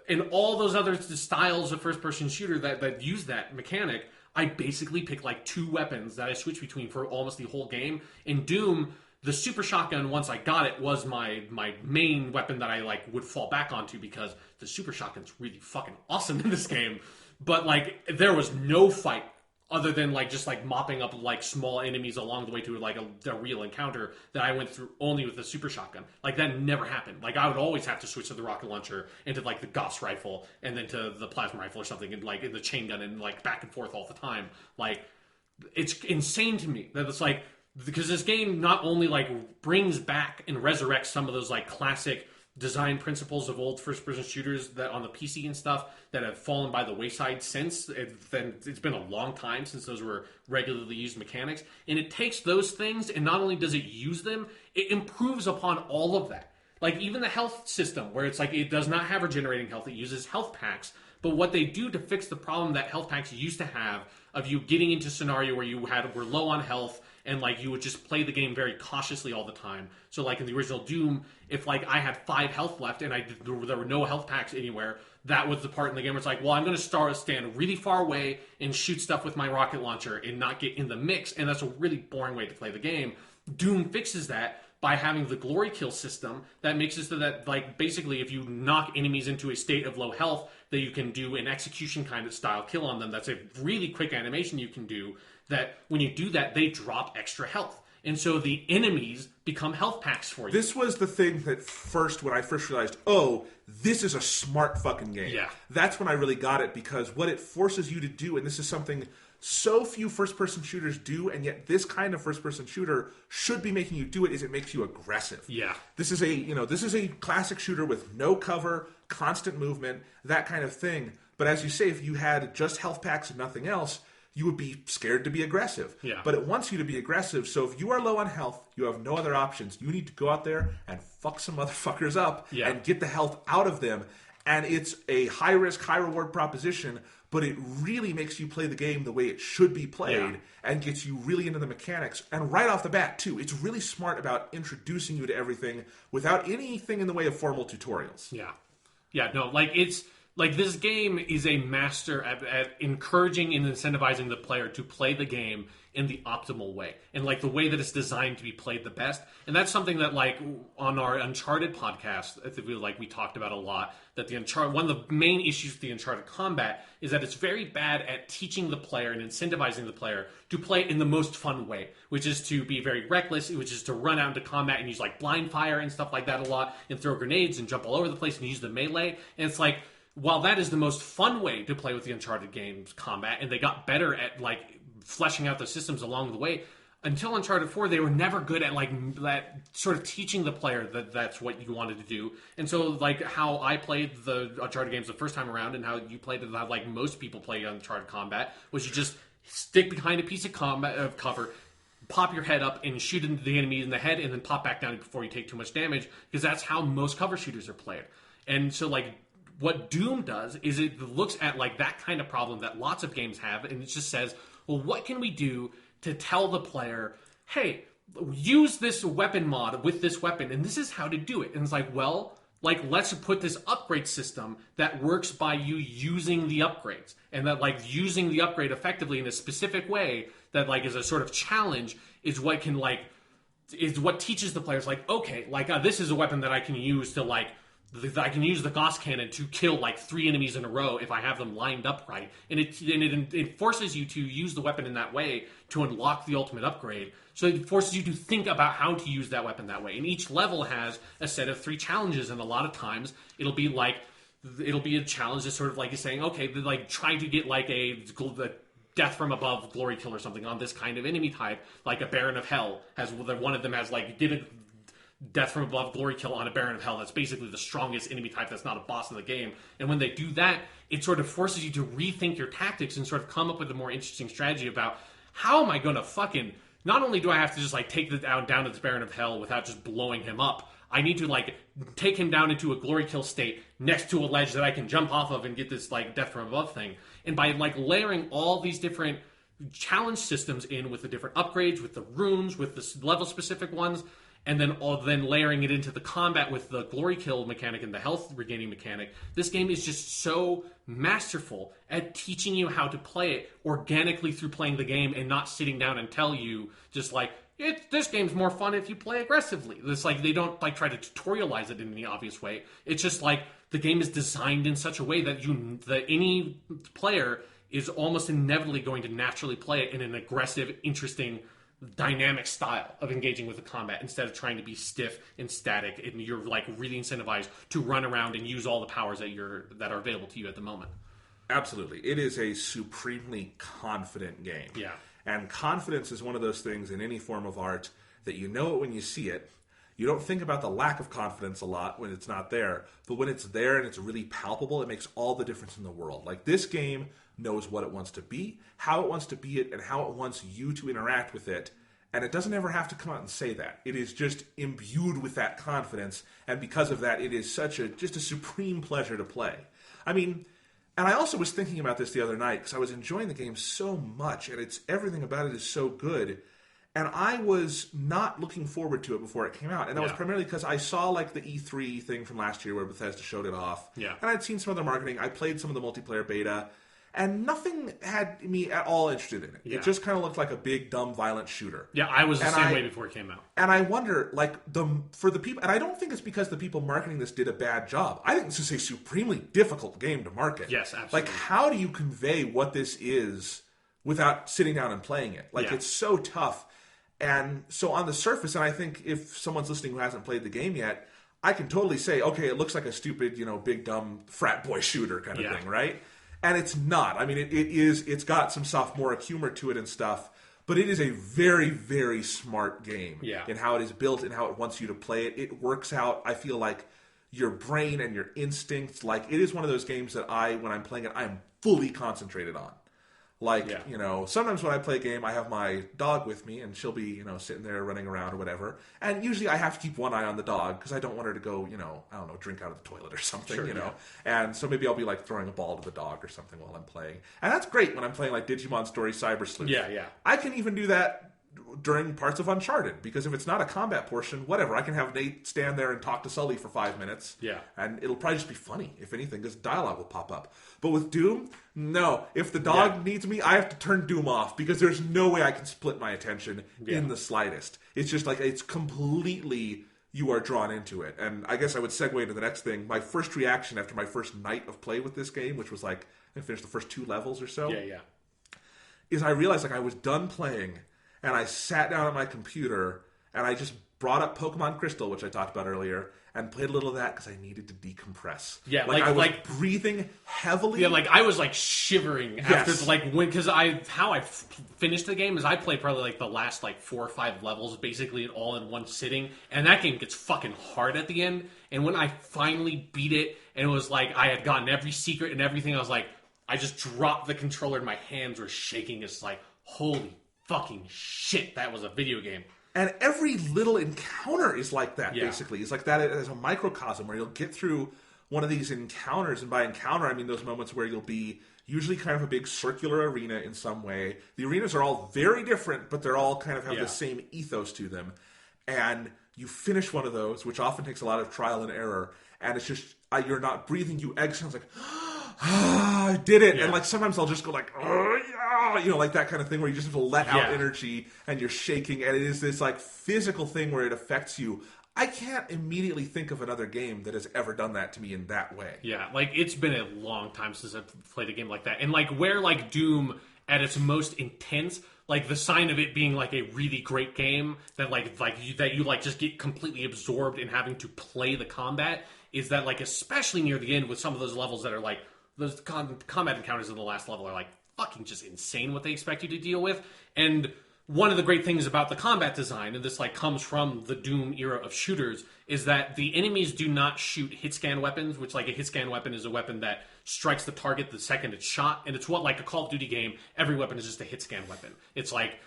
in all those other styles of first-person shooter that use that mechanic, I basically pick like 2 weapons that I switch between for almost the whole game. In Doom, the super shotgun, once I got it, was my main weapon that I like would fall back onto because the super shotgun's really fucking awesome in this game. But like there was no fight other than like just like mopping up like small enemies along the way to like a real encounter that I went through only with the super shotgun. Like that never happened. Like I would always have to switch to the rocket launcher and to like the Gauss rifle and then to the plasma rifle or something, and like in the chain gun and like back and forth all the time. Like it's insane to me that it's like, because this game not only like brings back and resurrects some of those like classic design principles of old first-person shooters that on the PC and stuff that have fallen by the wayside since. It's been a long time since those were regularly used mechanics. And it takes those things, and not only does it use them, it improves upon all of that. Like even the health system, where it's like it does not have regenerating health, it uses health packs. But what they do to fix the problem that health packs used to have of you getting into a scenario where you were low on health, and like you would just play the game very cautiously all the time. So like in the original Doom, if like I had 5 health left and there were no health packs anywhere, that was the part in the game where it's like, well, I'm going to stand really far away and shoot stuff with my rocket launcher and not get in the mix. And that's a really boring way to play the game. Doom fixes that by having the glory kill system that makes it so that like basically if you knock enemies into a state of low health, that you can do an execution kind of style kill on them. That's a really quick animation you can do, that when you do that, they drop extra health. And so the enemies become health packs for you. This was the thing that when I first realized, oh, this is a smart fucking game. Yeah. That's when I really got it, because what it forces you to do, and this is something so few first-person shooters do, and yet this kind of first-person shooter should be making you do it, is it makes you aggressive. Yeah. This is a classic shooter with no cover, constant movement, that kind of thing. But as you say, if you had just health packs and nothing else, you would be scared to be aggressive. Yeah. But it wants you to be aggressive, so if you are low on health, you have no other options. You need to go out there and fuck some motherfuckers up and get the health out of them. And it's a high-risk, high-reward proposition, but it really makes you play the game the way it should be played and gets you really into the mechanics. And right off the bat, too, it's really smart about introducing you to everything without anything in the way of formal tutorials. Yeah. Yeah, no, like it's... Like, this game is a master at encouraging and incentivizing the player to play the game in the optimal way. And, like, the way that it's designed to be played the best. And that's something that, like, on our Uncharted podcast, I think we talked about a lot, that one of the main issues with the Uncharted combat is that it's very bad at teaching the player and incentivizing the player to play in the most fun way, which is to be very reckless, which is to run out into combat and use, like, blind fire and stuff like that a lot, and throw grenades and jump all over the place and use the melee. And it's like, while that is the most fun way to play with the Uncharted games combat, and they got better at like fleshing out the systems along the way, until Uncharted 4, they were never good at like that sort of teaching the player that that's what you wanted to do. And so like how I played the Uncharted games the first time around, and how you played it, how like most people play Uncharted combat, was you just stick behind a piece of cover, pop your head up and shoot the enemy in the head, and then pop back down before you take too much damage, because that's how most cover shooters are played. And so like what Doom does is it looks at like that kind of problem that lots of games have, and it just says, well, what can we do to tell the player, hey, use this weapon mod with this weapon, and this is how to do it. And it's like, well, like, let's put this upgrade system that works by you using the upgrades, and that like using the upgrade effectively in a specific way that like is a sort of challenge is what teaches the players like, okay, like this is a weapon that I can use to like I can use the Gauss cannon to kill like 3 enemies in a row if I have them lined up right, and it forces you to use the weapon in that way to unlock the ultimate upgrade. So it forces you to think about how to use that weapon that way. And each level has a set of 3 challenges, and a lot of times it'll be a challenge that's sort of like saying, okay, like trying to get like the death from above glory kill or something on this kind of enemy type, like a Baron of Hell has one of them has like get a death from above glory kill on a Baron of Hell. That's basically the strongest enemy type that's not a boss in the game. And when they do that, it sort of forces you to rethink your tactics and sort of come up with a more interesting strategy about how am I going to fucking, not only do I have to just like take the down to this Baron of Hell without just blowing him up, I need to like take him down into a glory kill state next to a ledge that I can jump off of and get this like death from above thing. And by like layering all these different challenge systems in with the different upgrades, with the runes, with the level specific ones, and then layering it into the combat with the glory kill mechanic and the health regaining mechanic, this game is just so masterful at teaching you how to play it organically through playing the game and not sitting down and tell you just like, this game's more fun if you play aggressively. It's like they don't like try to tutorialize it in any obvious way. It's just like the game is designed in such a way that any player is almost inevitably going to naturally play it in an aggressive, interesting, dynamic style of engaging with the combat instead of trying to be stiff and static, and you're like really incentivized to run around and use all the powers that are available to you at the moment. Absolutely. It is a supremely confident game. Yeah. And confidence is one of those things in any form of art that you know it when you see it. You don't think about the lack of confidence a lot when it's not there, but when it's there and it's really palpable, it makes all the difference in the world. Like, this game knows what it wants to be, how it wants to be it, and how it wants you to interact with it. And it doesn't ever have to come out and say that. It is just imbued with that confidence, and because of that, it is just a supreme pleasure to play. I mean, and I also was thinking about this the other night because I was enjoying the game so much, and everything about it is so good. And I was not looking forward to it before it came out. And that was primarily because I saw like the E3 thing from last year where Bethesda showed it off. Yeah. And I'd seen some of the marketing. I played some of the multiplayer beta. And nothing had me at all interested in it. Yeah. It just kind of looked like a big, dumb, violent shooter. Yeah, I was the same way before it came out. And I wonder, like, for the people... And I don't think it's because the people marketing this did a bad job. I think this is a supremely difficult game to market. Yes, absolutely. Like, how do you convey what this is without sitting down and playing it? Like, it's so tough. And so on the surface, and I think if someone's listening who hasn't played the game yet, I can totally say, okay, it looks like a stupid, big, dumb frat boy shooter kind of thing, right? And it's not. I mean, it's got some sophomoric humor to it and stuff, but it is a very, very smart game in how it is built and how it wants you to play it. It works out, I feel like, your brain and your instincts. Like, it is one of those games that when I'm playing it, I am fully concentrated on. Like, sometimes when I play a game, I have my dog with me, and she'll be, sitting there running around or whatever. And usually I have to keep one eye on the dog, because I don't want her to go, I don't know, drink out of the toilet or something, know. And so maybe I'll be, like, throwing a ball to the dog or something while I'm playing. And that's great when I'm playing, like, Digimon Story Cyber Sleuth. Yeah. I can even do that during parts of Uncharted, because if it's not a combat portion, whatever, I can have Nate stand there and talk to Sully for 5 minutes, and it'll probably just be funny, if anything, because dialogue will pop up. But with Doom, no. If the dog needs me, I have to turn Doom off, because there's no way I can split my attention in the slightest. It's just like, it's completely, you are drawn into it. And I guess I would segue into the next thing. My first reaction after my first night of play with this game, which was like, I finished the first 2 levels or so, is I realized like I was done playing, and I sat down at my computer, and I just brought up Pokemon Crystal, which I talked about earlier, and played a little of that because I needed to decompress. Yeah, I was breathing heavily. Yeah, like I was like shivering after because how I finished the game is I played probably like the last like 4 or 5 levels basically all in one sitting, and that game gets fucking hard at the end. And when I finally beat it, and it was like I had gotten every secret and everything, I was like, I just dropped the controller and my hands were shaking. It's like, holy fucking shit, that was a video game. And every little encounter is like that, basically. It's like that as a microcosm where you'll get through one of these encounters, and by encounter, I mean those moments where you'll be usually kind of a big circular arena in some way. The arenas are all very different, but they're all kind of have the same ethos to them. And you finish one of those, which often takes a lot of trial and error, and it's just, you're not breathing, you exhale, it's like, I did it. And like sometimes I'll just go like, like that kind of thing where you just have to let out energy and you're shaking, and it is this like physical thing where it affects you. I can't immediately think of another game that has ever done that to me in that way. Yeah, like, it's been a long time since I've played a game like that. And, like, where, like, Doom at its most intense, like, the sign of it being, like, a really great game that, you just get completely absorbed in having to play the combat is that, like, especially near the end with some of those levels that are, like, those combat encounters in the last level are, like, fucking just insane what they expect you to deal with. And one of the great things about the combat design, and this like comes from the Doom era of shooters, is that the enemies do not shoot hit scan weapons, which like a hit scan weapon is a weapon that strikes the target the second it's shot, and it's what like a Call of Duty game, every weapon is just a hit scan weapon. It's like,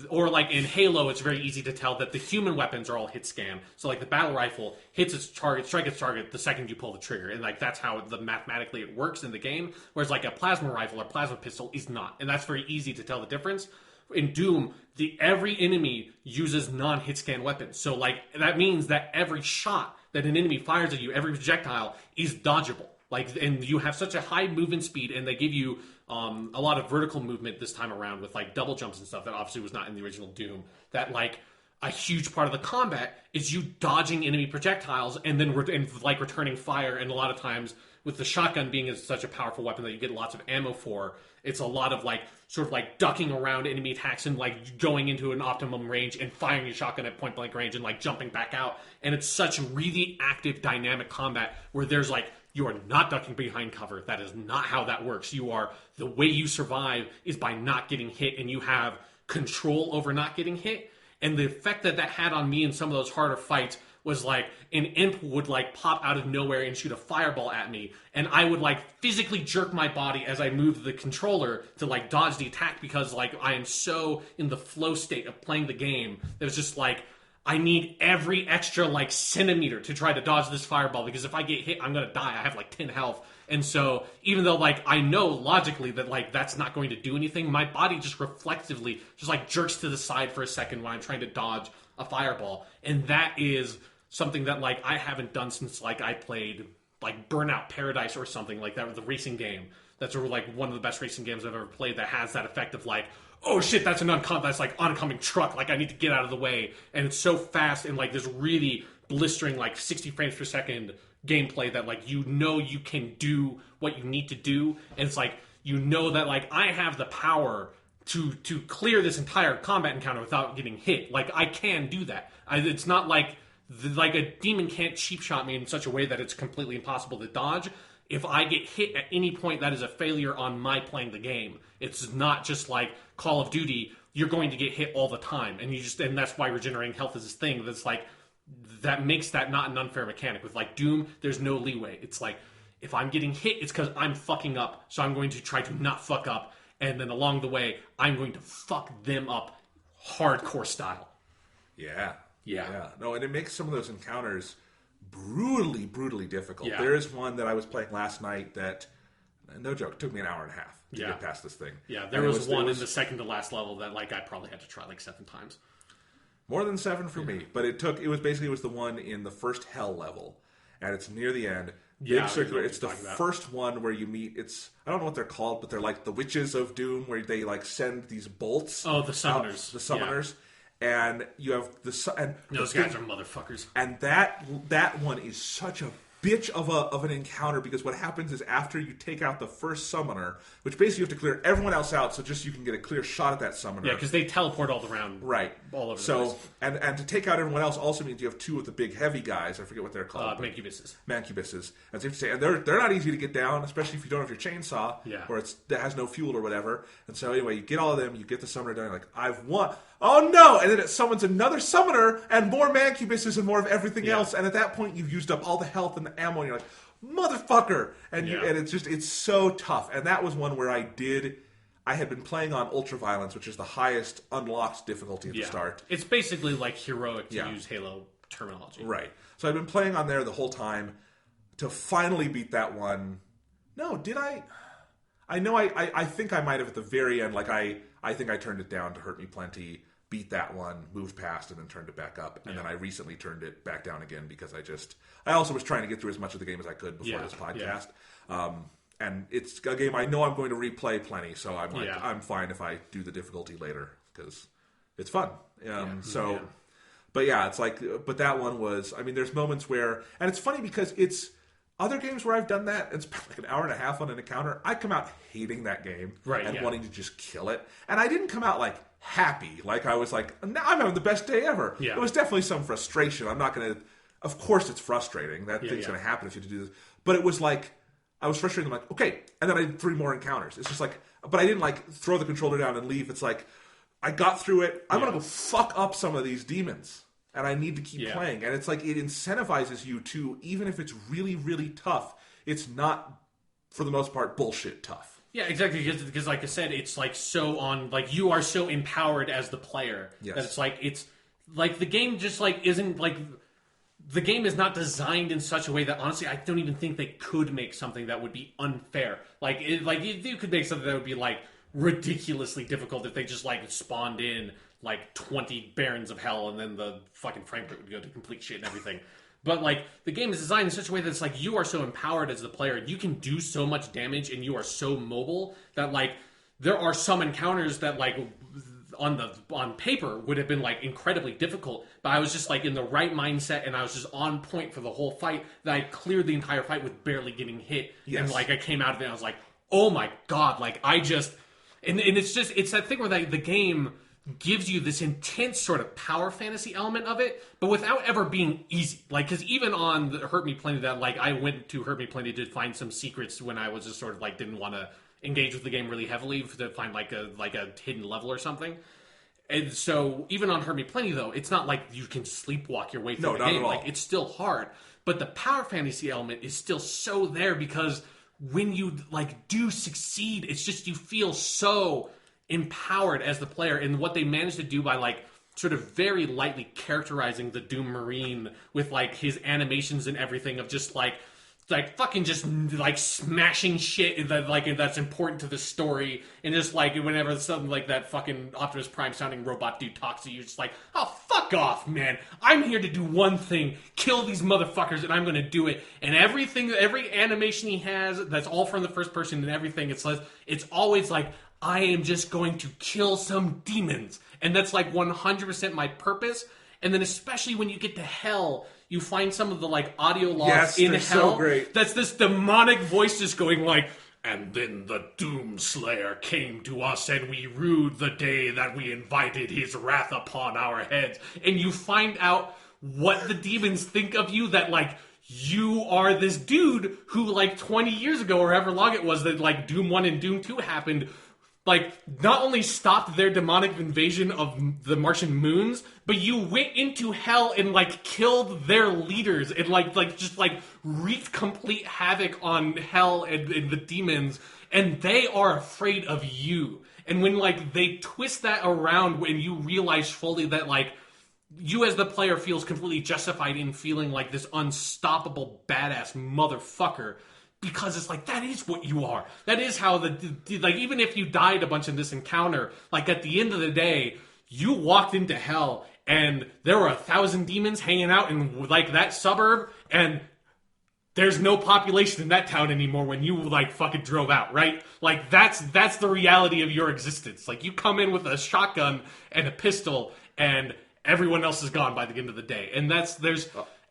or like in Halo, it's very easy to tell that the human weapons are all hit scan. So like the battle rifle hits its target, strikes its target the second you pull the trigger, and like that's how mathematically it works in the game. Whereas like a plasma rifle or plasma pistol is not, and that's very easy to tell the difference. In Doom, every enemy uses non-hit scan weapons. So, like, that means that every shot that an enemy fires at you, every projectile, is dodgeable. Like, and you have such a high movement speed, and they give you a lot of vertical movement this time around with, like, double jumps and stuff that obviously was not in the original Doom. That, like, a huge part of the combat is you dodging enemy projectiles and then returning fire. And a lot of times, with the shotgun being such a powerful weapon that you get lots of ammo for, it's a lot of like sort of like ducking around enemy attacks and like going into an optimum range and firing your shotgun at point blank range and like jumping back out. And it's such really active, dynamic combat where there's like, you are not ducking behind cover. That is not how that works. The way you survive is by not getting hit, and you have control over not getting hit. And the effect that had on me in some of those harder fights was like an imp would like pop out of nowhere and shoot a fireball at me, and I would like physically jerk my body as I moved the controller to like dodge the attack, because like I am so in the flow state of playing the game that it's just like I need every extra like centimeter to try to dodge this fireball, because if I get hit I'm gonna die. I have like 10 health. And so even though like I know logically that like that's not going to do anything, my body just reflexively just like jerks to the side for a second when I'm trying to dodge a fireball. And that is something that like I haven't done since like I played like Burnout Paradise or something like that, with the racing game. That's like one of the best racing games I've ever played, that has that effect of like, oh shit, that's that's like oncoming truck, like I need to get out of the way. And it's so fast, and like this really blistering like 60 frames per second gameplay that like you can do what you need to do. And it's like that like I have the power to clear this entire combat encounter without getting hit. Like I can do that. It's not like a demon can't cheap shot me in such a way that it's completely impossible to dodge. If I get hit at any point, that is a failure on my playing the game. It's not just like Call of Duty. You're going to get hit all the time, and and that's why regenerating health is this thing that's like, that makes that not an unfair mechanic. With like Doom, there's no leeway. It's like, if I'm getting hit, it's because I'm fucking up, so I'm going to try to not fuck up, and then along the way, I'm going to fuck them up hardcore style. Yeah. Yeah. No, and it makes some of those encounters brutally, brutally difficult. Yeah. There is one that I was playing last night that, no joke, took me an hour and a half to get past this thing. Yeah, there was one in the second to last level that like I probably had to try like 7 times. More than 7 for me, but it was the one in the first hell level, and it's near the end. Big circular. It's the first one where you meet. I don't know what they're called, but they're like the witches of Doom, where they like send these bolts. Oh, the summoners. The summoners. Yeah. And you have those guys are motherfuckers. And that one is such a bitch of an encounter, because what happens is after you take out the first summoner, which basically you have to clear everyone else out so just you can get a clear shot at that summoner. Yeah, because they teleport all around. Right. All over the place. And to take out everyone else also means you have 2 of the big heavy guys. I forget what they're called. Mancubuses. Mancubuses. And so you have to say, and they're not easy to get down, especially if you don't have your chainsaw, or that has no fuel or whatever. And so anyway, you get all of them, you get the summoner done, you're like, I've won. Oh no! And then it summons another summoner and more Mancubuses and more of everything else. And at that point, you've used up all the health and the ammo, and you're like, motherfucker! And it's so tough. And that was one where I had been playing on ultraviolence, which is the highest unlocked difficulty at the start. It's basically like heroic to use Halo terminology. Right. So I've been playing on there the whole time to finally beat that one. No, did I? I know I think I might have at the very end, like I think I turned it down to Hurt Me Plenty, beat that one, moved past it, and turned it back up. And then I recently turned it back down again because I also was trying to get through as much of the game as I could before this podcast. And it's a game I know I'm going to replay plenty, so I'm fine if I do the difficulty later, because it's fun. But yeah, it's like, but that one was, I mean, there's moments where, and it's funny because it's other games where I've done that and spent like an hour and a half on an encounter, I come out hating that game and wanting to just kill it. And I didn't come out like happy, like I was like, now I'm having the best day ever. Yeah. There was definitely some frustration. I'm not going to, of course it's frustrating. That thing's going to happen if you have to do this. But it was like, I was frustrated. I'm like, okay. And then I did 3 more encounters. It's just like, but I didn't like throw the controller down and leave. It's like, I got through it. I'm going to go fuck up some of these demons. And I need to keep playing. And it's like, it incentivizes you to, even if it's really, really tough, it's not, for the most part, bullshit tough. Yeah, exactly. Because like I said, it's like so on, like you are so empowered as the player that it's like the game just like isn't like, the game is not designed in such a way that honestly, I don't even think they could make something that would be unfair. Like, you could make something that would be like ridiculously difficult if they just like spawned in like 20 Barons of Hell and then the fucking frame rate would go to complete shit and everything. But like the game is designed in such a way that it's like you are so empowered as the player, you can do so much damage and you are so mobile that like there are some encounters that like on paper would have been like incredibly difficult, but I was just like in the right mindset and I was just on point for the whole fight that I cleared the entire fight with barely getting hit. And like I came out of it and I was like, oh my god, like I just and it's that thing where the game gives you this intense sort of power fantasy element of it, but without ever being easy. Like, because even on the Hurt Me Plenty, that like I went to Hurt Me Plenty to find some secrets when I was just sort of like didn't want to engage with the game really heavily to find like a hidden level or something. And so even on Hurt Me Plenty though, it's not like you can sleepwalk your way through the game. Like it's still hard, but the power fantasy element is still so there because when you like do succeed, it's just you feel so empowered as the player. And what they managed to do by like sort of very lightly characterizing the Doom Marine with like his animations and everything of just like fucking just like smashing shit that like that's important to the story, and just like whenever something like that fucking Optimus Prime sounding robot dude talks to you, just like, oh fuck off, man, I'm here to do one thing, kill these motherfuckers, and I'm gonna do it. And every animation he has that's all from the first person and everything, it's always like, I am just going to kill some demons. And that's like 100% my purpose. And then especially when you get to hell, you find some of the like audio logs in hell. So great. That's this demonic voice just going like, and then the Doom Slayer came to us and we rued the day that we invited his wrath upon our heads. And you find out what the demons think of you, that like, you are this dude who like 20 years ago or however long it was that like Doom 1 and Doom 2 happened, like, not only stopped their demonic invasion of the Martian moons, but you went into hell and, like, killed their leaders and, like just, like, wreaked complete havoc on hell and the demons, and they are afraid of you. And when, like, they twist that around when you realize fully that, like, you as the player feels completely justified in feeling like this unstoppable badass motherfucker, because it's like, that is what you are. That is how like, even if you died a bunch in this encounter, like, at the end of the day, you walked into hell, and there were 1,000 demons hanging out in, like, that suburb, and there's no population in that town anymore when you, like, fucking drove out, right? Like, that's the reality of your existence. Like, you come in with a shotgun and a pistol, and everyone else is gone by the end of the day. And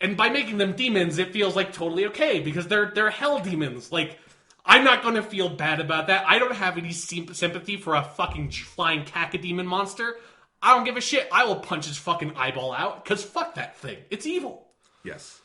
and by making them demons, it feels like totally okay, because they're hell demons. Like, I'm not going to feel bad about that. I don't have any sympathy for a fucking flying cacodemon monster. I don't give a shit. I will punch his fucking eyeball out, because fuck that thing. It's evil. Yes.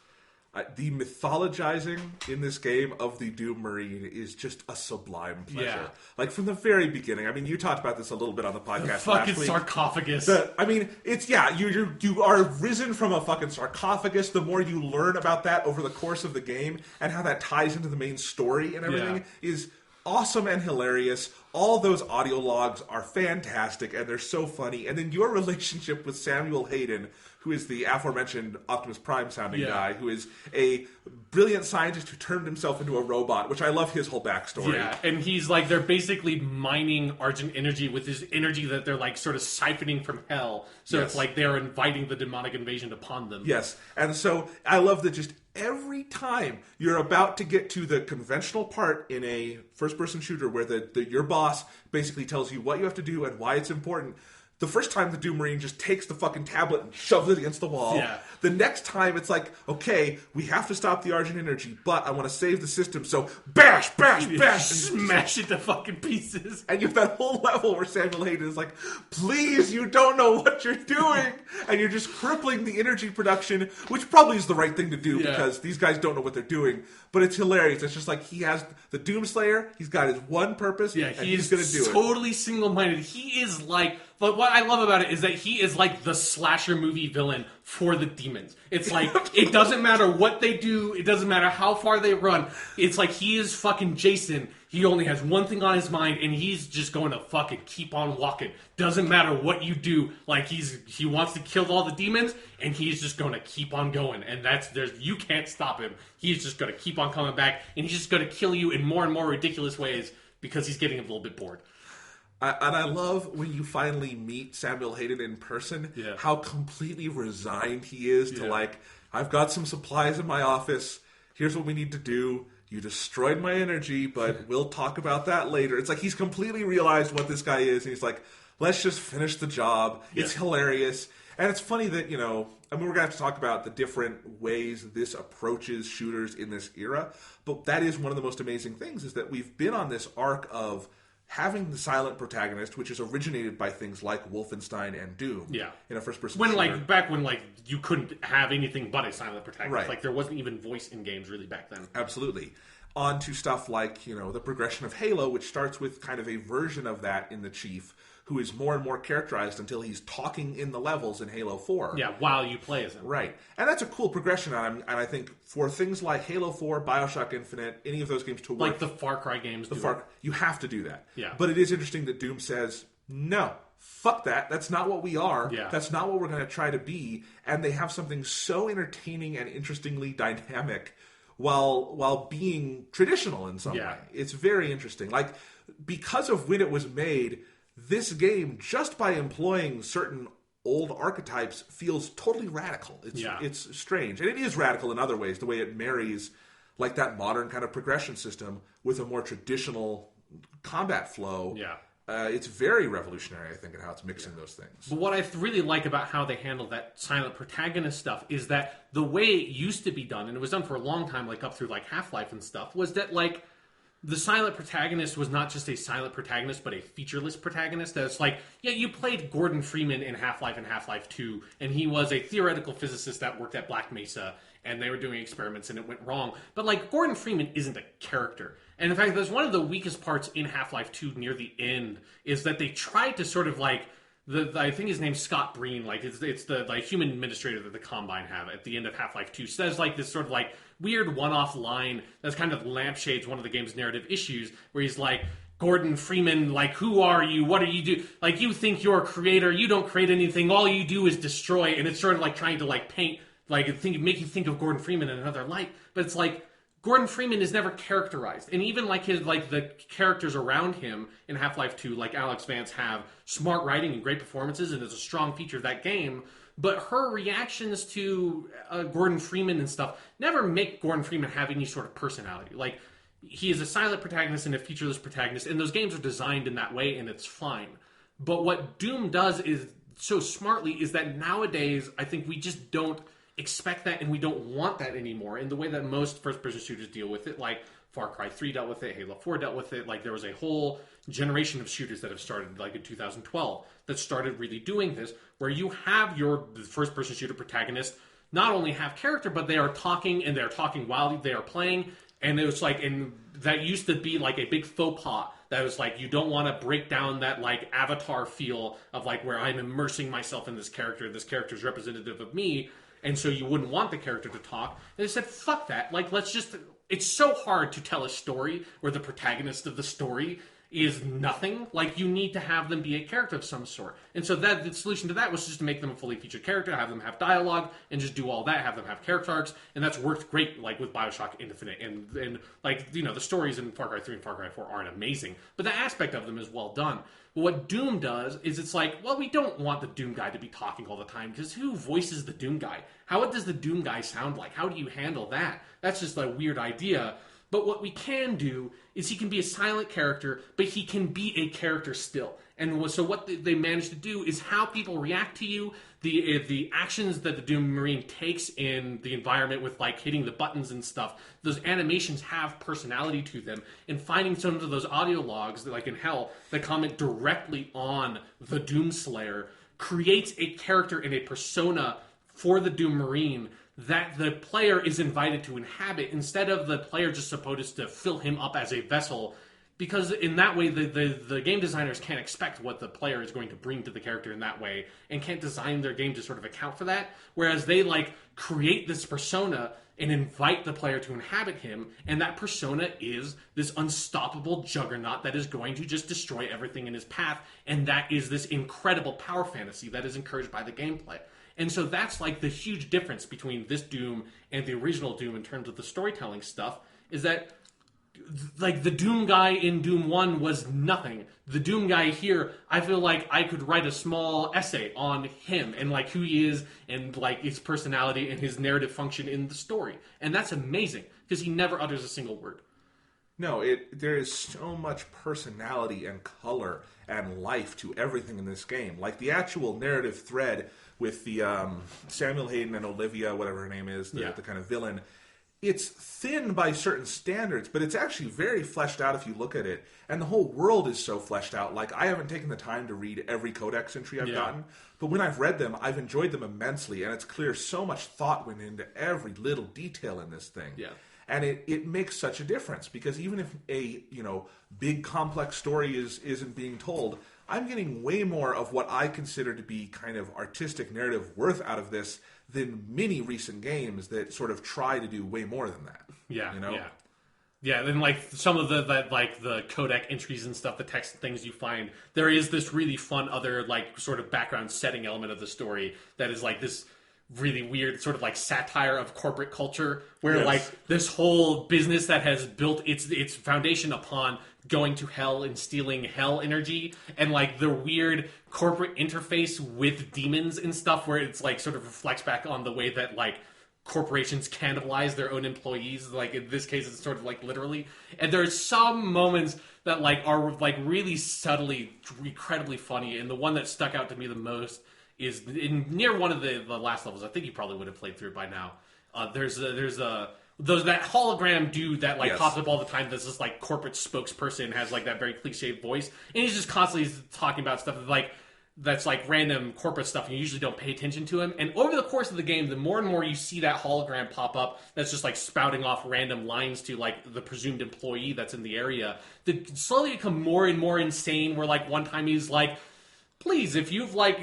The mythologizing in this game of the Doom Marine is just a sublime pleasure. Yeah. Like, from the very beginning. I mean, you talked about this a little bit on the podcast last week. Fucking sarcophagus. You are risen from a fucking sarcophagus. The more you learn about that over the course of the game and how that ties into the main story and everything is awesome and hilarious. All those audio logs are fantastic, and they're so funny. And then your relationship with Samuel Hayden, who is the aforementioned Optimus Prime sounding guy, who is a brilliant scientist who turned himself into a robot, which I love his whole backstory. Yeah, and he's like, they're basically mining Argent energy with this energy that they're like sort of siphoning from hell. So it's like they're inviting the demonic invasion upon them. Yes, and so I love that just every time you're about to get to the conventional part in a first-person shooter where your boss basically tells you what you have to do and why it's important, The first time the Doom Marine just takes the fucking tablet and shoves it against the wall. Yeah. The next time it's like, okay, we have to stop the Argent Energy, but I want to save the system, so bash, bash, bash, and smash it to fucking pieces. And you have that whole level where Samuel Hayden is like, please, you don't know what you're doing. And you're just crippling the energy production, which probably is the right thing to do because these guys don't know what they're doing. But it's hilarious. It's just like he has the Doomslayer, he's got his one purpose, and he's going to do it. Totally single-minded. He is like... But what I love about it is that he is like the slasher movie villain for the demons. It's like, it doesn't matter what they do, it doesn't matter how far they run. It's like he is fucking Jason. He only has one thing on his mind, and he's just going to fucking keep on walking. Doesn't matter what you do. Like, he wants to kill all the demons, and he's just going to keep on going. And you can't stop him. He's just going to keep on coming back, and he's just going to kill you in more and more ridiculous ways because he's getting a little bit bored. And I love when you finally meet Samuel Hayden in person, how completely resigned he is to like, I've got some supplies in my office. Here's what we need to do. You destroyed my energy, but we'll talk about that later. It's like he's completely realized what this guy is. And he's like, let's just finish the job. Yeah. It's hilarious. And it's funny that, we're going to have to talk about the different ways this approaches shooters in this era. But that is one of the most amazing things is that we've been on this arc of having the silent protagonist, which is originated by things like Wolfenstein and Doom, in a first-person shooter. Back when you couldn't have anything but a silent protagonist, right. Like there wasn't even voice in games really back then. Absolutely. On to stuff like the progression of Halo, which starts with kind of a version of that in the Chief, who is more and more characterized until he's talking in the levels in Halo 4. Yeah, while you play as him. Right. And that's a cool progression, and I think for things like Halo 4, Bioshock Infinite, any of those games to work... Like the Far Cry games you have to do that. Yeah. But it is interesting that Doom says, no, fuck that. That's not what we are. Yeah. That's not what we're going to try to be. And they have something so entertaining and interestingly dynamic while being traditional in some way. It's very interesting. Like, because of when it was made... This game, just by employing certain old archetypes, feels totally radical. It's strange. And it is radical in other ways, the way it marries like that modern kind of progression system with a more traditional combat flow. Yeah. It's very revolutionary, I think, in how it's mixing those things. But what I really like about how they handle that silent protagonist stuff is that the way it used to be done, and it was done for a long time, like up through like Half-Life and stuff, was that like the silent protagonist was not just a silent protagonist, but a featureless protagonist. That's like, you played Gordon Freeman in Half-Life and Half-Life 2, and he was a theoretical physicist that worked at Black Mesa, and they were doing experiments, and it went wrong. But, like, Gordon Freeman isn't a character. And, in fact, that's one of the weakest parts in Half-Life 2 near the end, is that they tried to sort of, like, I think his name's Scott Breen, like, it's the, like, human administrator that the Combine have at the end of Half-Life 2, says, like, this sort of, like, weird one-off line that's kind of lampshades one of the game's narrative issues, where he's like, Gordon Freeman, like, who are you? What do you do? Like, you think you're a creator, you don't create anything, all you do is destroy, and it's sort of like trying to, like, paint, like, make you think of Gordon Freeman in another light, but it's like, Gordon Freeman is never characterized, and even like the characters around him in Half-Life 2, like Alex Vance, have smart writing and great performances, and is a strong feature of that game. But her reactions to Gordon Freeman and stuff never make Gordon Freeman have any sort of personality. Like, he is a silent protagonist and a featureless protagonist, and those games are designed in that way, and it's fine. But what Doom does is so smartly is that nowadays, I think we just don't expect that, and we don't want that anymore in the way that most first-person shooters deal with it. Like, Far Cry 3 dealt with it, Halo 4 dealt with it. Like, there was a whole generation of shooters that have started, like, in 2012, that started really doing this, where you have your first-person shooter protagonist not only have character, but they are talking, and they're talking while they are playing, and it was like, and that used to be, like, a big faux pas, that was like, you don't want to break down that, like, Avatar feel of, like, where I'm immersing myself in this character is representative of me, and so you wouldn't want the character to talk. And they said, fuck that, like, let's just... It's so hard to tell a story where the protagonist of the story is nothing. Like, you need to have them be a character of some sort. And so that the solution to that was just to make them a fully featured character, have them have dialogue, and just do all that, have them have character arcs, and that's worked great, like, with Bioshock Infinite. And like, the stories in Far Cry 3 and Far Cry 4 aren't amazing, but the aspect of them is well done. But what Doom does is it's like, well, we don't want the Doom guy to be talking all the time, because who voices the Doom guy? How does the Doom guy sound like? How do you handle that? That's just a weird idea. But what we can do is he can be a silent character, but he can be a character still. And so what they managed to do is how people react to you, the actions that the Doom Marine takes in the environment with like hitting the buttons and stuff. Those animations have personality to them. And finding some of those audio logs, that, like in Hell, that comment directly on the Doomslayer creates a character and a persona for the Doom Marine that the player is invited to inhabit instead of the player just supposed to fill him up as a vessel. Because in that way, the game designers can't expect what the player is going to bring to the character in that way, and can't design their game to sort of account for that. Whereas they like create this persona and invite the player to inhabit him, and that persona is this unstoppable juggernaut that is going to just destroy everything in his path, and that is this incredible power fantasy that is encouraged by the gameplay. And so that's like the huge difference between this Doom and the original Doom in terms of the storytelling stuff, is that like the Doom guy in Doom 1 was nothing. The Doom guy here, I feel like I could write a small essay on him and like who he is and like his personality and his narrative function in the story. And that's amazing because he never utters a single word. No, there is so much personality and color and life to everything in this game. Like the actual narrative thread with the Samuel Hayden and Olivia, whatever her name is, the kind of villain. It's thin by certain standards, but it's actually very fleshed out if you look at it. And the whole world is so fleshed out. Like, I haven't taken the time to read every codex entry I've gotten, but when I've read them, I've enjoyed them immensely. And it's clear so much thought went into every little detail in this thing. Yeah. And it makes such a difference, because even if a big complex story isn't being told, I'm getting way more of what I consider to be kind of artistic narrative worth out of this than many recent games that sort of try to do way more than that. Yeah, you know? Yeah, and like some of the codec entries and stuff, the text things you find, there is this really fun other like sort of background setting element of the story that is like this really weird sort of like satire of corporate culture, where like this whole business that has built its foundation upon going to hell and stealing hell energy, and like the weird corporate interface with demons and stuff, where it's like sort of reflects back on the way that like corporations cannibalize their own employees. Like in this case, it's sort of like literally. And there's some moments that like are like really subtly incredibly funny, and the one that stuck out to me the most is near one of the last levels. I think you probably would have played through it by now. There's that hologram dude that like pops up all the time. That's this like corporate spokesperson, has like that very cliched voice, and he's just constantly talking about stuff that's like random corporate stuff, and you usually don't pay attention to him. And over the course of the game, the more and more you see that hologram pop up, that's just like spouting off random lines to like the presumed employee that's in the area, that slowly become more and more insane. Where like one time he's like, please, if you've like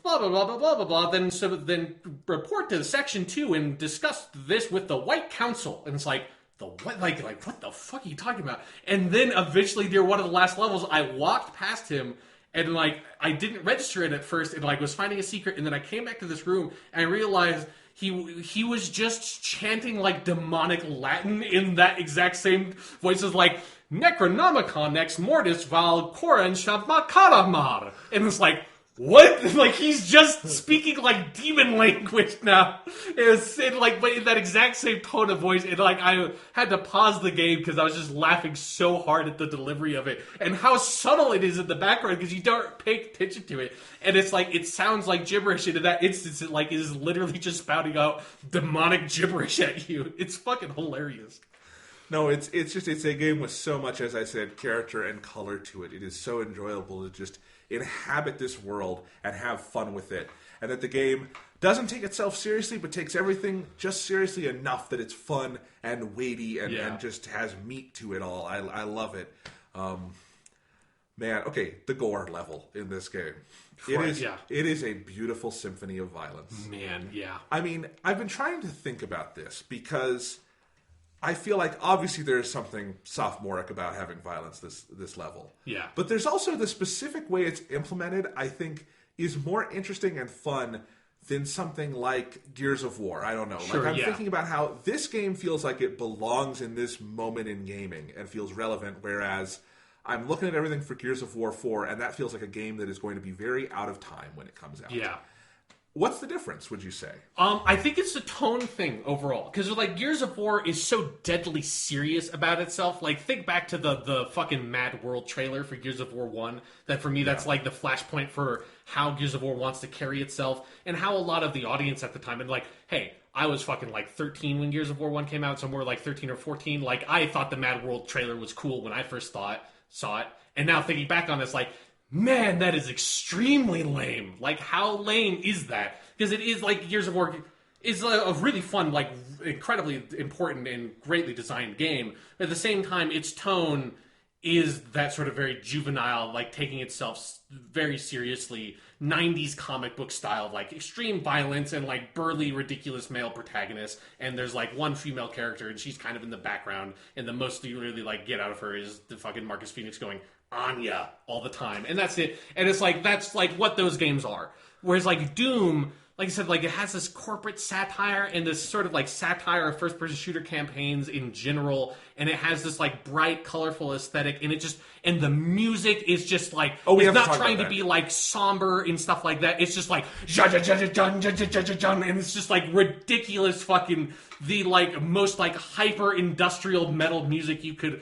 blah blah blah blah blah blah blah, then report to Section 2 and discuss this with the White Council. And it's like, the what? Like what the fuck are you talking about? And then eventually near one of the last levels, I walked past him and like I didn't register it at first, and like was finding a secret, and then I came back to this room and I realized he was just chanting like demonic Latin in that exact same voice as like Necronomicon ex mortis val coran shabmakaramar. And it's like, what? Like he's just speaking like demon language now. It was like, but in that exact same tone of voice. And like I had to pause the game because I was just laughing so hard at the delivery of it and how subtle it is in the background, because you don't pay attention to it. And it's like, it sounds like gibberish, and in that instance it like is literally just spouting out demonic gibberish at you. It's fucking hilarious. No, it's a game with so much, as I said, character and color to it. It is so enjoyable to just inhabit this world and have fun with it. And that the game doesn't take itself seriously, but takes everything just seriously enough that it's fun and weighty and just has meat to it all. I love it. Man, okay, the gore level in this game. It is a beautiful symphony of violence. Man, yeah. I mean, I've been trying to think about this because I feel like obviously there is something sophomoric about having violence this level. Yeah. But there's also the specific way it's implemented, I think, is more interesting and fun than something like Gears of War. I don't know. Sure, like I'm thinking about how this game feels like it belongs in this moment in gaming and feels relevant, whereas I'm looking at everything for Gears of War 4, and that feels like a game that is going to be very out of time when it comes out. Yeah. What's the difference, would you say? I think it's a tone thing overall. Because, like, Gears of War is so deadly serious about itself. Like, think back to the fucking Mad World trailer for Gears of War 1. That, for me, that's, like, the flashpoint for how Gears of War wants to carry itself. And how a lot of the audience at the time, and, like, hey, I was fucking, like, 13 when Gears of War 1 came out. So more like 13 or 14. Like, I thought the Mad World trailer was cool when I first saw it. And now thinking back on this, like, man, that is extremely lame. Like, how lame is that? Because it is, like, Gears of War is a really fun, like, incredibly important and greatly designed game. But at the same time, its tone is that sort of very juvenile, like, taking itself very seriously, 90s comic book style of, like, extreme violence and, like, burly, ridiculous male protagonists. And there's, like, one female character, and she's kind of in the background. And the most you really, like, get out of her is the fucking Marcus Phoenix going, Anya, all the time. And that's it. And it's like, that's like what those games are. Whereas like Doom, like I said, like it has this corporate satire and this sort of like satire of first person shooter campaigns in general. And it has this like bright, colorful aesthetic. And it just, and the music is just like, it's not trying to be like somber and stuff like that. It's just like, and it's just like ridiculous fucking, the like most like hyper industrial metal music you could.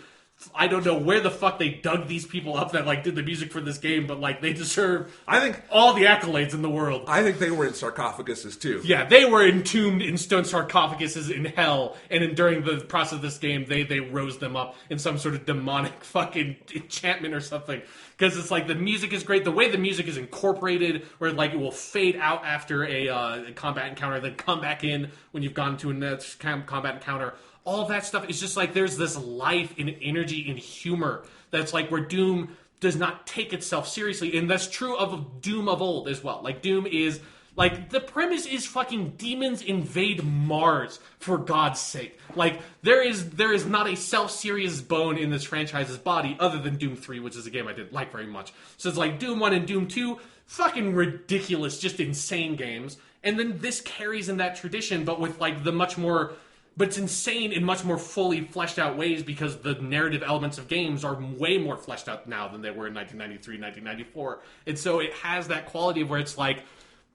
I don't know where the fuck they dug these people up that like did the music for this game, but like they deserve, I think, all the accolades in the world. I think they were in sarcophaguses too. Yeah, they were entombed in stone sarcophaguses in hell, and during the process of this game, they rose them up in some sort of demonic fucking enchantment or something. Because it's like the music is great, the way the music is incorporated, where like it will fade out after a combat encounter, then come back in when you've gone to a next combat encounter. All that stuff is just like there's this life and energy and humor that's like where Doom does not take itself seriously. And that's true of Doom of old as well. Like Doom is like the premise is fucking demons invade Mars, for God's sake. Like there is not a self-serious bone in this franchise's body other than Doom 3, which is a game I didn't like very much. So it's like Doom 1 and Doom 2, fucking ridiculous, just insane games. And then this carries in that tradition, but with like the much more... But it's insane in much more fully fleshed out ways because the narrative elements of games are way more fleshed out now than they were in 1993, 1994. And so it has that quality of where it's like,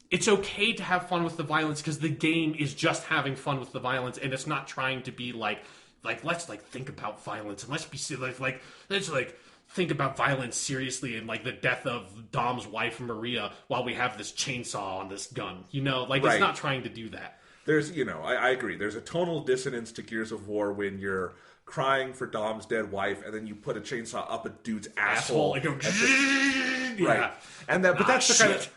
it's okay to have fun with the violence because the game is just having fun with the violence and it's not trying to be like let's like think about violence and let's be let's like think about violence seriously and like the death of Dom's wife Maria while we have this chainsaw on this gun. You know, like It's not trying to do that. There's, I agree. There's a tonal dissonance to Gears of War when you're crying for Dom's dead wife, and then you put a chainsaw up a dude's asshole. Like right. And that, but that's the kind of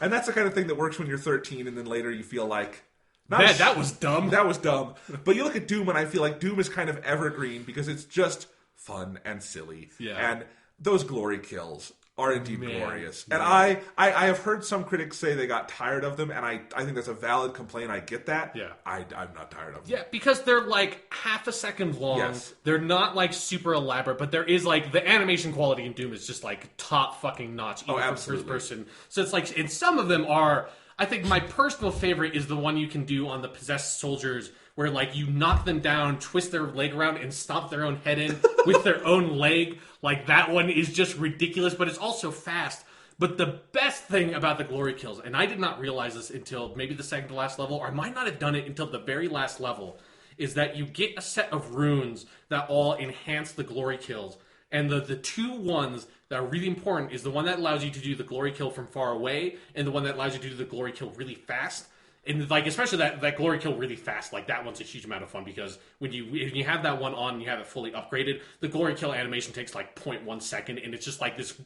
and that's the kind of thing that works when you're 13, and then later you feel like that was dumb. That was dumb. But you look at Doom, and I feel like Doom is kind of evergreen because it's just fun and silly. Yeah. And those glory kills are indeed glorious. And I have heard some critics say they got tired of them, and I think that's a valid complaint. I get that. Yeah. I'm not tired of them. Yeah, because they're like half a second long. Yes. They're not like super elaborate, but there is like the animation quality in Doom is just like top fucking notch, even for first person. So it's like, and some of them are, I think my personal favorite is the one you can do on the possessed soldiers where like you knock them down, twist their leg around, and stomp their own head in with their own leg. Like that one is just ridiculous, but it's also fast. But the best thing about the glory kills, and I did not realize this until maybe the second to last level, or I might not have done it until the very last level, is that you get a set of runes that all enhance the glory kills. And the two ones that are really important is the one that allows you to do the glory kill from far away, and the one that allows you to do the glory kill really fast. And like especially that glory kill really fast, like that one's a huge amount of fun because when you have that one on and you have it fully upgraded, the glory kill animation takes like 0.1 second, and it's just like this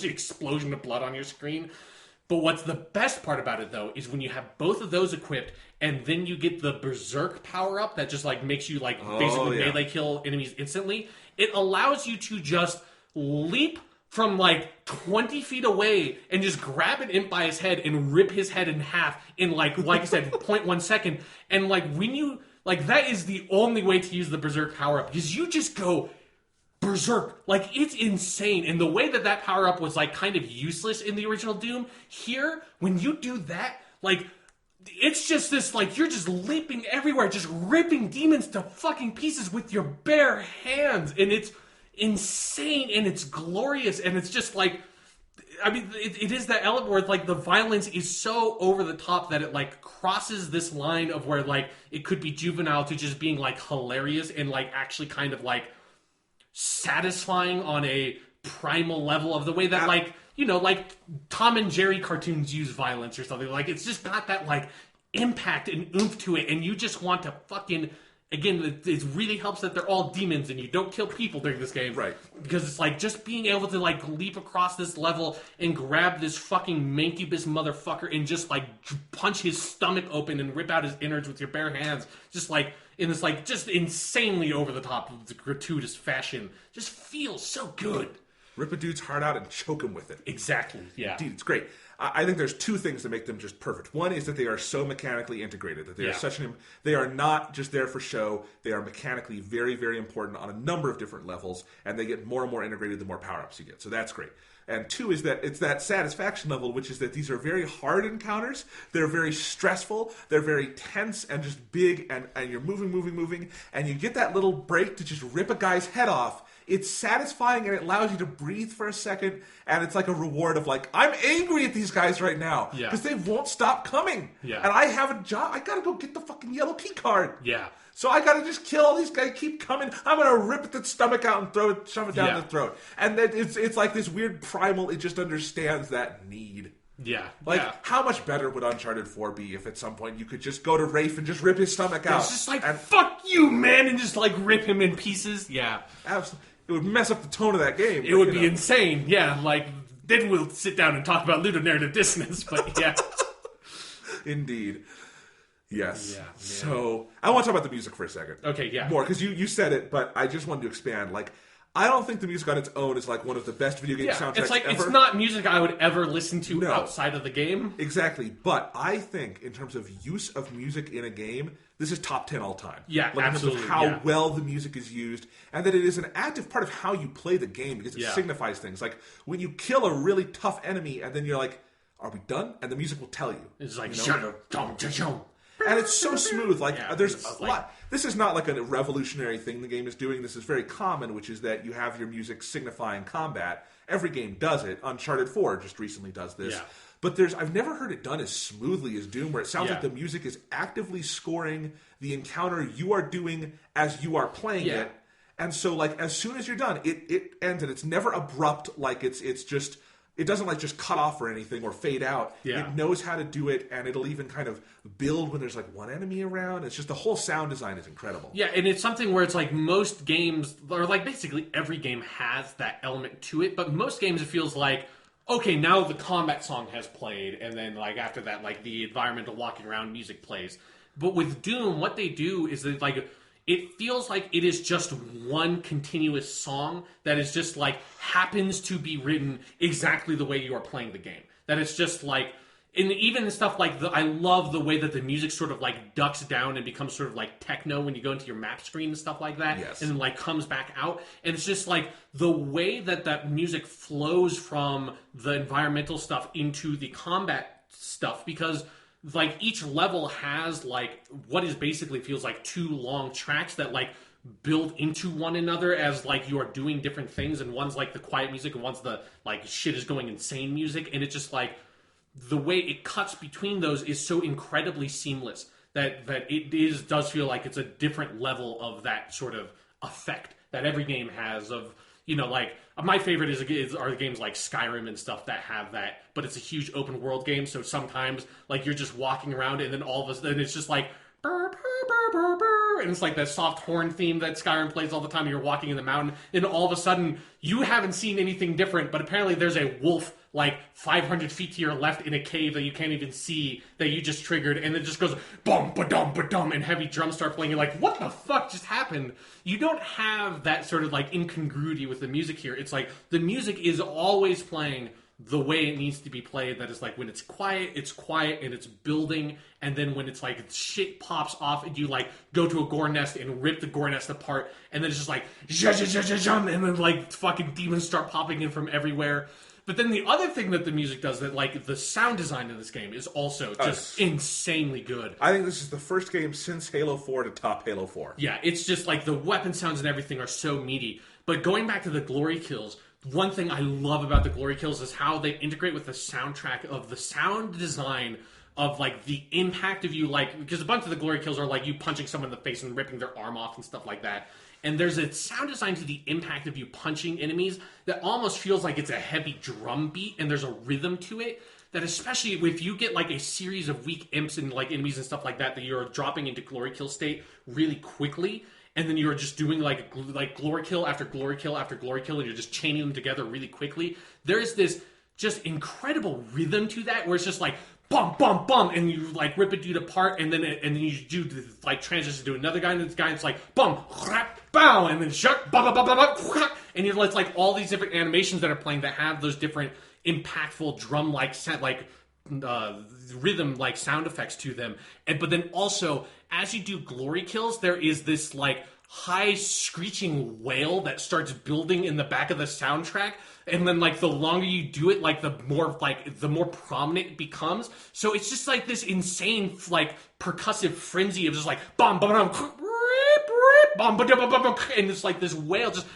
explosion of blood on your screen. But what's the best part about it though is when you have both of those equipped, and then you get the berserk power up that just like makes you like basically melee kill enemies instantly. It allows you to just leap from like 20 feet away and just grab an imp by his head and rip his head in half in like I said, 0.1 second. And like when you, like that is the only way to use the berserk power up because you just go berserk. Like it's insane. And the way that power up was like kind of useless in the original Doom, here, when you do that, like it's just this, like, you're just leaping everywhere, just ripping demons to fucking pieces with your bare hands. And it's insane and it's glorious and it's just like I mean, it is that element where like the violence is so over the top that it like crosses this line of where like it could be juvenile to just being like hilarious and like actually kind of like satisfying on a primal level of the way that like, you know, like Tom and Jerry cartoons use violence or something. Like it's just got that like impact and oomph to it, and you just want to fucking. Again, it really helps that they're all demons and you don't kill people during this game. Right. Because it's like just being able to like leap across this level and grab this fucking mancubus motherfucker and just like punch his stomach open and rip out his innards with your bare hands. Just like in this like just insanely over the top, gratuitous fashion. Just feels so good. Rip a dude's heart out and choke him with it. Exactly. Yeah. Indeed, it's great. I think there's two things that make them just perfect. One is that they are so mechanically integrated that they are they are not just there for show. They are mechanically very, very important on a number of different levels, and they get more and more integrated the more power-ups you get. So that's great. And two is that it's that satisfaction level, which is that these are very hard encounters. They're very stressful. They're very tense and just big, and you're moving, and you get that little break to just rip a guy's head off. It's satisfying, and it allows you to breathe for a second, and it's like a reward of like, I'm angry at these guys right now because they won't stop coming. Yeah. And I have a job. I gotta go get the fucking yellow key card. Yeah. So I gotta just kill all these guys. Keep coming. I'm gonna rip the stomach out and shove it down the throat. And then it's like this weird primal. It just understands that need. Yeah. Like, how much better would Uncharted 4 be if at some point you could just go to Rafe and just rip his stomach out? It's just like, fuck you, man, and just like rip him in pieces. Yeah. Absolutely. It would mess up the tone of that game. It would be insane. Yeah, like, then we'll sit down and talk about ludonarrative dissonance, but yeah. Indeed. Yes. Yeah, so, I want to talk about the music for a second. Okay, yeah. More, because you said it, but I just wanted to expand. Like, I don't think the music on its own is like one of the best video game soundtracks it's like, ever. It's not music I would ever listen to outside of the game. Exactly. But I think in terms of use of music in a game, this is top 10 all time. Yeah, like, absolutely. In terms of how well the music is used, and that it is an active part of how you play the game because it signifies things. Like when you kill a really tough enemy and then you're like, are we done? And the music will tell you. It's like, and it's so smooth. Like there's a lot. This is not like a revolutionary thing the game is doing. This is very common, which is that you have your music signifying combat. Every game does it. Uncharted 4 just recently does this. Yeah. But I've never heard it done as smoothly as Doom, where it sounds like the music is actively scoring the encounter you are doing as you are playing it. And so, like, as soon as you're done, it ends, and it's never abrupt. Like it's just. It doesn't like just cut off or anything or fade out. Yeah. It knows how to do it, and it'll even kind of build when there's like one enemy around. It's just the whole sound design is incredible. Yeah, and it's something where it's like most games, or like basically every game has that element to it, but most games it feels like, okay, now the combat song has played, and then like after that, like the environmental walking around music plays. But with Doom, what they do is that like it feels like it is just one continuous song that is just like happens to be written exactly the way you are playing the game. That it's just like, and even stuff like I love the way that the music sort of like ducks down and becomes sort of like techno when you go into your map screen and stuff like that. Yes. And then like comes back out. And it's just like the way that that music flows from the environmental stuff into the combat stuff, because like each level has like what is basically feels like two long tracks that like build into one another as like you are doing different things, and one's like the quiet music and one's the like shit is going insane music, and it's just like the way it cuts between those is so incredibly seamless that it does feel like it's a different level of that sort of effect that every game has of, you know, like my favorite are games like Skyrim and stuff that have that, but it's a huge open world game. So sometimes like you're just walking around and then all of a sudden it's just like burr, burr, burr, burr, burr, and it's like that soft horn theme that Skyrim plays all the time. You're walking in the mountain, and all of a sudden you haven't seen anything different, but apparently there's a wolf like 500 feet to your left in a cave that you can't even see that you just triggered, and it just goes bum ba-dum ba-dum, and heavy drums start playing. You're like, what the fuck just happened? You don't have that sort of like incongruity with the music here. It's like the music is always playing the way it needs to be played. That is like when it's quiet and it's building, and then when it's like shit pops off and you like go to a gore nest and rip the gore nest apart, and then it's just like and then like fucking demons start popping in from everywhere. But then the other thing that the music does, that like the sound design in this game is also just insanely good. I think this is the first game since Halo 4 to top Halo 4. Yeah, it's just like the weapon sounds and everything are so meaty. But going back to the glory kills, one thing I love about the Glory Kills is how they integrate with the soundtrack of the sound design of like the impact of you, like, because a bunch of the Glory Kills are like you punching someone in the face and ripping their arm off and stuff like that. And there's a sound design to the impact of you punching enemies that almost feels like it's a heavy drum beat, and there's a rhythm to it that, especially if you get like a series of weak imps and like enemies and stuff like that you're dropping into Glory Kill state really quickly, and then you're just doing like Glory Kill after Glory Kill after Glory Kill, and you're just chaining them together really quickly. There's this just incredible rhythm to that where it's just like bum bum bum, and you like rip a dude apart, and then you do the, like, transition to another guy, and this guy it's like bum crap bow, and then shut ba ba ba ba ba, and you it's like all these different animations that are playing that have those different impactful drum like set like rhythm like sound effects to them. And but then also as you do Glory Kills, there is this like high screeching wail that starts building in the back of the soundtrack, and then like the longer you do it, like the more prominent it becomes. So it's just like this insane like percussive frenzy of just like bum bum bum bum bum bum bum, and it's like this wail just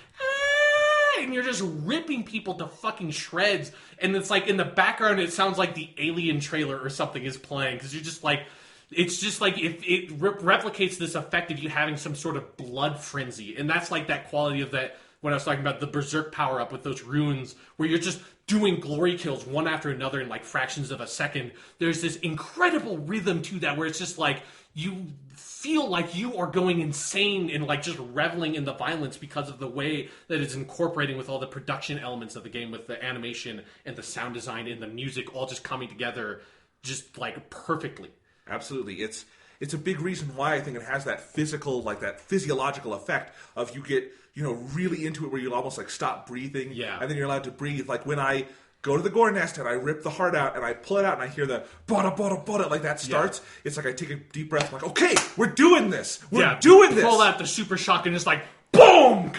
and you're just ripping people to fucking shreds, and it's like in the background it sounds like the Alien trailer or something is playing, because you're just like, it's just like it replicates this effect of you having some sort of blood frenzy, and that's like that quality of that when I was talking about the Berserk power up with those runes, where you're just doing Glory Kills one after another in like fractions of a second. There's this incredible rhythm to that where it's just like you feel like you are going insane and like just reveling in the violence because of the way that it's incorporating with all the production elements of the game, with the animation and the sound design and the music all just coming together just like perfectly. Absolutely. It's a big reason why I think it has that physical, like that physiological effect of you get, really into it where you'll almost like stop breathing. Yeah. And then you're allowed to breathe. Like when I go to the gore nest and I rip the heart out and I pull it out and I hear the bada bada bada, like that starts. Yeah. It's like I take a deep breath. I'm like, okay, we're doing this. We're doing this. Pull out the super shock and it's like boom,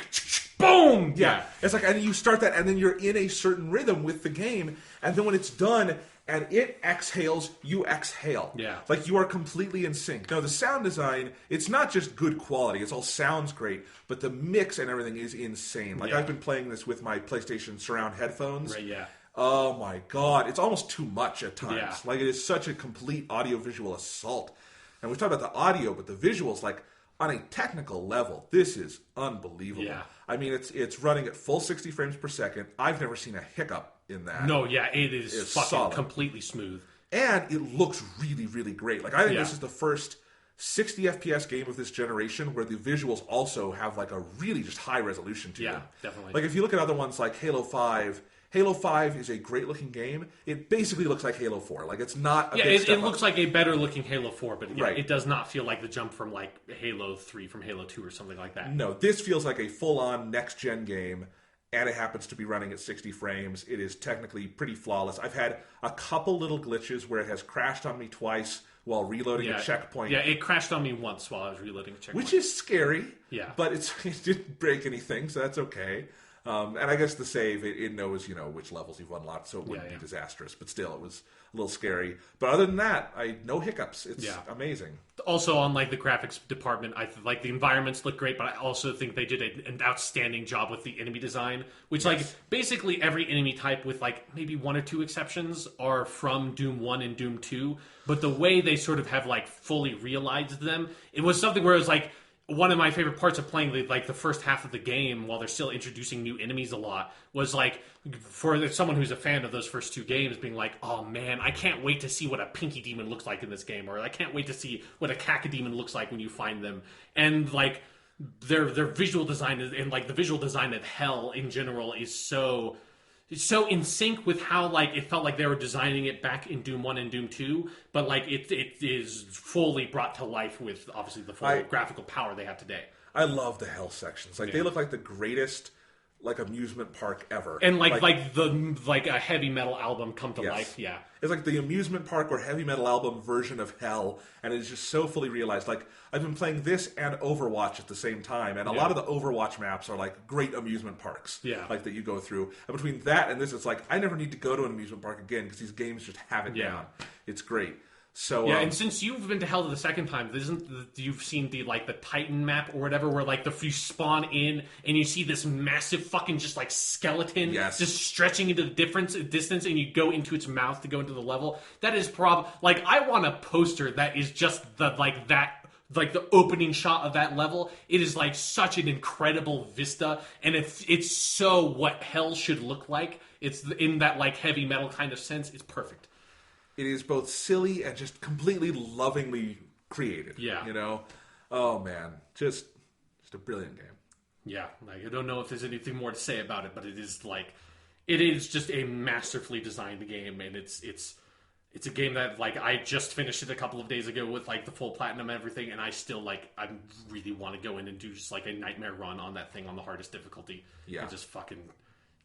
boom. Yeah. It's like, and you start that, and then you're in a certain rhythm with the game, and then when it's done and it exhales, you exhale. Yeah. Like you are completely in sync. Now, the sound design, it's not just good quality. It all sounds great, but the mix and everything is insane. Like I've been playing this with my PlayStation surround headphones. Right, yeah. Oh my God. It's almost too much at times. Yeah. Like it is such a complete audiovisual assault. And we talked about the audio, but the visuals, like on a technical level, this is unbelievable. Yeah. I mean, it's running at full 60 frames per second. I've never seen a hiccup in that. No, yeah, it is fucking solid. completely smooth. And it looks really, really great. Like I think this is the first 60 FPS game of this generation where the visuals also have like a really just high resolution to them. Yeah, definitely. Like if you look at other ones like Halo 5, Halo 5 is a great looking game. It basically looks like Halo 4. Like it's not a big step it looks like a better looking Halo 4, but Right. it does not feel like the jump from like Halo 3 from Halo 2 or something like that. No, this feels like a full on next gen game, and it happens to be running at 60 frames. It is technically pretty flawless. I've had a couple little glitches where it has crashed on me twice while reloading a checkpoint. Yeah, it crashed on me once while I was reloading a checkpoint. Which is scary. Yeah. But it didn't break anything, so that's okay. And I guess the save, it knows, which levels you've unlocked, so it wouldn't be disastrous. But still, it was a little scary. But other than that, no hiccups. It's amazing. Also, on like the graphics department, I like the environments look great, but I also think they did an outstanding job with the enemy design. Which like basically every enemy type, with like maybe one or two exceptions, are from Doom 1 and Doom 2. But the way they sort of have like fully realized them, it was something where it was like, one of my favorite parts of playing the first half of the game, while they're still introducing new enemies a lot, was like, for someone who's a fan of those first two games, being like, oh man, I can't wait to see what a Pinky Demon looks like in this game, or I can't wait to see what a Cacodemon looks like when you find them. And like their visual design and like the visual design of Hell in general is so in sync with how like it felt like they were designing it back in Doom 1 and Doom 2, but like it is fully brought to life with obviously the full graphical power they have today. I love the Hell sections. Like they look like the greatest like amusement park ever. And like a heavy metal album come to life. Yeah. It's like the amusement park or heavy metal album version of Hell, and it's just so fully realized. Like I've been playing this and Overwatch at the same time, and a lot of the Overwatch maps are like great amusement parks. Yeah. Like that you go through. And between that and this, it's like I never need to go to an amusement park again because these games just have it down. It's great. So yeah, and since you've been to Hell the second time, you've seen the Titan map or whatever, where you spawn in and you see this massive fucking just skeleton just stretching into the distance, and you go into its mouth to go into the level. That is I want a poster that is just the opening shot of that level. It is such an incredible vista, and it's so what Hell should look like. It's in that heavy metal kind of sense. It's perfect. It is both silly and just completely lovingly created. Yeah. Oh man, just a brilliant game. Yeah, I don't know if there's anything more to say about it, but it is just a masterfully designed game, and it's a game that I just finished it a couple of days ago with the full platinum and everything, and I still I really want to go in and do just a nightmare run on that thing on the hardest difficulty. Yeah. And just fucking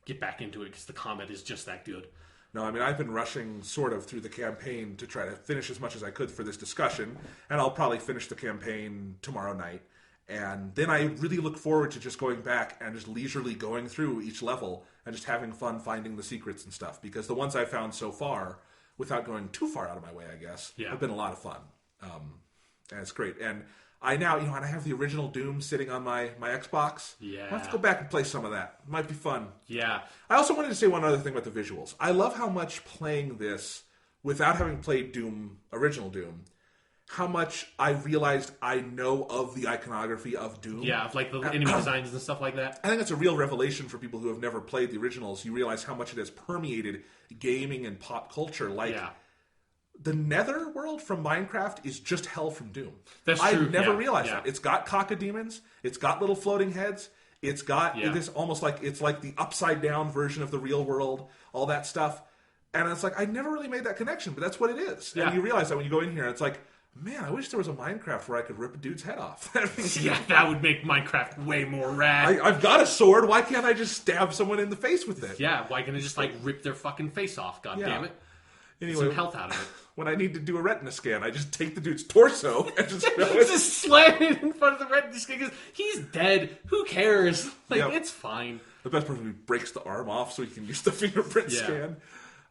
get back into it because the combat is just that good. No, I mean, I've been rushing sort of through the campaign to try to finish as much as I could for this discussion, and I'll probably finish the campaign tomorrow night. And then I really look forward to just going back and just leisurely going through each level and just having fun finding the secrets and stuff, because the ones I've found so far, without going too far out of my way, I guess, have been a lot of fun. And it's great. And I now, and I have the original Doom sitting on my Xbox. Yeah. I'll have to go back and play some of that. It might be fun. Yeah. I also wanted to say one other thing about the visuals. I love how much playing this, without having played original Doom, how much I realized I know of the iconography of Doom. Yeah, of the enemy designs and stuff like that. I think it's a real revelation for people who have never played the originals. You realize how much it has permeated gaming and pop culture. The Nether world from Minecraft is just hell from Doom. That's true. I never realized that. It's got cacodemons. It's got little floating heads. It's got this almost it's the upside down version of the real world. All that stuff, and it's I never really made that connection, but that's what it is. Yeah. And you realize that when you go in here, it's man, I wish there was a Minecraft where I could rip a dude's head off. Yeah, that would make Minecraft way more rad. I've got a sword. Why can't I just stab someone in the face with it? Yeah, why can't I just rip their fucking face off? God damn it! Anyway, some health out of it. When I need to do a retina scan, I just take the dude's torso and just just slam it in front of the retina scan because he's dead. Who cares? It's fine. The best part is when he breaks the arm off so he can use the fingerprint scan.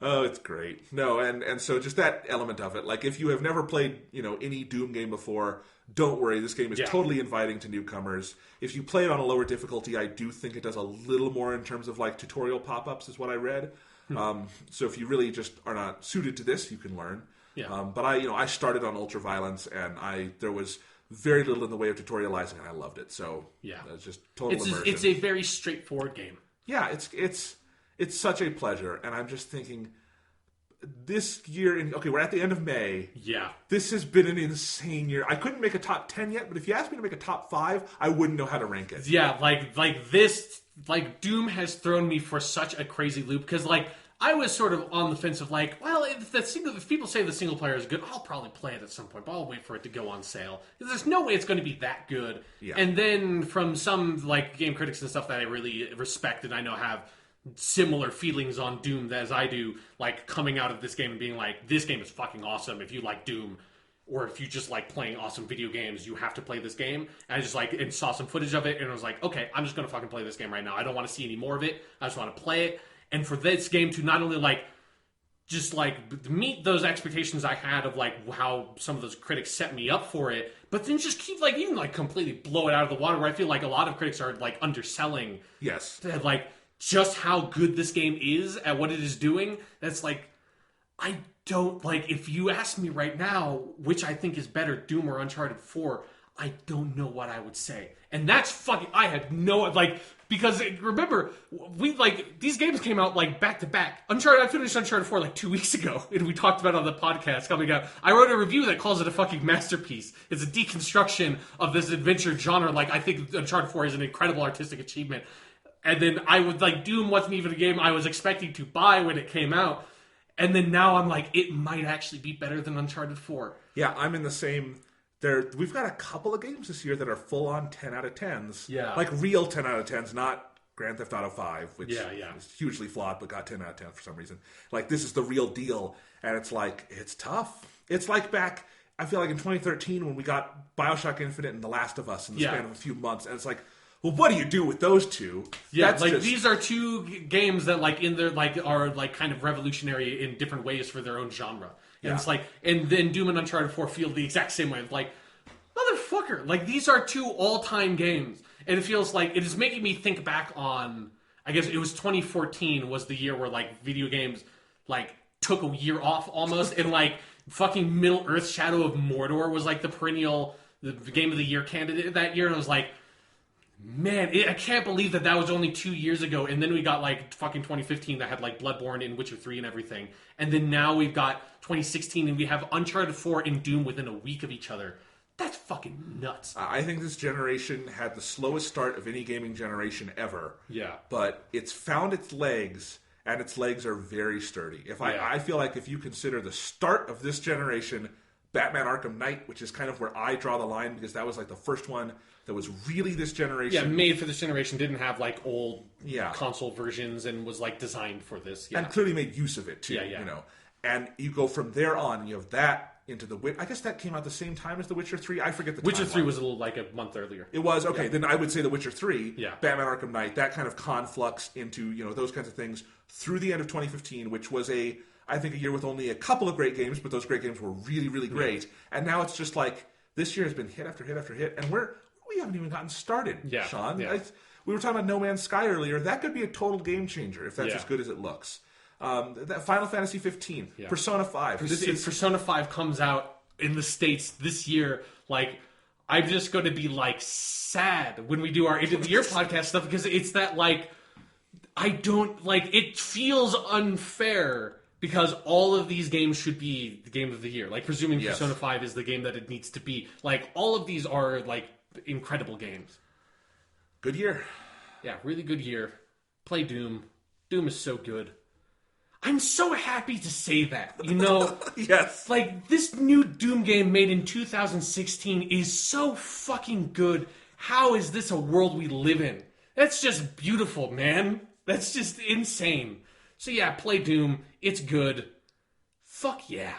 Oh, it's great. No, and so just that element of it. If you have never played, any Doom game before, don't worry. This game is totally inviting to newcomers. If you play it on a lower difficulty, I do think it does a little more in terms of tutorial pop-ups is what I read. So if you really just are not suited to this, you can learn. Yeah. But I started on Ultra Violence, and there was very little in the way of tutorializing, and I loved it. So it's just total immersion. It's a very straightforward game. Yeah, it's such a pleasure, and I'm just thinking, this year, we're at the end of May. Yeah. This has been an insane year. I couldn't make a top 10 yet, but if you asked me to make a top 5, I wouldn't know how to rank it. Yeah, this, Doom has thrown me for such a crazy loop, because, I was sort of on the fence of if people say the single player is good, I'll probably play it at some point, but I'll wait for it to go on sale. There's no way it's going to be that good. Yeah. And then from some game critics and stuff that I really respect and I know have similar feelings on Doom as I do, coming out of this game and being this game is fucking awesome. If you like Doom, or if you just like playing awesome video games, you have to play this game. And I just and saw some footage of it, and I was okay, I'm just going to fucking play this game right now. I don't want to see any more of it. I just want to play it. And for this game to not only meet those expectations I had of how some of those critics set me up for it, but then just keep even completely blow it out of the water, where I feel a lot of critics are underselling just how good this game is at what it is doing. That's I don't if you ask me right now which I think is better, Doom or Uncharted 4, I don't know what I would say. And that's fucking, I had no, because remember, we, these games came out, back to back. I finished Uncharted 4, 2 weeks ago, and we talked about it on the podcast coming out. I wrote a review that calls it a fucking masterpiece. It's a deconstruction of this adventure genre. I think Uncharted 4 is an incredible artistic achievement. And then I would, Doom wasn't even a game I was expecting to buy when it came out. And then now I'm it might actually be better than Uncharted 4. Yeah, I'm in the same... We've got a couple of games this year that are full-on 10 out of 10s. Yeah. Real 10 out of 10s, not Grand Theft Auto 5, which is hugely flawed, but got 10 out of 10 for some reason. This is the real deal, and it's it's tough. It's back, I feel in 2013 when we got BioShock Infinite and The Last of Us in the span of a few months, and it's well, what do you do with those two? Yeah, these are two games that in their are kind of revolutionary in different ways for their own genre. And it's and then Doom and Uncharted 4 feel the exact same way. It's motherfucker, these are two all-time games. And it feels like it is making me think back on, I guess it was 2014 was the year where video games took a year off almost, and fucking Middle Earth Shadow of Mordor was the perennial the game of the year candidate that year, and I was like, man, I can't believe that was only 2 years ago, and then we got fucking 2015 that had Bloodborne and Witcher 3 and everything, and then now we've got 2016 and we have Uncharted 4 and Doom within a week of each other. That's fucking nuts. I think this generation had the slowest start of any gaming generation ever. Yeah. But it's found its legs, and its legs are very sturdy. I feel like if you consider the start of this generation, Batman Arkham Knight, which is kind of where I draw the line, because that was the first one that was really this generation. Yeah, made for this generation, didn't have old console versions, and was designed for this. Yeah. And clearly made use of it too. Yeah. You know. And you go from there on, and you have that into the I guess that came out the same time as The Witcher 3. I forget the Witcher timeline. 3 was a little a month earlier. It was okay. Yeah. Then I would say The Witcher 3, yeah. Batman Arkham Knight, that kind of conflux into those kinds of things through the end of 2015, which was I think a year with only a couple of great games, but those great games were really, really great. Yeah. And now it's just this year has been hit after hit after hit, and we haven't even gotten started, Sean. Yeah. We were talking about No Man's Sky earlier. That could be a total game changer if that's as good as it looks. That Final Fantasy 15, Persona 5. If Persona 5 comes out in the States this year, I'm just going to be sad when we do our end of the year podcast stuff, because it's that I don't it feels unfair, because all of these games should be the game of the year. Presuming Persona 5 is the game that it needs to be. All of these are incredible games. Good year. Yeah, really good year. Play Doom. Doom is so good. I'm so happy to say that, Yes. This new Doom game made in 2016 is so fucking good. How is this a world we live in? That's just beautiful, man. That's just insane. So yeah, play Doom. It's good. Fuck yeah.